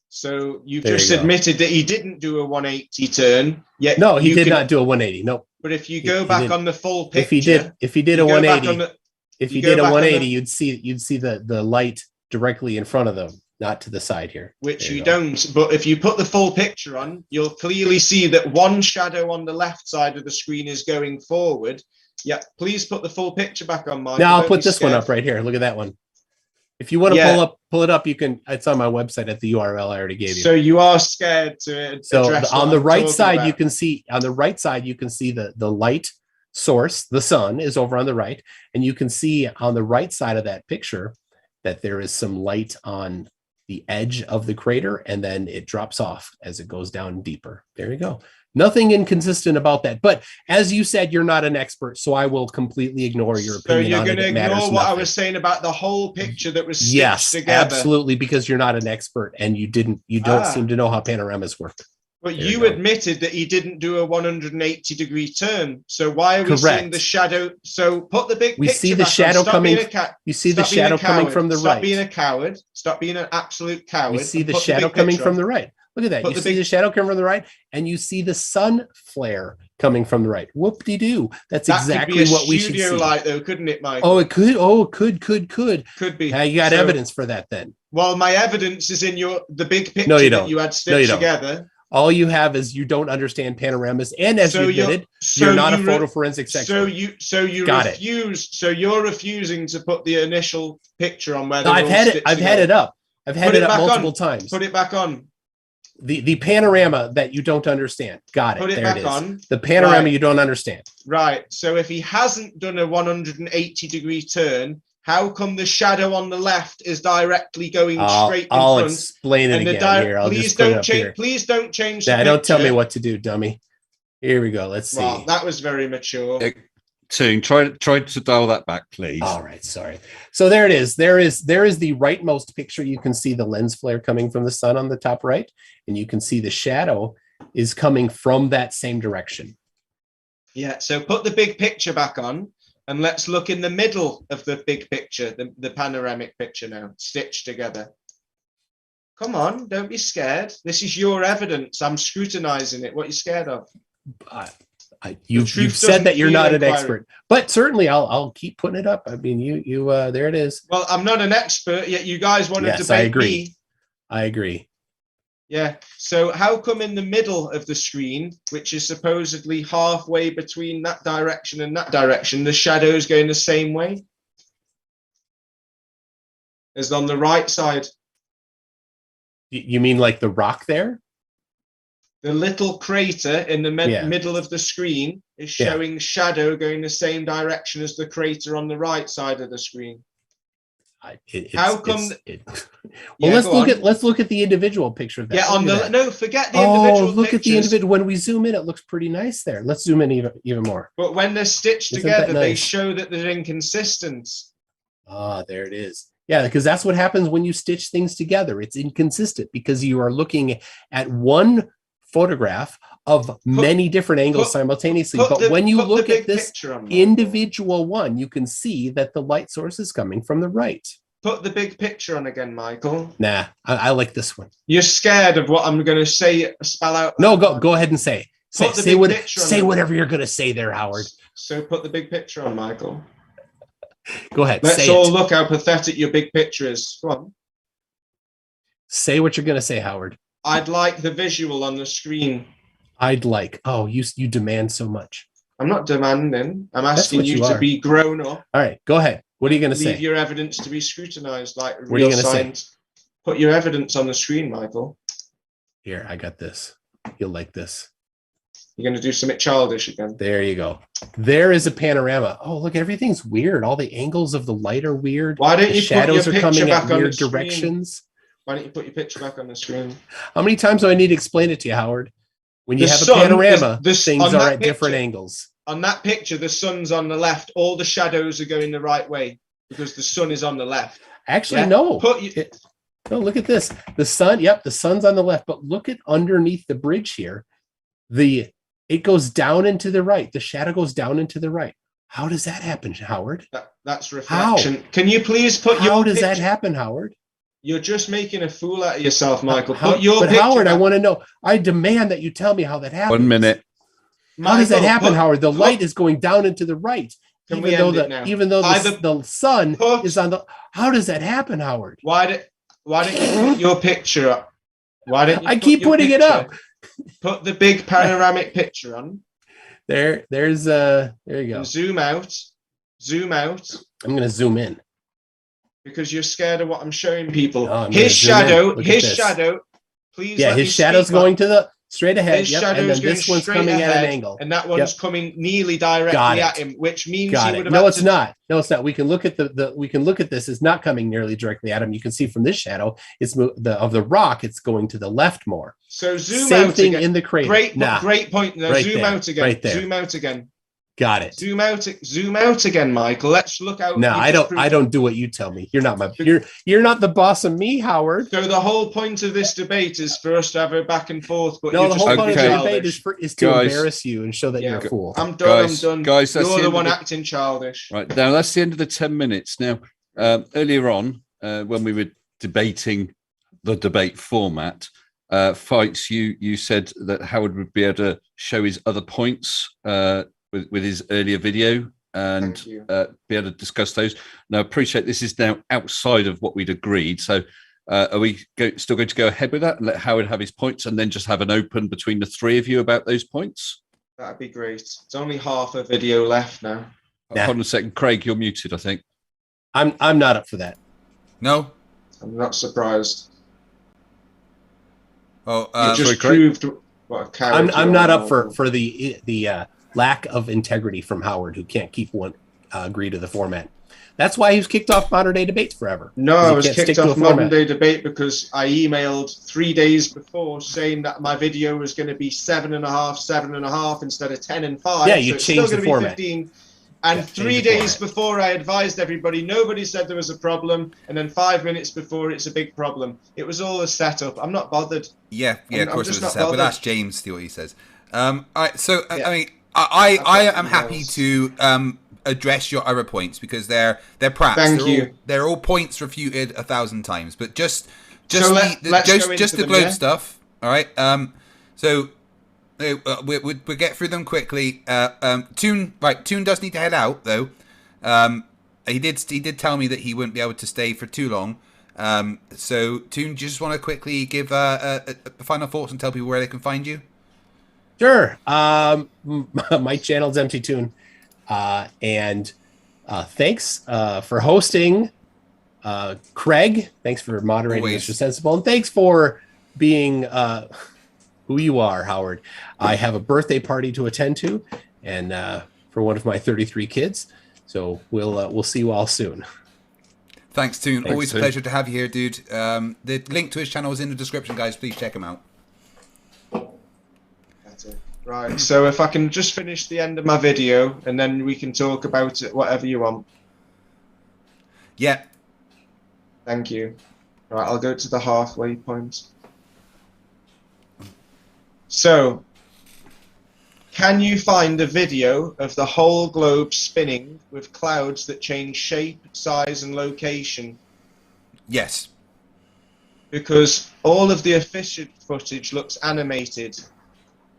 So you've just admitted that he didn't do a 180 turn. Yet no, he did not do a 180. No. But if you go back on the full picture, if he did a 180, if he did a 180, you'd see the light directly in front of them, not to the side here. Which you don't. But if you put the full picture on, you'll clearly see that one shadow on the left side of the screen is going forward. Yeah, please put the full picture back on, Mike. Now I'll put this one up right here. Look at that one. If you want to pull it up, you can. It's on my website at the URL I already gave you. So you are scared to. So on the right side, you can see the light source. The sun is over on the right, and you can see on the right side of that picture that there is some light on the edge of the crater, and then it drops off as it goes down deeper. There you go. Nothing inconsistent about that. But as you said, you're not an expert, so I will completely ignore your opinion. So you're going to ignore what I was saying about the whole picture that was stitched together? Absolutely, because you're not an expert and you don't seem to know how panoramas work. But you admitted that he didn't do a 180-degree turn. So why are we seeing the shadow? So put the big picture. We see the shadow coming. You see the shadow coming from the right. Stop being a coward. Stop being an absolute coward. We see the shadow coming from the right. Look at that. You see the shadow coming from the right, and you see the sun flare coming from the right. Whoop-de-doo. That's exactly what we should see. That could be a studio light, though, couldn't it, Michael? Oh, it could. Oh, it could. Could be. You got evidence for that, then? Well, my evidence is in the big picture that you had stitched together. All you have is you don't understand panoramas, and as you admitted, you're not a photo forensics expert. So you're refusing to put the initial picture on where I've had it up. I've had it up multiple times. Put it back on. The panorama that you don't understand. Got it. Put it back on. The panorama you don't understand. Right. So if he hasn't done a 180-degree turn, how come the shadow on the left is directly going straight in front? I'll explain it again here. Please don't change the picture. Don't tell me what to do, dummy. Here we go. Let's see. Well, that was very mature. Toon, try to dial that back, please. All right, sorry. So there it is. There is the rightmost picture. You can see the lens flare coming from the sun on the top right, and you can see the shadow is coming from that same direction. Yeah, so put the big picture back on, and let's look in the middle of the big picture, the panoramic picture now, stitched together. Come on, don't be scared. This is your evidence. I'm scrutinizing it. What are you scared of? You've said that you're not an expert, but certainly I'll keep putting it up. I mean, you there it is. Well, I'm not an expert yet. You guys want to debate me. I agree. Yeah. So how come in the middle of the screen, which is supposedly halfway between that direction and that direction, the shadows going the same way as on the right side? You mean like the rock there? The little crater in the middle of the screen is showing shadow going the same direction as the crater on the right side of the screen. How come? Let's look at the individual picture of that. Yeah, forget the individual. Look at the individual. When we zoom in, it looks pretty nice there. Let's zoom in even more. But when they're stitched together, they show that they're inconsistent. Ah, there it is. Yeah, because that's what happens when you stitch things together. It's inconsistent because you are looking at one photograph of many different angles simultaneously. But when you look at this individual one, you can see that the light source is coming from the right. Put the big picture on again, Michael. Nah, I like this one. You're scared of what I'm going to say, spell out? No, go ahead and say whatever you're going to say there, Howard. So put the big picture on, Michael. Go ahead. Let's all look how pathetic your big picture is. Go on. Say what you're going to say, Howard. I'd like the visual on the screen. Oh, you demand so much. I'm not demanding. I'm asking you to be grown up. All right, go ahead. What are you going to say? Leave your evidence to be scrutinized like what are you going to say? Put your evidence on the screen, Michael. Here, I got this. You'll like this. You're going to do something childish again. There you go. There is a panorama. Oh, look, everything's weird. All the angles of the light are weird. Why don't you shadows put your are coming picture back at on weird the screen? directions? Why don't you put your picture back on the screen? How many times do I need to explain it to you, Howard? When you have a panorama, things are at different angles. On that picture, the sun's on the left. All the shadows are going the right way because the sun is on the left. Actually, no. No, look at this. The sun, the sun's on the left, but look at underneath the bridge here. It goes down into the right. The shadow goes down into the right. How does that happen, Howard? That's reflection. How? Can you please put your How does that happen, Howard? You're just making a fool out of yourself, Michael. Howard, I want to know. I demand that you tell me how that happens. 1 minute. How does that happen, Howard? The light is going down into the right. Even though the sun is on the. How does that happen, Howard? Why don't you put your picture up? Why don't you? I keep putting it up. Put the big panoramic picture on. There you go. And zoom out. I'm going to zoom in. Because you're scared of what I'm showing people. His shadow. Please. Yeah, his shadow's going to the. Straight ahead. His Yep. shadow's And then going this one's straight coming ahead, at an angle. and that one's coming nearly directly at him, which means Got he it. would have. No, it's not. No, it's not. We can look at we can look at this as not coming nearly directly at him. You can see from this shadow, it's of the rock. It's going to the left more. So zoom Same out thing again. in the crater. Great point. Now Right zoom there. out again. Right there. Zoom out again. Got it. Zoom out again, Michael. Let's look out. No, I don't do what you tell me. You're not you're not the boss of me, Howard. So the whole point of this debate is for us to have a back and forth. But No, you're the just whole point of the childish. debate is to Guys. embarrass you and show that you're a fool. I'm done. I'm done. Guys, that's you're the the end one of the- acting childish. Right, now that's the end of the 10 minutes. Now, earlier on, when we were debating the debate format, Fights, you said that Howard would be able to show his other points with his earlier video and be able to discuss those. Now, I appreciate this is now outside of what we'd agreed. So are we still going to go ahead with that and let Howard have his points and then just have an open between the three of you about those points? That'd be great. It's only half a video left now. Hold on a second. Craig, you're muted, I think. I'm not up for that. No? I'm not surprised. Oh, you just proved what a coward I'm you not are, up for the lack of integrity from Howard, who can't keep agree to the format. That's why he was kicked off modern day debates forever. No, I was can't stick kicked to a off modern format. day debate because I emailed 3 days before saying that my video was going to be 7.5 instead of 10 and 5. Yeah, you it's changed still the going to format. be 15. And 3 days before I advised everybody, nobody said there was a problem. And then 5 minutes before, it's a big problem. It was all a setup. I'm not bothered. Yeah, of course it was a not set, but bothered. that's James, see what he says. I mean, I am happy to address your other points because they're praps. Thank you. They're all points refuted 1,000 times, but just So let's go just into the them, globe yeah? stuff. All right. We'll get through them quickly. Toon does need to head out though. He did tell me that he wouldn't be able to stay for too long. So Toon, do you just want to quickly give final thoughts and tell people where they can find you? Sure. My channel's MCToon. And thanks for hosting, Craig. Thanks for moderating Always. Mr. Sensible. And thanks for being who you are, Howard. I have a birthday party to attend to, and for one of my 33 kids. So we'll see you all soon. Thanks, Toon. Thanks, Always a Toon. pleasure to have you here, dude. The link to his channel is in the description, guys. Please check him out. That's it. Right, so if I can just finish the end of my video and then we can talk about it, whatever you want. Yeah. Thank you. Right, I'll go to the halfway point. So, can you find a video of the whole globe spinning with clouds that change shape, size, and location? Yes. Because all of the official footage looks animated.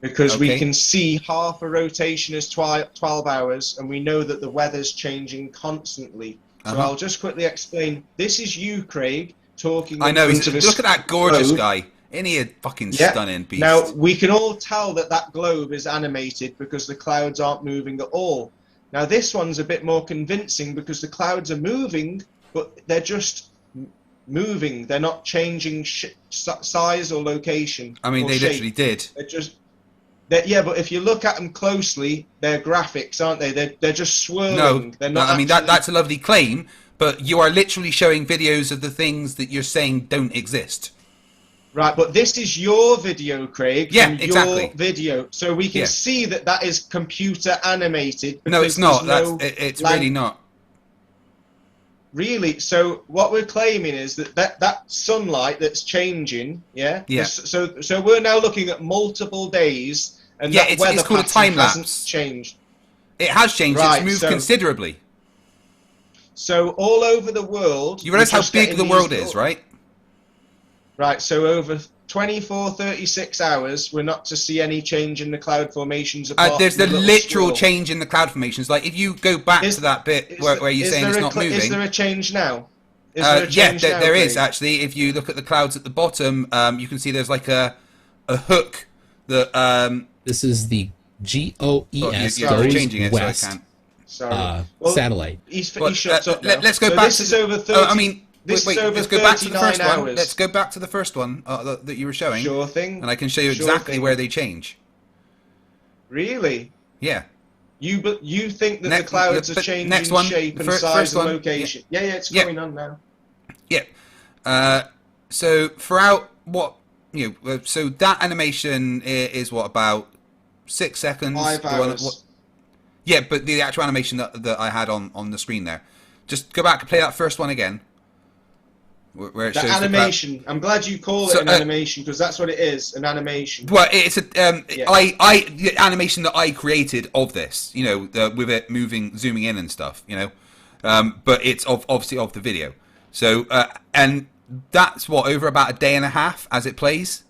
Because we Okay. can see half a rotation is 12 hours, and we know that the weather's changing constantly. So Uh-huh. I'll just quickly explain. This is you, Craig, talking. I know. in front of a Look at that gorgeous globe. guy. Isn't he a fucking Yeah. stunning beast? Now, we can all tell that that globe is animated because the clouds aren't moving at all. Now, this one's a bit more convincing because the clouds are moving, but they're just moving. They're not changing size or location. I mean, or they shape. literally did. They're just... yeah, but if you look at them closely, they're graphics, aren't they? They're just swirling. No, they're not I mean, actually... that's a lovely claim, but you are literally showing videos of the things that you're saying don't exist. Right, but this is your video, Craig. Yeah, from exactly. Your video, so we can Yeah. see that that is computer animated. No, it's because not. there's no It's lang- really not. Really? So what we're claiming is that sunlight that's changing, yeah? Yeah. So we're now looking at multiple days, and Yeah, that it's weather called a pattern time hasn't lapse. changed. It has changed. Right, It's moved so- considerably. So all over the world... You realise we're how just big getting the world these is, right? Right, so over 24, 36 hours, we're not to see any change in the cloud formations. apart There's from the little literal swirl. change in the cloud formations. Like, if you go back to that bit where you're Is saying there it's a not moving... Is there a change now? Is there a change now, there is Craig? actually. If you look at the clouds at the bottom, you can see there's like a hook that... This is the GOES you're goes changing it, west so I can't. Sorry. satellite. He But, shuts up now. let's go So back this to is the- over 30, I mean, This wait, is over let's go back to the 39 first hours. one. Let's go back to the first one that you were showing. Sure thing. And I can show you exactly where they change. Really? Yeah. You think that the clouds are changing shape and size and location? Yeah, it's going on now. Yeah. So throughout so that animation is what, about 6 seconds? 5 hours. Yeah, but the actual animation that I had on the screen there. Just go back and play that first one again. Where it shows animation. I'm glad you call it an animation, because that's what it is, an animation. Well, it's the animation that I created of this, with it zooming in and stuff, but it's obviously of the video. So, and that's over about a day and a half as it plays.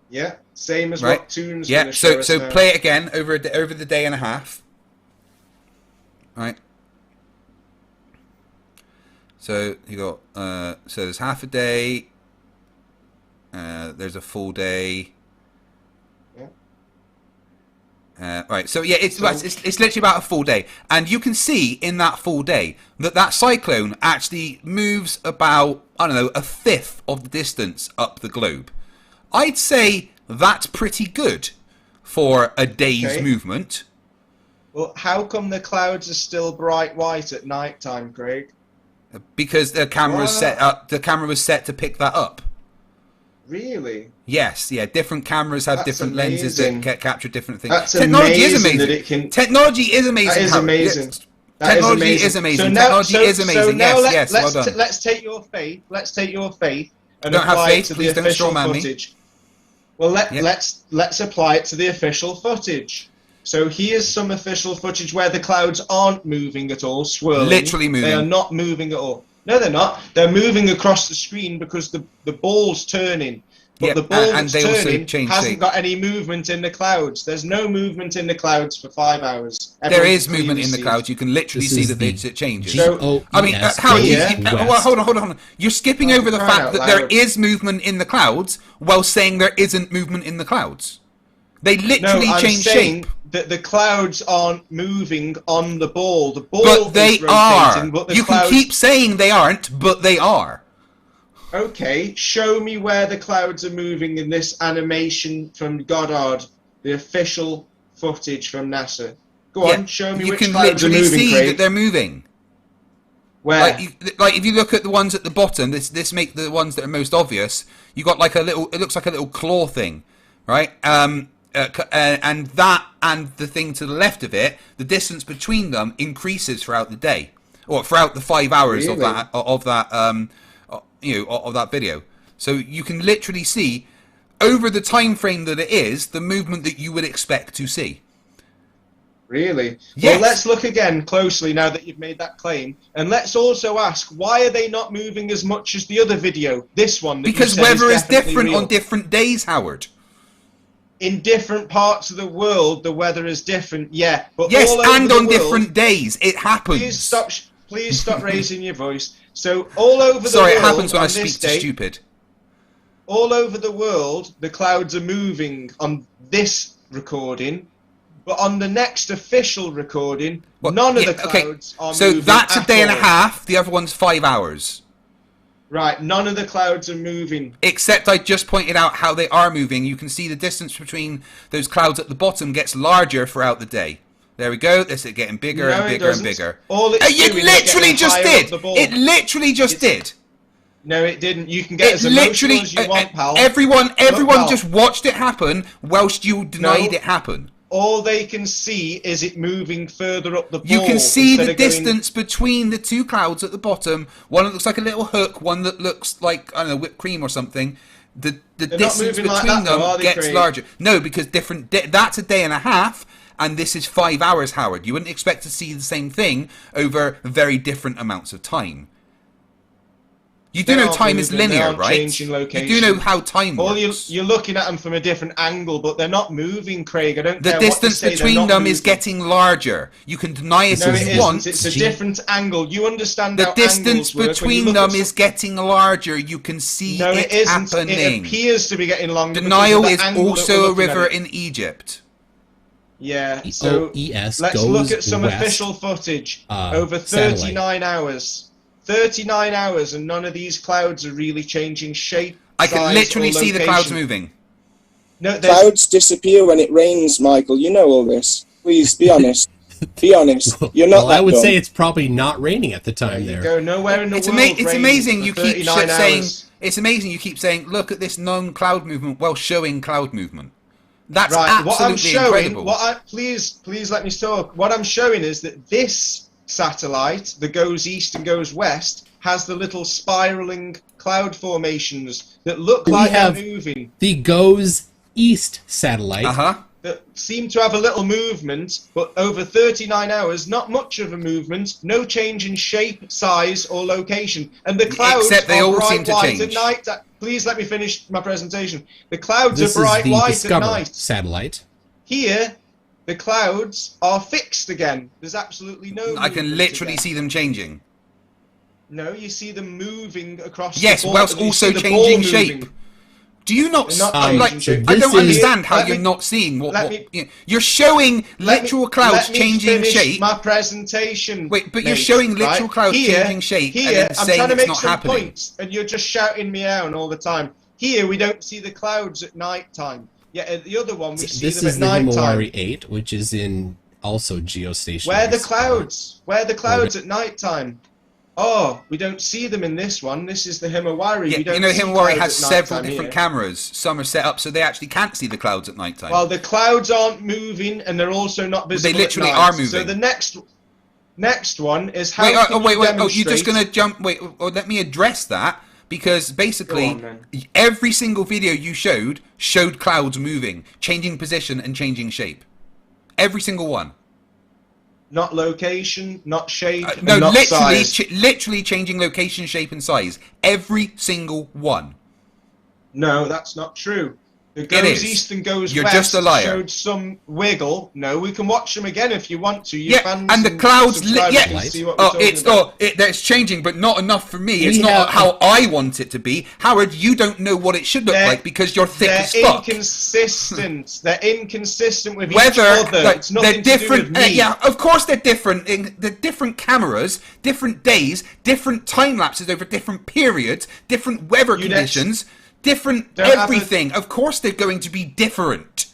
Yeah, same as what Toon's going to show us so now. play it again over the day and a half. Right. So you got so there's half a day. There's a full day. Right. So yeah, it's literally about a full day, and you can see in that full day that cyclone actually moves about, I don't know, a fifth of the distance up the globe. I'd say that's pretty good for a day's movement. Well, how come the clouds are still bright white at night time, Craig? Because the camera was set up. The camera was set to pick that up. Really? Yes. Yeah. Different cameras have different lenses that capture different things. That's Technology is amazing. That it can... Technology is amazing. That is amazing. Technology is amazing. Technology is amazing. So now yes. Well done. Let's take your faith. Let's take your faith and don't apply have faith, it to please the don't official strawman me. footage. Well, let's apply it to the official footage. So here's some official footage where the clouds aren't moving at all, swirling. Literally moving. They are not moving at all. No, they're not. They're moving across the screen because the ball's turning. But the ball that's turning hasn't got any movement in the clouds. There's no movement in the clouds for 5 hours. There is movement in the clouds. You can literally see that it changes. So, I mean, Howard, hold on. You're skipping over the fact that there is movement in the clouds while saying there isn't movement in the clouds. They literally change shape. That the clouds aren't moving on the ball. The ball but they is rotating, are. But the you clouds... can keep saying they aren't, but they are. Okay, show me where the clouds are moving in this animation from Goddard, the official footage from NASA. Go on, show me which clouds are moving, You can literally see Craig. that they're moving. Where? Like if you look at the ones at the bottom, this make the ones that are most obvious. You got like a little. It looks like a little claw thing, right? And that and the thing to the left of it, the distance between them increases throughout the day, or throughout the 5 hours of that video. So you can literally see over the time frame that it is the movement that you would expect to see. Really? Yes. Well, let's look again closely now that you've made that claim, and let's also ask, why are they not moving as much as the other video? This one. Because weather is different on different days, Howard. In different parts of the world, the weather is different. Yeah, but yes, all over and the on world, different days, it happens. Please stop raising your voice. So all over the Sorry, world, it happens when I on speak this to day, stupid. All over the world, the clouds are moving on this recording, but on the next official recording, none of the clouds are moving. So that's a day and a all. half. The other one's 5 hours. Right, none of the clouds are moving. Except I just pointed out how they are moving. You can see the distance between those clouds at the bottom gets larger throughout the day. There we go. This is getting bigger and bigger and bigger. It literally just did. It literally just did. No, it didn't. You can get as emotional as you want, pal. Everyone pal. just watched it happen whilst you denied it happen. All they can see is it moving further up the ball. You can see the distance between the two clouds at the bottom. One that looks like a little hook, one that looks like, I don't know, whipped cream or something. The distance between them gets larger. No, because that's a day and a half, and this is 5 hours, Howard. You wouldn't expect to see the same thing over very different amounts of time. You do know time is linear, right? You do know how time works. You're looking at them from a different angle, but they're not moving, Craig. I don't care what you say. The distance between them is getting larger. You can deny it if you want. It's a different angle. You understand how angles work. The distance between them is getting larger. You can see it happening. It appears to be getting longer. The Nile is also a river in Egypt. Yeah, so let's look at some official footage over 39 hours. 39 hours and none of these clouds are really changing shape. I can size, literally or see the clouds location. moving. No, Clouds disappear when it rains, Michael. You know all this. Please be honest. Be honest. You're not. Well, I would say it's probably not raining at the time there. Go nowhere in the world. It's amazing you keep 39 saying. hours. It's amazing you keep saying, look at this known cloud movement while showing cloud movement. That's right. absolutely What I'm showing, incredible. Please let me talk. What I'm showing is that this satellite that goes east and goes west has the little spiraling cloud formations that look like they're moving. The goes east satellite. That seem to have a little movement, but over 39 hours, not much of a movement, no change in shape, size, or location. And the clouds Except they are all bright seem to white change. at night. Please let me finish my presentation. The clouds This are bright is the white Discover at night. satellite. Here, the clouds are fixed again. There's absolutely no I can movement literally again. see them changing. No, you see them moving across Yes, the ball. whilst You also see the changing ball shape. moving. Do you not? They're not like, changing shape. I don't understand how Let you're me- not seeing what. let what me- you know, you're showing literal clouds Let me changing finish shape. my presentation. Wait, but you're mate, showing literal right? clouds Here- changing shape and Here, then I'm saying trying to it's make not some happening. points, and you're just shouting me out all the time. Here, we don't see the clouds at night time. Yeah, at the other one, we see This them is at the night time. Himawari 8, which is in also geostationary. Where are the clouds? Where are the clouds at night time? Oh, we don't see them in this one. This is the Himawari. Yeah, we don't you know, see Himawari clouds has at several nighttime different here. cameras. Some are set up so they actually can't see the clouds at night time. Well, the clouds aren't moving, and they're also not visible. They literally at night. are moving. So the next one is how wait, can wait, you wait. Oh, demonstrate... you're just going to jump. Wait, let me address that. Because basically, Go on, every single video you showed clouds moving, changing position and changing shape. Every single one. Not location, not shape, No, and not literally, size. literally changing location, shape, and size. Every single one. No, that's not true. It It goes is. east and goes You're west. just a liar. Showed some wiggle. No, we can watch them again if you want to. Your Yeah, fans and the clouds, subscribers yeah. can see what we're talking about. That's changing, but not enough for me. We It's not have- how I want it to be. Howard, you don't know what it should look like because you're thick as fuck. They're inconsistent. They're inconsistent with each Whether other. like, It's they're nothing to do different, with me. yeah, of course they're different. They're different cameras, different days, different time lapses over different periods, different weather conditions, different Don't have a- everything. Of course they're going to be different.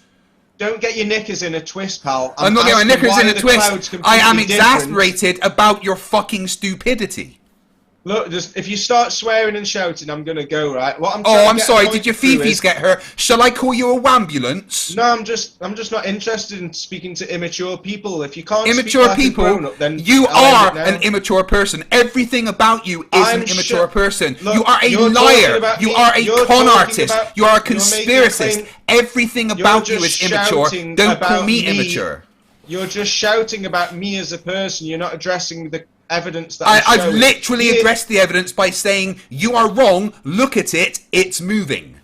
Don't get your knickers in a twist, pal. I'm not getting my asking knickers why in are a the twist. clouds I am completely different? exasperated about your fucking stupidity. Look, just if you start swearing and shouting, I'm gonna go, right? What I'm Oh, trying to I'm get a sorry. point Did your through fifis is- get hurt? Shall I call you a wambulance? No, I'm just not interested in speaking to immature people. If you can't Immature speak like people, a grown-up, then you I'll are end it now. an immature person. Everything about you is I'm an immature person. Look, you are a you're liar. talking about You me- are a you're con talking artist. about- You are a you're making a conspiracist. claim- Everything You're about you just is immature. shouting Don't call about me immature. You're just shouting about me as a person. You're not addressing the evidence that I've showing. literally Here- addressed the evidence by saying, you are wrong, look at it, it's moving.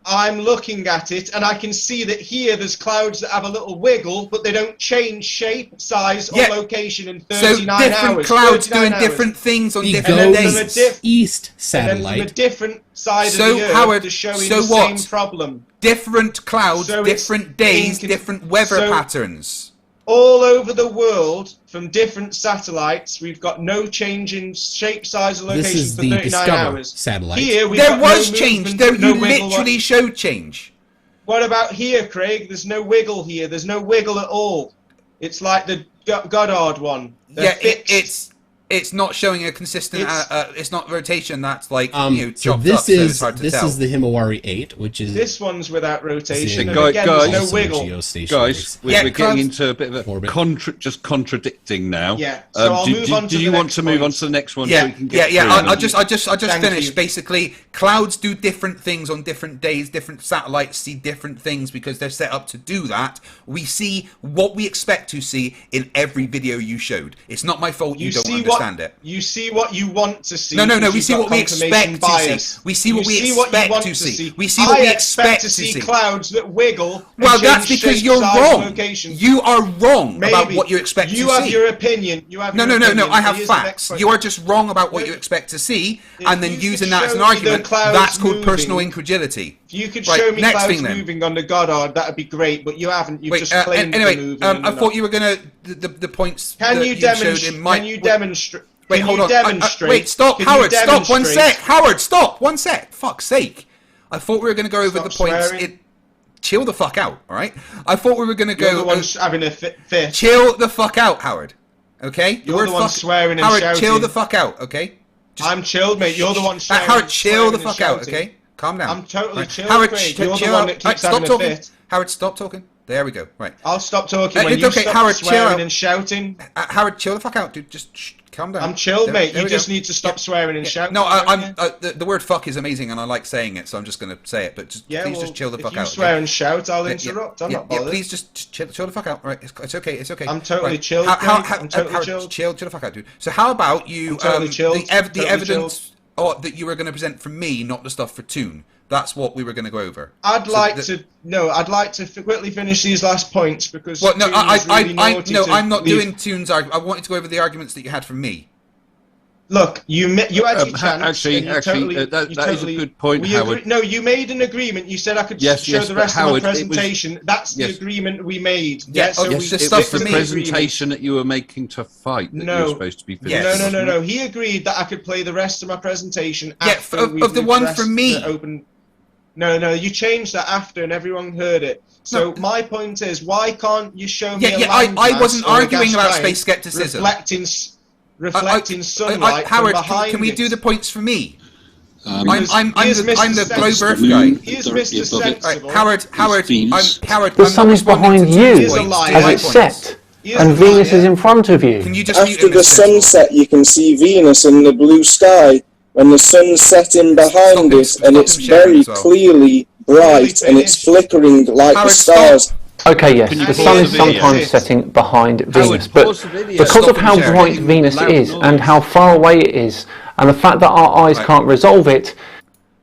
I'm looking at it, and I can see that here there's clouds that have a little wiggle, but they don't change shape, size, or location in 39 So different hours. clouds 39 doing hours. different things on The different goes days. east And then from a satellite. different side So, of the earth, Howard, they're showing so the what? same problem. Different clouds, So it's different days, different weather so- patterns. All over the world, from different satellites, we've got no change in shape, size, or This location is for the 39 Discover hours. satellite. Here, we've There got was no change. movement, There, no you wiggle. literally showed change. What about here, Craig? There's no wiggle here. There's no wiggle at all. It's like the Goddard one. They're fixed. It's not showing a consistent. It's- It's not rotation. That's like So chopped this up, so is it's hard to this tell. is the Himawari 8, which is This one's without rotation. And Guys, again, there's no also wiggle. geostationary. Guys, we're getting clouds- into a bit of a just contradicting now. Yeah, so I'll move on to do the you want next to move point. on to the next one? Yeah, so we can get yeah. through them? I just Thank finished. you. Basically, clouds do different things on different days. Different satellites see different things because they're set up to do that. We see what we expect to see in every video you showed. It's not my fault you don't understand it. You see what you want to see. No. because We you've see got what we confirmation expect to bias. see. We see what we You what you expect want to see. We see I what we expect to see see. clouds that wiggle. and Well, that's change because shape, you're size, wrong. location. You are wrong about Maybe. what you expect You to have see. your opinion. You have No. your opinion. I have Here's the next facts. point. You are just wrong about what you expect to see, and then you could using that as show an me the argument, clouds that's called moving. personal incredulity. If you could Right, show me next clouds thing then. moving on the Goddard, that'd be great. But you haven't. You've Wait, just claimed anyway, they're moving. I thought you were gonna the points Can that you showed demonstrate? in my. Can you demonstrate? Wait, hold on. Demonstrate? Wait, stop, Can Howard. you Stop. One demonstrate? sec, Howard. Stop. 1 sec. Fuck's sake. I thought we were going to go over the points. Swearing. Chill the fuck out. All right. I thought we were going to go. You're the one having a fit. Chill the fuck out, Howard. Okay. You're the one swearing and Howard, shouting. chill the fuck out. Okay. I'm chilled, mate. You're the one swearing. Howard, chill the fuck swearing out. Okay. Calm down. I'm totally chilled, Howard, Craig. You're the chill one out. that Right, keeps stop having a talking. fit. Howard, stop talking. There we go. Right. I'll stop talking when it's you okay. stop Howard, chill swearing out. and shouting. Howard, chill the fuck out, dude. Just calm down. I'm chilled, mate. There You we just go. need to stop swearing and shouting. No, the word "fuck" is amazing, and I like saying it, so I'm just going to say it. But please just chill the fuck out. If you swear and shout, I'll interrupt. I'm not bothered. Please just chill the fuck out. Right, it's okay. It's okay. I'm totally right. chilled. I'm totally chilled. Chill the fuck out, dude. So how about you? The evidence that you were going to present from me, not the stuff for Toon. That's what we were going to go over. I'd like to quickly finish these last points because. Well, no, I'm not leave. doing Toon's argument. I wanted to go over the arguments that you had from me. Look, you had your chance. Actually, that is a good point, Howard. No, you made an agreement. You said I could show the rest of my presentation. That's the agreement we made. Yes, so it was the presentation that you were making to fight that you were supposed to be finishing. No. He agreed that I could play the rest of my presentation after of the one from me. No, you changed that after, and everyone heard it. So my point is, why can't you show me a landmass I wasn't or a arguing gas about giant space skepticism. Reflecting sunlight Howard, from behind can we do the points for me? I'm Here's the globe Sensible. Earth guy. Here's Mr. Sensible. Howard, The sun is behind you as it's set, and Venus is in front of you. Can you just After the sunset, you can see Venus in the blue sky. When the sun's setting behind it, and it's very clearly bright, and it's flickering like the stars. Okay, yes, the sun is sometimes setting behind Venus, but because of how bright Venus is and how far away it is, and the fact that our eyes can't resolve it...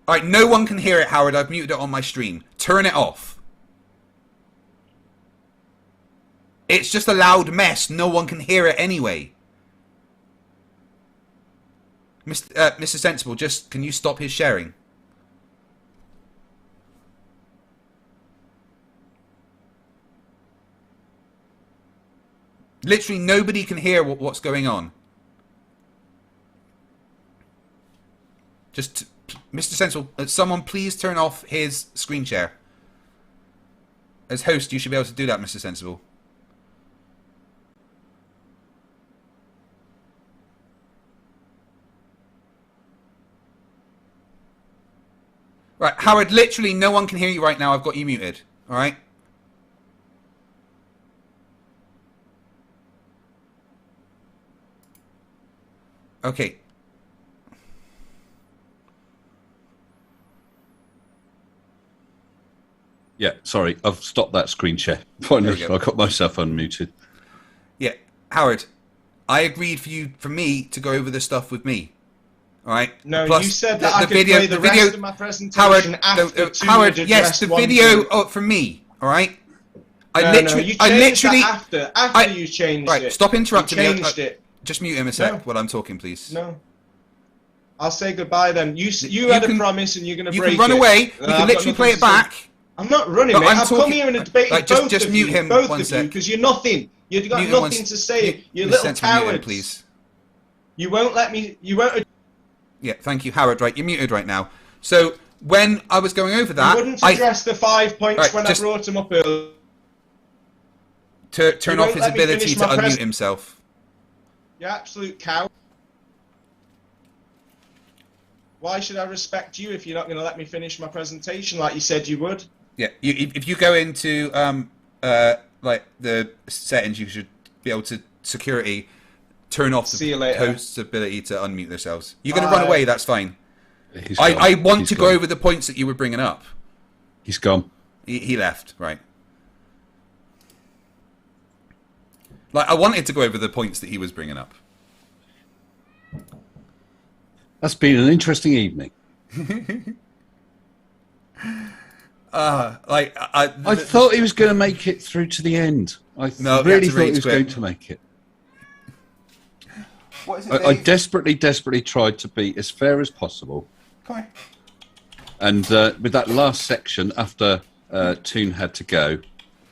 Alright, no one can hear it, Howard. I've muted it on my stream. Turn it off. It's just a loud mess. No one can hear it anyway. Mr. Sensible, just can you stop his sharing? Literally nobody can hear what's going on. Just, Mr. Sensible, someone please turn off his screen share. As host, you should be able to do that, Mr. Sensible. Right, Howard, literally no one can hear you right now. I've got you muted. Alright? Okay. Yeah, sorry, I've stopped that screen share. Finally, I got myself unmuted. Yeah, Howard, I agreed for me to go over this stuff with me. All right. No, you said that I could play the rest of my presentation after Howard, yes, the video from me. All right. You changed it after you changed it. Right, stop interrupting me. You changed it. Just mute him a sec while I'm talking, please. No. I'll say goodbye then. You had a promise and you're going to break it. You can run away. We can literally play it back. I'm not running, mate. I've come here and debated both of you, because you're nothing. You've got nothing to say. You're little cowards. Please. You won't let me. You won't. Yeah, thank you, Howard. Right, you're muted right now. So when I was going over that, you wouldn't address the 5 points when I brought them up earlier. To turn off his ability to unmute himself. You absolute cow. Why should I respect you if you're not going to let me finish my presentation like you said you would? Yeah, if you go into like the settings, you should be able to security turn off the host's ability to unmute themselves. You're going to run away, that's fine. I want to go over the points that you were bringing up. He's gone. He left, right. Like, I wanted to go over the points that he was bringing up. That's been an interesting evening. I thought he was going to make it through to the end. I really thought he was going to make it. I desperately tried to be as fair as possible. Come on. And with that last section, after Toon had to go,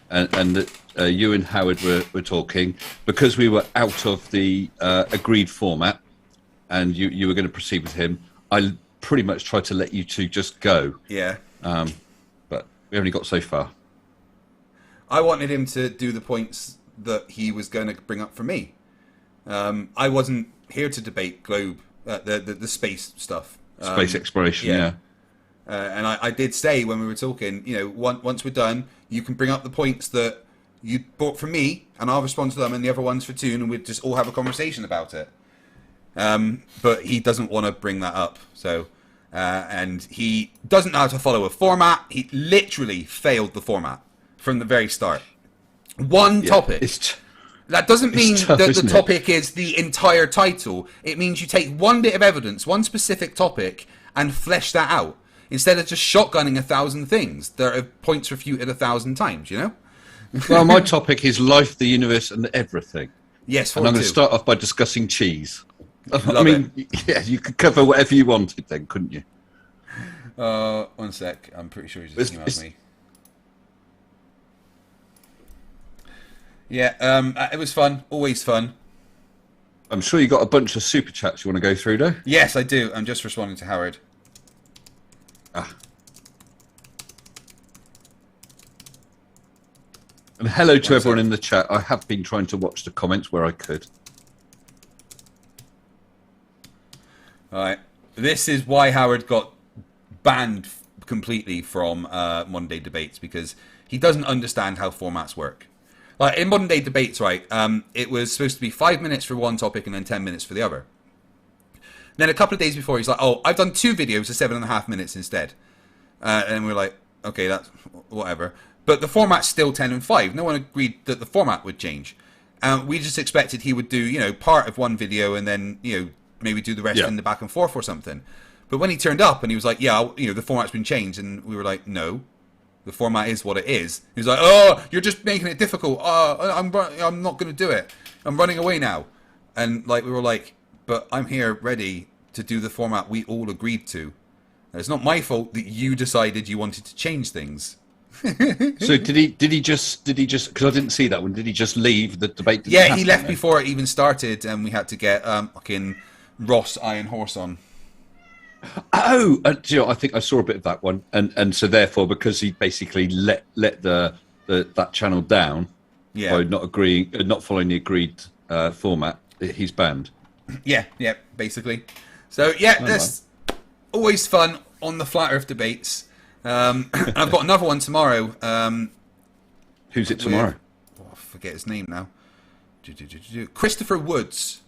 and you and Howard were talking, because we were out of the agreed format, and you were going to proceed with him, I pretty much tried to let you two just go. Yeah. But we only got so far. I wanted him to do the points that he was going to bring up for me. I wasn't here to debate globe, the space stuff. Space exploration, yeah. And I did say when we were talking, once we're done, you can bring up the points that you brought for me, and I'll respond to them, and the other ones for Toon, and we'll just all have a conversation about it. But he doesn't want to bring that up, so... and he doesn't know how to follow a format. He literally failed the format from the very start. One topic. That doesn't mean tough, that the isn't it? topic is the entire title. It means you take one bit of evidence, one specific topic, and flesh that out. Instead of just shotgunning 1,000 things. There are points refuted 1,000 times, Well, my topic is life, the universe, and everything. Yes, and I'm going to start off by discussing cheese. Love yeah, you could cover whatever you wanted then, couldn't you? 1 sec. I'm pretty sure he just emailed me. Yeah, it was fun. Always fun. I'm sure you got a bunch of super chats you want to go through, though? Yes, I do. I'm just responding to Howard. And hello to everyone in the chat. I have been trying to watch the comments where I could. Alright. This is why Howard got banned completely from modern day debates, because he doesn't understand how formats work. Like in modern day debates, right, it was supposed to be 5 minutes for one topic and then 10 minutes for the other. Then a couple of days before, he's like, oh, I've done 2 videos of 7.5 minutes instead. And we're like, okay, that's whatever. But the format's still 10 and 5. No one agreed that the format would change. We just expected he would do, part of one video and then, maybe do the rest in the back and forth or something. But when he turned up and he was like, yeah, the format's been changed. And we were like, no, the format is what it is. He was like, oh, you're just making it difficult. I'm not going to do it. I'm running away now. And we were like, but I'm here ready to do the format we all agreed to. It's not my fault that you decided you wanted to change things. So did he just because I didn't see that one, did he just leave the debate? Yeah, he left before it even started, and we had to get fucking Ross Iron Horse on. Oh, I think I saw a bit of that one, and so therefore, because he basically let that channel down by not following the agreed format, he's banned. Yeah, basically. So that's always fun on the Flat Earth debates. I've got another one tomorrow. Who's it tomorrow? I forget his name now. Christopher Woods,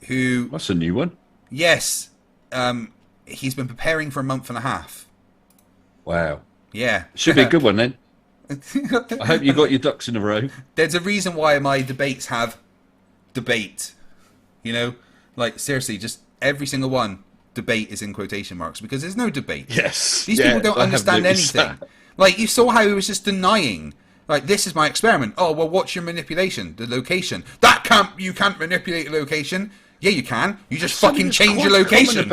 who... That's a new one. Yes. He's been preparing for a month and a half. Wow. Yeah. Should be a good one then. I hope you got your ducks in a row. There's a reason why my debates have debate. Seriously, just every single one. Debate is in quotation marks because there's no debate. Yes. These people don't understand anything. You saw how he was just denying. This is my experiment. Oh, well, what's your manipulation? The location. You can't manipulate the location. Yeah, you can. You just fucking change your location.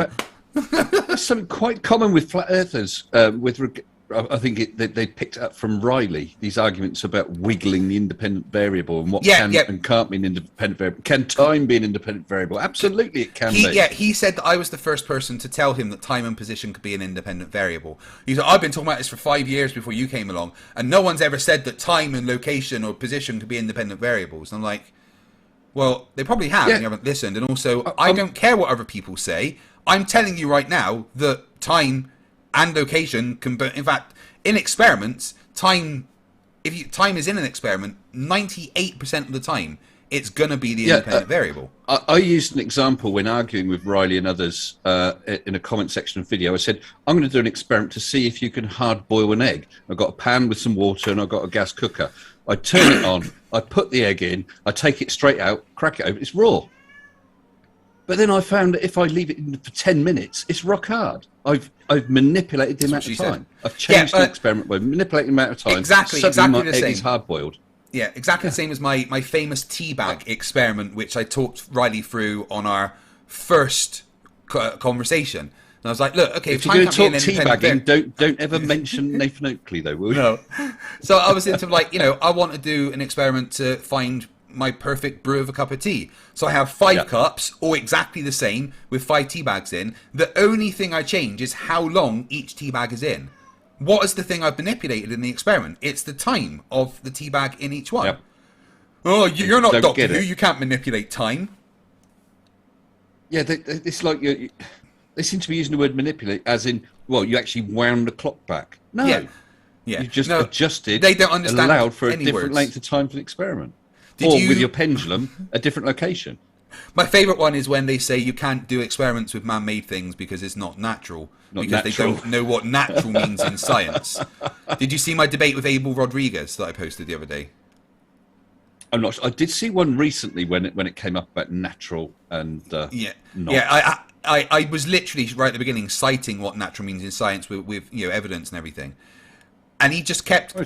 That's something quite common with flat earthers. I think they picked it up from Riley, these arguments about wiggling the independent variable and what can and can't be an independent variable. Can time be an independent variable? Absolutely it can be. Yeah, he said that I was the first person to tell him that time and position could be an independent variable. He said, I've been talking about this for 5 years before you came along, and no one's ever said that time and location or position could be independent variables. And I'm like, well, they probably have, and you haven't listened. And also, I don't care what other people say. I'm telling you right now that time and location can be, in fact, in experiments, time is in an experiment, 98% of the time, it's going to be the independent variable. I used an example when arguing with Riley and others in a comment section of video. I said, I'm going to do an experiment to see if you can hard boil an egg. I've got a pan with some water and I've got a gas cooker. I turn it on, I put the egg in, I take it straight out, crack it open, it's raw. But then I found that if I leave it in for 10 minutes, it's rock hard. I've manipulated the amount of time. I've changed the experiment by manipulating the amount of time. Exactly the the egg same. is hard boiled. Yeah, exactly the same as my famous teabag experiment, which I talked Riley through on our first conversation. And I was like, look, okay, if you're going to talk teabagging, don't ever mention Nathan Oakley, though, will you? No. So I was into I want to do an experiment to find my perfect brew of a cup of tea. So I have 5 cups, all exactly the same, with 5 tea bags in. The only thing I change is how long each tea bag is in. What is the thing I've manipulated in the experiment? It's the time of the tea bag in each one. Oh, you're not Doctor Who. You can't manipulate time. Yeah, it's like they seem to be using the word manipulate as in, well, you actually wound the clock back. No. Yeah. You just adjusted, they don't understand allowed for a different words. length of time for the experiment. With your pendulum, a different location. My favourite one is when they say you can't do experiments with man-made things because it's not natural. They don't know what natural means in science. Did you see my debate with Abel Rodriguez that I posted the other day? I'm not sure. I did see one recently when it came up about natural and not. Yeah. I was literally right at the beginning citing what natural means in science with evidence and everything, and he just kept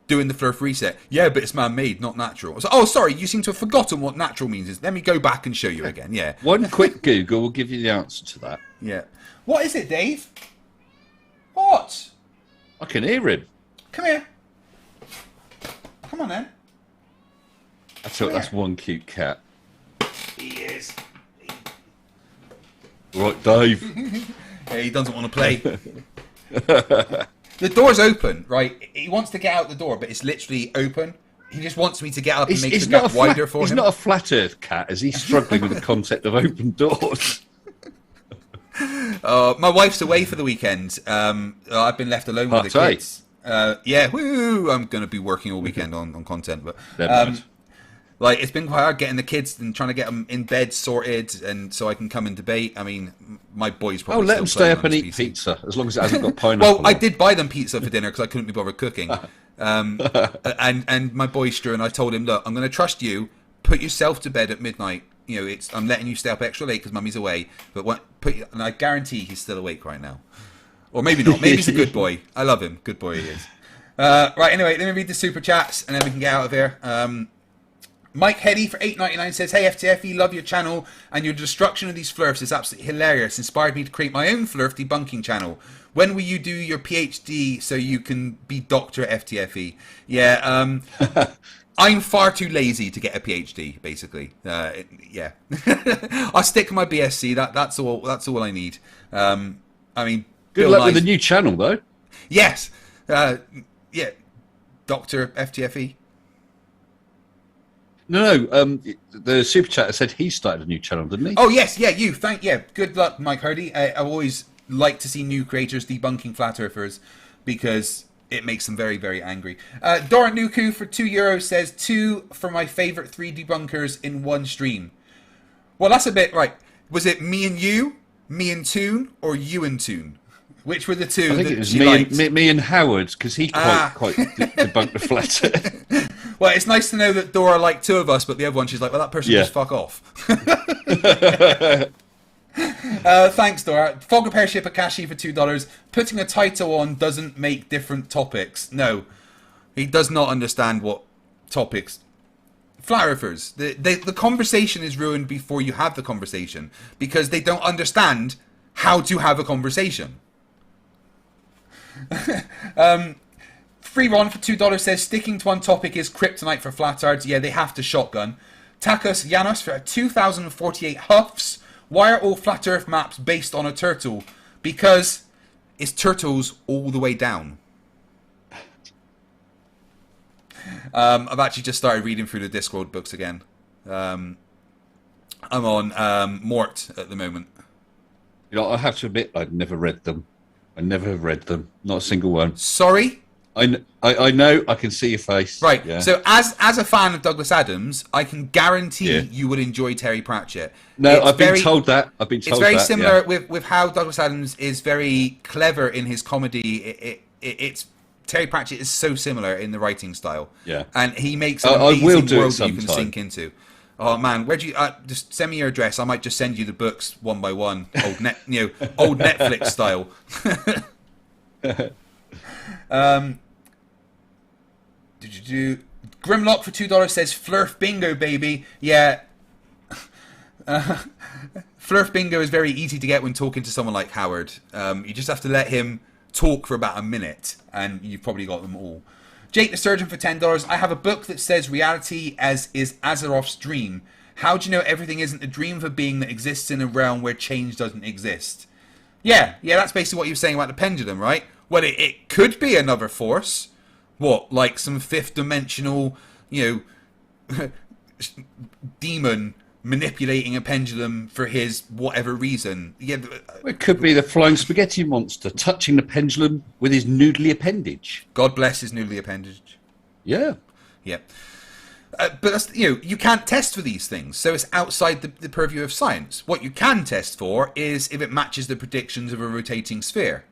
doing the Flerf reset. Yeah, but it's man-made, not natural. So, sorry, you seem to have forgotten what natural means. Let me go back and show you again. Yeah. One quick Google will give you the answer to that. Yeah. What is it, Dave? What? I can hear him. Come here. Come on, then. That's one cute cat. He is. Right, Dave. Yeah, he doesn't want to play. The door's open, right? He wants to get out the door, but it's literally open. He just wants me to get up and make the gap wider for him. He's not a flat earth cat, is he? Struggling with the concept of open doors. My wife's away for the weekend. I've been left alone with the kids. Woo! I'm going to be working all weekend on content, but it's been quite hard getting the kids and trying to get them in bed sorted, and so I can come and debate. I mean, my boys probably let them stay up and eat pizza as long as it hasn't got pineapple. Well, I did buy them pizza for dinner because I couldn't be bothered cooking. And my boy Stu, and I told him, look, I'm going to trust you. Put yourself to bed at midnight. I'm letting you stay up extra late because Mummy's away. But and I guarantee he's still awake right now, or maybe not. Maybe he's a good boy. I love him. Good boy he is. Right. Anyway, let me read the super chats and then we can get out of here. Mike Heddy for $8.99 says, "Hey FTFE, love your channel and your destruction of these Flerfs is absolutely hilarious. Inspired me to create my own Flerf debunking channel. When will you do your PhD so you can be Dr. FTFE?" Yeah, I'm far too lazy to get a PhD. Basically, yeah. I'll stick to my BSc. That's all I need. I mean, good luck with the new channel, though. Yes, yeah, Dr. FTFE. No, the super chatter said he started a new channel, didn't he? Oh yes, yeah, you. Good luck, Mike Hardy. I always like to see new creators debunking flat earthers because it makes them very, very angry. Dora Nuku for €2 says 2 for my favourite 3 debunkers in one stream. Well, that's a bit right. Was it me and you, me and Toon, or you and Toon? Which were the two? I think it was me and Howard because he quite debunked the flat. Well, it's nice to know that Dora liked 2 of us, but the other one she's like, well, that person just fuck off. Thanks, Dora. Fog Repair Ship Akashi for $2. Putting a title on doesn't make different topics. No, he does not understand what topics. Flat earthers. The conversation is ruined before you have the conversation because they don't understand how to have a conversation. Free Ron for $2 says sticking to one topic is kryptonite for flatards. Yeah, they have to shotgun. Takos Janos for 2048 huffs. Why are all flat earth maps based on a turtle? Because it's turtles all the way down. I've actually just started reading through the Discworld books again. I'm on Mort at the moment. I have to admit, I've never read them. I never have read them. Not a single one. Sorry? I know. I can see your face. Right. Yeah. So as a fan of Douglas Adams, I can guarantee you would enjoy Terry Pratchett. No, I've been told that. It's very similar with how Douglas Adams is very clever in his comedy. It's Terry Pratchett is so similar in the writing style. Yeah. And he makes an amazing world that you can sink into. Oh man, where'd you just send me your address? I might just send you the books one by one, old Netflix style. Grimlock for $2 says Flerf bingo, baby. Yeah. Flerf bingo is very easy to get when talking to someone like Howard. You just have to let him talk for about a minute, and you've probably got them all. Jake the Surgeon for $10. I have a book that says reality as is Azeroth's dream. How do you know everything isn't a dream of a being that exists in a realm where change doesn't exist? Yeah, that's basically what you were saying about the pendulum, right? Well, it could be another force. What, like some fifth dimensional, demon manipulating a pendulum for his whatever reason? Yeah, it could be the flying spaghetti monster touching the pendulum with his noodly appendage. God bless his noodly appendage. Yeah. But that's, you can't test for these things, so it's outside the purview of science. What you can test for is if it matches the predictions of a rotating sphere.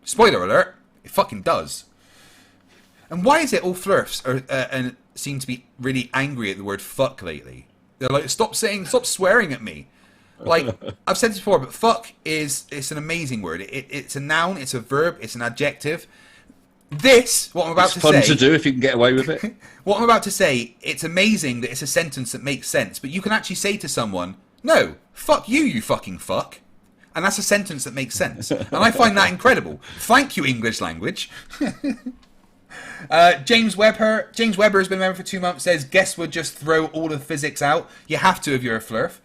Spoiler alert, it fucking does. And why is it all Flerfs and seem to be really angry at the word fuck lately? They're like, stop swearing at me. Like, I've said this before, but fuck it's an amazing word. It's a noun, it's a verb, it's an adjective. What I'm about to say... It's fun to do if you can get away with it. What I'm about to say, it's amazing that it's a sentence that makes sense, but you can actually say to someone, no, fuck you, you fucking fuck. And that's a sentence that makes sense. And I find that incredible. Thank you, English language. James Webber has been a member for 2 months, says, guess we'll just throw all the physics out. You have to if you're a Flerf.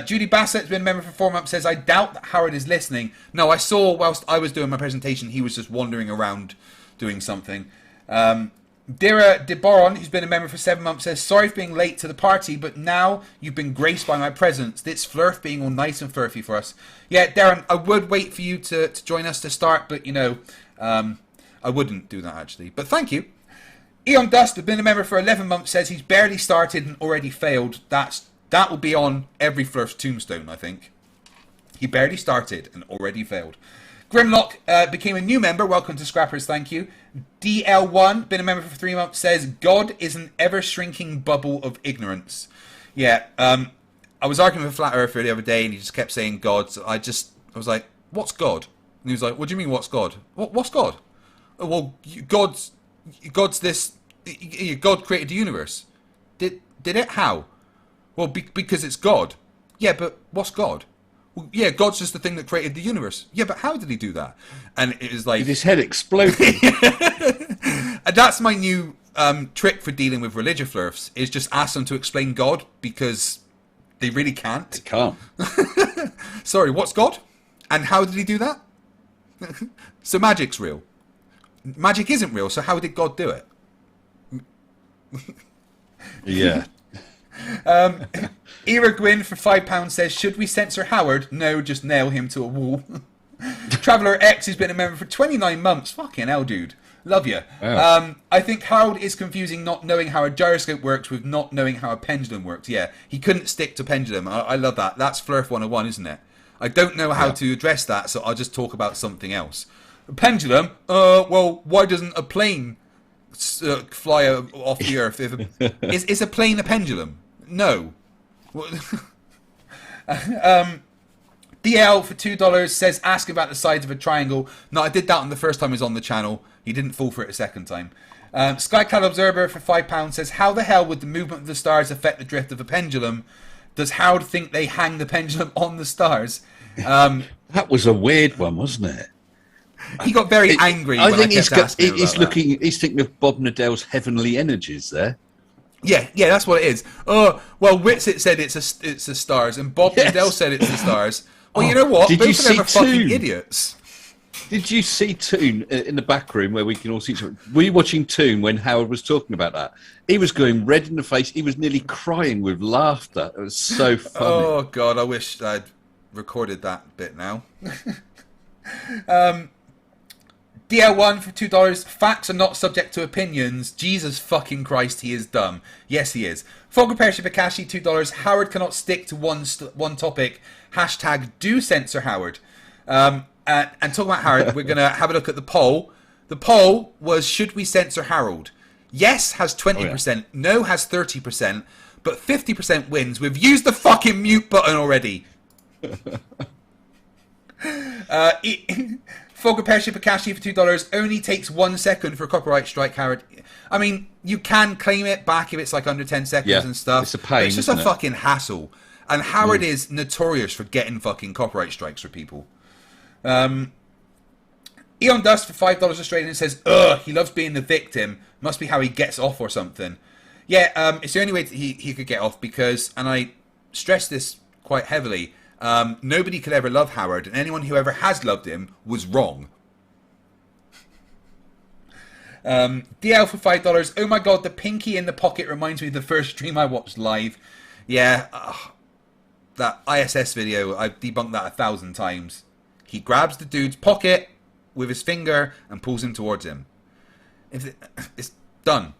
Judy Bassett's been a member for 4 months, says, I doubt that Howard is listening. No, I saw whilst I was doing my presentation, he was just wandering around doing something. Dira DeBoron, who's been a member for 7 months, says, sorry for being late to the party, but now you've been graced by my presence. It's Flerf being all nice and furfy for us. Yeah, Darren, I would wait for you to join us to start, but, I wouldn't do that, actually. But thank you. Eon Dust, who's been a member for 11 months, says he's barely started and already failed. That will be on every Flerf's tombstone, I think. He barely started and already failed. Grimlock became a new member. Welcome to Scrappers, thank you. DL1, been a member for 3 months, says, God is an ever-shrinking bubble of ignorance. Yeah, I was arguing with a flat earther the other day, and he just kept saying God. So I was like, what's God? And he was like, what do you mean, what's God? What's God? Oh, well, God's this... God created the universe. Did it? How? Well, because it's God. Yeah, but what's God? Well, yeah, God's just the thing that created the universe. Yeah, but how did he do that? And it was like... With his head exploding. And that's my new trick for dealing with religious Flerfs, is just ask them to explain God, because they really can't. They can't. Sorry, what's God? And how did he do that? So magic's real. Magic isn't real, so how did God do it? Yeah. Era Gwyn for £5 says, should we censor Howard? No, just nail him to a wall. Traveller X has been a member for 29 months. Fucking hell, dude. Love you. Wow. I think Harold is confusing not knowing how a gyroscope works with not knowing how a pendulum works. Yeah, he couldn't stick to pendulum. I love that. That's Flerf 101, isn't it? I don't know how to address that, so I'll just talk about something else. A pendulum? Well, why doesn't a plane fly off the earth? Is a plane a pendulum? No. DL for $2 says, ask about the sides of a triangle. No, I did that on the first time he was on the channel. He didn't fall for it a second time. Skycloud Observer for £5 says, how the hell would the movement of the stars affect the drift of a pendulum? Does Howard think they hang the pendulum on the stars? That was a weird one, wasn't it? He got very angry. I think he's thinking of Bob Nadell's Heavenly Energies there. Yeah, that's what it is. Oh, well, Whitsitt said it's the stars, and Bob Nadell said it's the stars. Well, you know what? Both of them are fucking idiots. Did you see Toon in the back room where we can all see each other? Were you watching Toon when Howard was talking about that? He was going red in the face. He was nearly crying with laughter. It was so funny. Oh, God, I wish I'd recorded that bit now. DL1 for $2. Facts are not subject to opinions. Jesus fucking Christ, he is dumb. Yes, he is. Fogger Persia Bakashi, $2. Howard cannot stick to one topic. Hashtag do censor Howard. And talking about Howard, we're going to have a look at the poll. The poll was, should we censor Harold? Yes has 20%. No has 30%. But 50% wins. We've used the fucking mute button already. Fogger Persia Bakashi for $2 only takes 1 second for a copyright strike, Howard. I mean, you can claim it back if it's like under 10 seconds and stuff. It's a pain. It's just a fucking hassle. And Howard is notorious for getting fucking copyright strikes for people. Eon Dust for $5 Australian says, ugh, he loves being the victim. Must be how he gets off or something. Yeah, it's the only way that he could get off because, and I stress this quite heavily, nobody could ever love Howard, and anyone who ever has loved him was wrong. DL for $5. Oh my god, the pinky in the pocket reminds me of the first stream I watched live. Yeah, that ISS video, I've debunked that 1,000 times. He grabs the dude's pocket with his finger and pulls him towards him. It's done.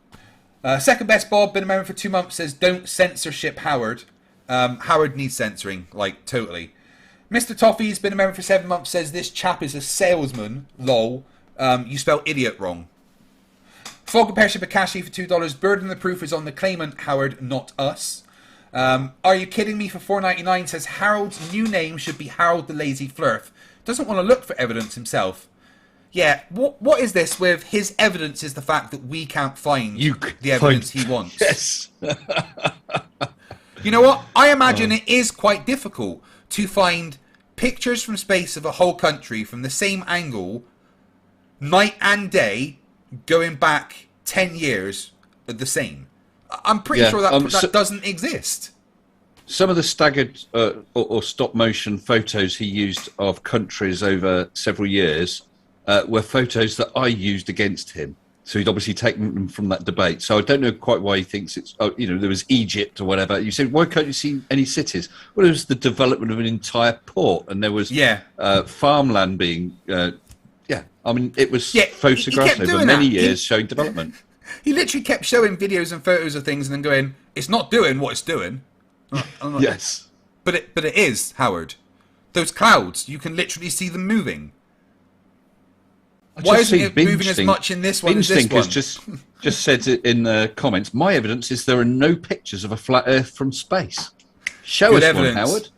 Second best Bob, been a member for 2 months, says don't censorship Howard. Howard needs censoring, like, totally. Mr. Toffee's been a member for 7 months, says this chap is a salesman. Lol. You spell idiot wrong. Fogger Persia Bakashi for $2. Burden of proof is on the claimant, Howard, not us. Are you kidding me for $4.99? Says Harold's new name should be Harold the Lazy Flerf. Doesn't want to look for evidence himself. Yeah, what is this with his evidence is the fact that we can't find the evidence he wants. Yes. You know what? I imagine it is quite difficult to find pictures from space of a whole country from the same angle, night and day, going back 10 years the same. I'm pretty sure that doesn't exist. Some of the staggered or stop motion photos he used of countries over several years were photos that I used against him. So he'd obviously taken them from that debate. So I don't know quite why he thinks it's, there was Egypt or whatever. You said, why can't you see any cities? Well, it was the development of an entire port, and there was farmland being, I mean, it was photographed over many years showing development. He literally kept showing videos and photos of things and then going, it's not doing what it's doing. Like, yes. But it is, Howard. Those clouds, you can literally see them moving. Why isn't it moving as much in this one as this one? just said it in the comments. My evidence is there are no pictures of a flat Earth from space. Show us one, Howard.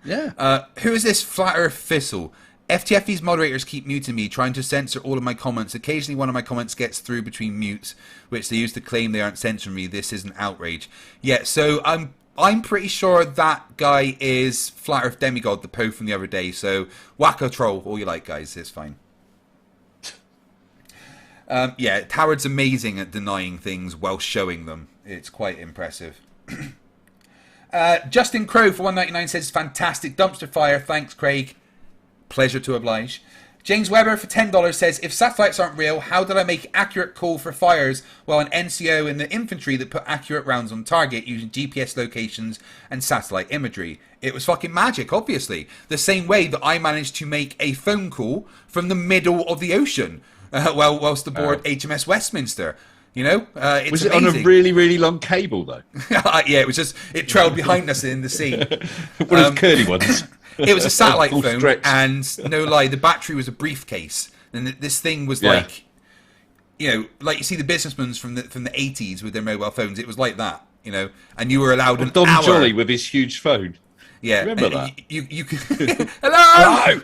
Yeah. Who is this Flat Earth Thistle? FTFE's moderators keep muting me, trying to censor all of my comments. Occasionally one of my comments gets through between mutes, which they use to claim they aren't censoring me. This is an outrage. Yeah, so I'm pretty sure that guy is Flat Earth Demigod, the Poe from the other day. So wacko troll, all you like, guys. It's fine. Yeah, Howard's amazing at denying things while showing them. It's quite impressive. Justin Crow for $1.99 says, fantastic dumpster fire. Thanks, Craig. Pleasure to oblige. James Weber for $10 says, if satellites aren't real, how did I make accurate call for fires while an NCO in the infantry that put accurate rounds on target using GPS locations and satellite imagery? It was fucking magic, obviously. The same way that I managed to make a phone call from the middle of the ocean whilst aboard HMS Westminster. You know, it's was it amazing. On a really, really long cable, though? Yeah, it was just, it trailed behind us in the sea. One of those curly ones. It was a satellite phone, stretch. and no lie, the battery was a briefcase. And this thing was like, you know, like you see the businessmen from the 80s with their mobile phones. It was like that, you know, and you were allowed an Don hour. Jolly with his huge phone. Yeah, remember that? You could. Hello.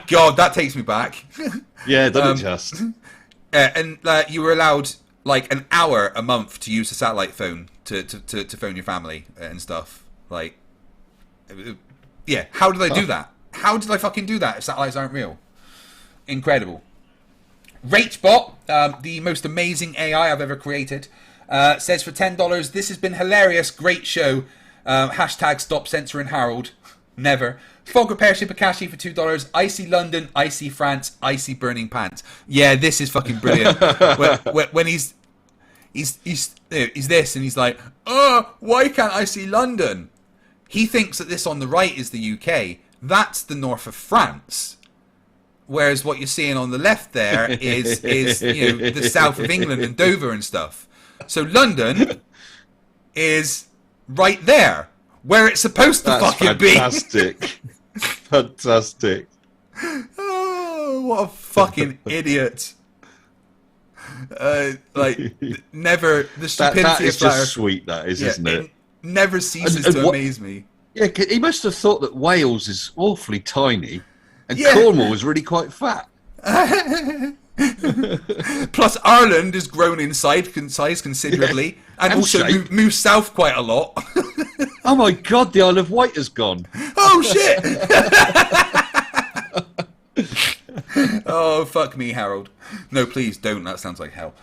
God, that takes me back. Yeah, doesn't it just? And you were allowed like an hour a month to use a satellite phone to phone your family and stuff. Like, yeah, how did I do that? How did I fucking do that if satellites aren't real? Incredible. RateBot, the most amazing AI I've ever created, says for $10, this has been hilarious, great show. Hashtag stop censoring Harold. Never. Fogger Persia Bakashi for $2. Icy London, icy France, icy burning pants. Yeah, this is fucking brilliant. when he's this and he's like, oh, why can't I see London? He thinks that this on the right is the UK. That's the north of France. Whereas what you're seeing on the left there is you know, the south of England and Dover and stuff. So London is right there, where it's supposed to fucking be. Fantastic. Fantastic. Oh, what a fucking idiot. Like, never, the stupidity that is of Flerfs, just sweet, that is, isn't it? Never ceases to amaze me. Yeah, he must have thought that Wales is awfully tiny and Cornwall is really quite fat. Plus, Ireland has grown in size considerably and also moved south quite a lot. Oh my God, the Isle of Wight has gone. Oh shit! fuck me, Harold. No, please don't. That sounds like hell.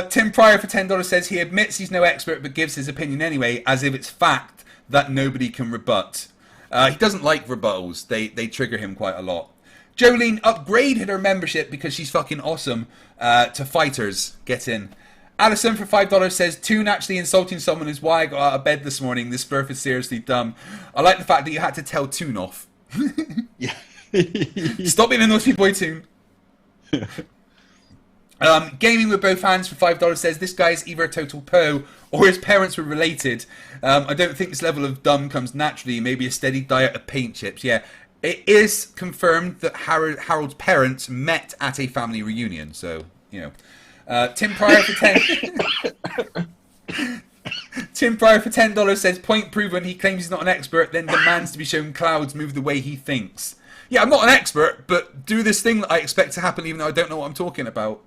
Tim Pryor for $10 says he admits he's no expert but gives his opinion anyway, as if it's fact that nobody can rebut. He doesn't like rebuttals. They trigger him quite a lot. Jolene upgraded her membership because she's fucking awesome to fighters. Get in. Alison for $5 says, Toon actually insulting someone is why I got out of bed this morning. This Flerf is seriously dumb. I like the fact that you had to tell Toon off. Yeah. Stop being a naughty boy, Toon. Gaming with both hands for $5 says, this guy is either a total po or his parents were related. I don't think this level of dumb comes naturally. Maybe a steady diet of paint chips. Yeah, it is confirmed that Harold's parents met at a family reunion. So, you know. Tim Pryor for $10 says, point proven. He claims he's not an expert, then demands to be shown clouds move the way he thinks. Yeah, I'm not an expert, but do this thing that I expect to happen even though I don't know what I'm talking about.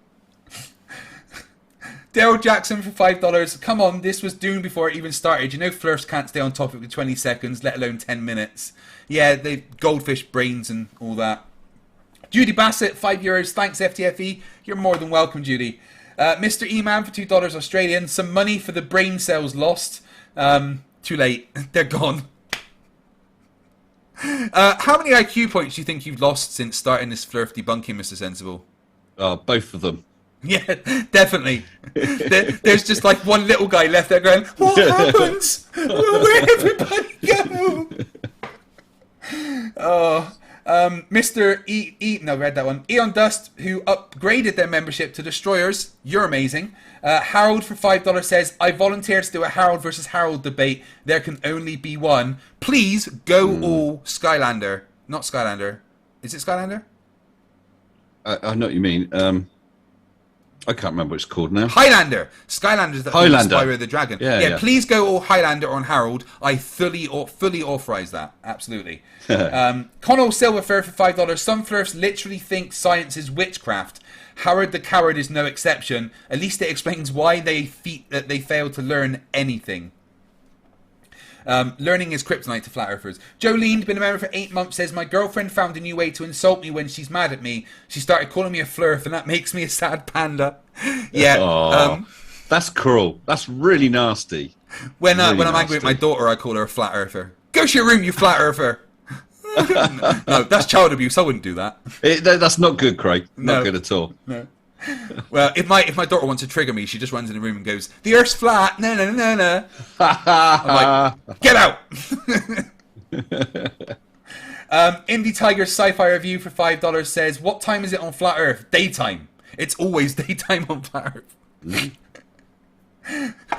Daryl Jackson for $5. Come on, this was doomed before it even started. You know Flerfs can't stay on topic for 20 seconds, let alone 10 minutes. Yeah, they goldfish brains and all that. Judy Bassett, €5. Thanks, FTFE. You're more than welcome, Judy. Mr. E-Man for $2 Australian. Some money for the brain cells lost. Too late. They're gone. How many IQ points do you think you've lost since starting this Flerf debunking, Mr. Sensible? Both of them. Yeah, definitely. There's just like one little guy left there going, what happens? Where'd everybody go? Oh, Mr. No, I read that one. Eon Dust, who upgraded their membership to Destroyers. You're amazing. Harold for $5 says, I volunteered to do a Harold versus Harold debate. There can only be one. Please go all Skylander. Not Skylander. Is it Skylander? I know what you mean. I can't remember what it's called now. Highlander. Skylander's the Spyro the Dragon. Yeah. Please go all Highlander on Harold. I fully authorise that. Absolutely. Connell Silverfur for $5. Some Flerfs literally think science is witchcraft. Howard the Coward is no exception. At least it explains why they fail to learn anything. Learning is kryptonite to flat earthers. Jolene, been a member for 8 months, says, my girlfriend found a new way to insult me when she's mad at me. She started calling me a Flerf, and that makes me a sad panda. Yeah. That's cruel. That's really nasty. When I'm angry with my daughter, I call her a flat earther. Go to your room, you flat earther. No, that's child abuse. I wouldn't do that. That's not good, Craig. Not good at all. No. Well, if my daughter wants to trigger me, she just runs in the room and goes, the Earth's flat. No. I'm like, get out. Indie Tiger's Sci-Fi Review for $5 says, what time is it on Flat Earth? Daytime. It's always daytime on Flat Earth.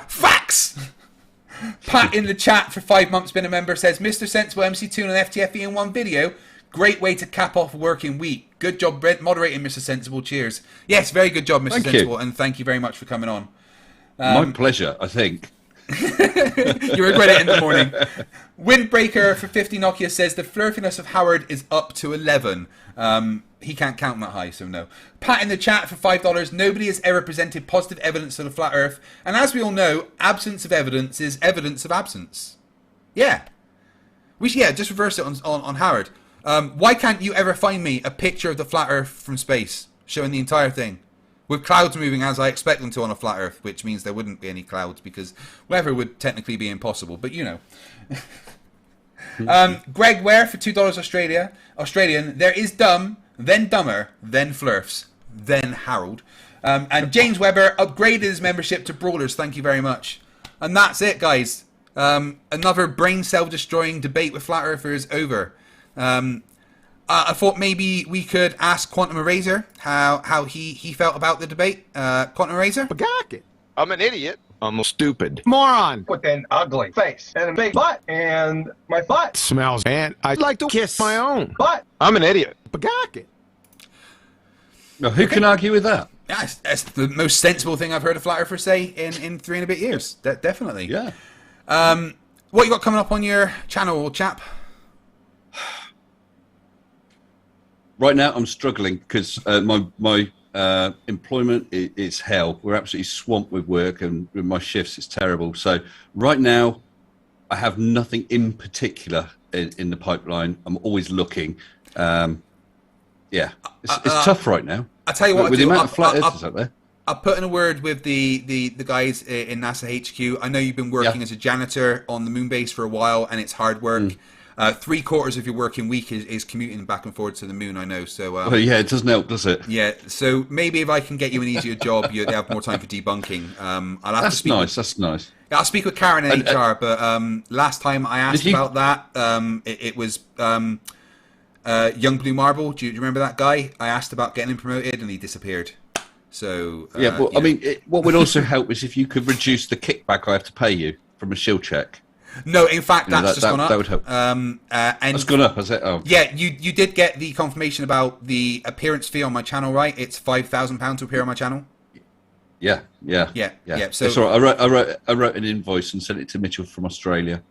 Facts. Pat in the chat for 5 months, been a member, says, Mr. Sensible, MCToon and FTFE in one video. Great way to cap off a working week. Good job moderating, Mr. Sensible. Cheers. Yes, very good job, Mr. Sensible, and thank you very much for coming on. My pleasure, I think. You regret it in the morning. Windbreaker for 50 Nokia says, the flirtiness of Howard is up to 11. He can't count that high, so no. Pat in the chat for $5. Nobody has ever presented positive evidence of the flat earth. And as we all know, absence of evidence is evidence of absence. Yeah. Just reverse it on Howard. Why can't you ever find me a picture of the flat earth from space, showing the entire thing? With clouds moving as I expect them to on a flat earth, which means there wouldn't be any clouds because weather would technically be impossible, but you know. Greg Ware for $2 Australian. There is dumb, then dumber, then Flerfs, then Harold. And James Webber upgraded his membership to Brawlers. Thank you very much. And that's it, guys. Another brain cell destroying debate with flat earthers over. I thought maybe we could ask Quantum Eraser how he felt about the debate. Quantum Eraser? Bagaki. I'm an idiot. I'm a stupid moron with an ugly face and a big butt, and my butt smells, and I'd like to kiss my own butt. I'm an idiot. Bagaki. Now, who can argue with that? Yeah, that's the most sensible thing I've heard a flat earther say in 3 and a bit years. Definitely. Yeah. What you got coming up on your channel, chap? Right now, I'm struggling because my employment is hell. We're absolutely swamped with work, and with my shifts, it's terrible. So right now, I have nothing in particular in the pipeline. I'm always looking. Yeah, it's tough right now. I tell you what, with the amount of flat earthers out there. I'll put in a word with the guys in NASA HQ. I know you've been working as a janitor on the moon base for a while, and it's hard work. 3/4 of your working week is commuting back and forth to the moon, I know. So well, yeah, it doesn't help, does it? Yeah, so maybe if I can get you an easier job, you have more time for debunking. I'll have to speak. That's nice. I'll speak with Karen in HR, but last time I asked about that, it was Young Blue Marble. Do you remember that guy? I asked about getting him promoted, and he disappeared. So yeah, well, I mean, what would also help is if you could reduce the kickback I have to pay you from a shield check. No, in fact, that's just gone up. That would help. And it's gone up, has it? Oh. Yeah, you did get the confirmation about the appearance fee on my channel, right? It's £5,000 to appear on my channel. Yeah. So it's all right. I wrote an invoice and sent it to Mitchell from Australia.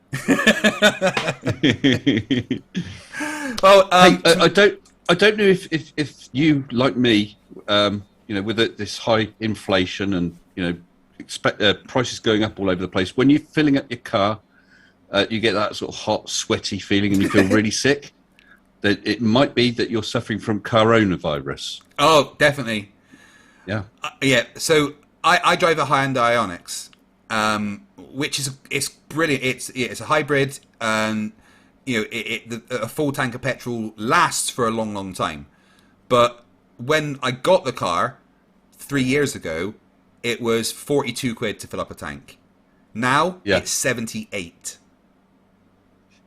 Well, I don't know if you, like me, with this high inflation and expect prices going up all over the place. When you're filling up your car, you get that sort of hot, sweaty feeling, and you feel really sick. That it might be that you're suffering from coronavirus. Oh, definitely. Yeah. Yeah. So I drive a Hyundai Ioniq, which it's brilliant. It's a hybrid, and a full tank of petrol lasts for a long, long time. But when I got the car 3 years ago, it was 42 quid to fill up a tank. Now it's 78.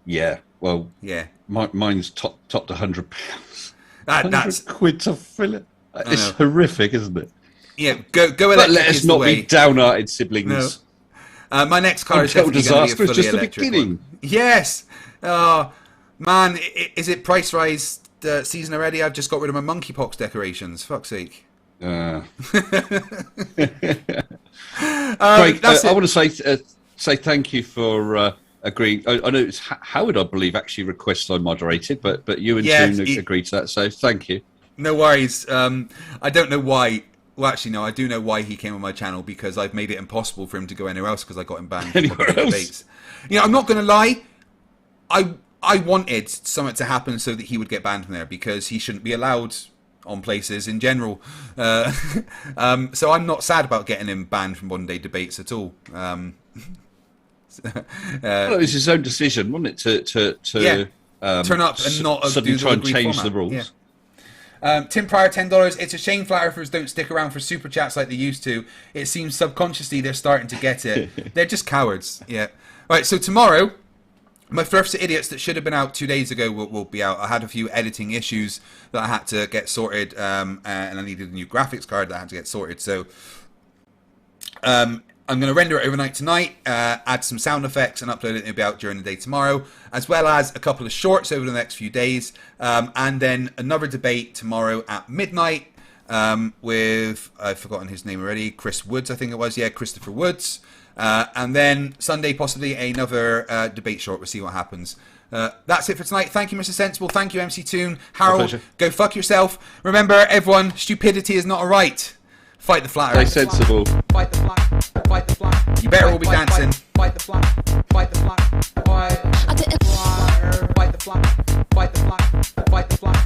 Yeah. Well. Yeah. Mine's topped £100. That's quid to fill it. It's horrific, isn't it? Yeah. Go electric. But let us not be downhearted, siblings. No. My next car is definitely going to be a fully just electric the beginning. one. Yes. Oh man, is it price rise season already? I've just got rid of my monkeypox decorations. Fuck's sake. Craig, I want to say thank you for agreeing. I know it's Howard, I believe, actually requested I moderated, but you and Toon agreed to that, so thank you. No worries. I don't know why. Well, actually, no, I do know why he came on my channel, because I've made it impossible for him to go anywhere else because I got him banned from public debates. I'm not going to lie. I wanted something to happen so that he would get banned from there, because he shouldn't be allowed on places in general. So I'm not sad about getting him banned from modern day debates at all. Well, it was his own decision, wasn't it, to turn up and not suddenly try and change format. the rules. Yeah. Tim Pryor, $10. It's a shame flat earthers don't stick around for super chats like they used to. It seems subconsciously they're starting to get it. They're just cowards. Yeah. Right. So tomorrow, my Flerfs are idiots that should have been out 2 days ago will be out. I had a few editing issues that I had to get sorted, and I needed a new graphics card that I had to get sorted. So I'm going to render it overnight tonight, add some sound effects, and upload it. It'll be out during the day tomorrow, as well as a couple of shorts over the next few days, and then another debate tomorrow at midnight with, I've forgotten his name already, Chris Woods, I think it was. Yeah, Christopher Woods. And then Sunday, possibly another debate short. We'll see what happens. That's it for tonight. Thank you, Mr. Sensible. Thank you, MCToon. Harold, go fuck yourself. Remember, everyone, stupidity is not a right. Fight the flat earth. Stay sensible. Fight the flat. Fight the flat. You better all be dancing. Fight the flat. Fight the flat. Fight the flat. Fight the flat. Fight the flat. Fight the flat.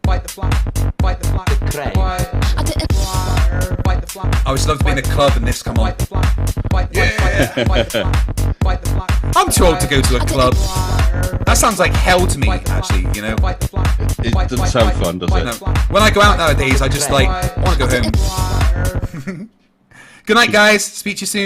Fight the flat. Fight the flat. Fight the flat. I would love to be in a club and this come on. Yeah. I'm too old to go to a club. That sounds like hell to me, actually, It doesn't sound fun, does it? No. When I go out nowadays, I just want to go home. Good night, guys. Speak to you soon.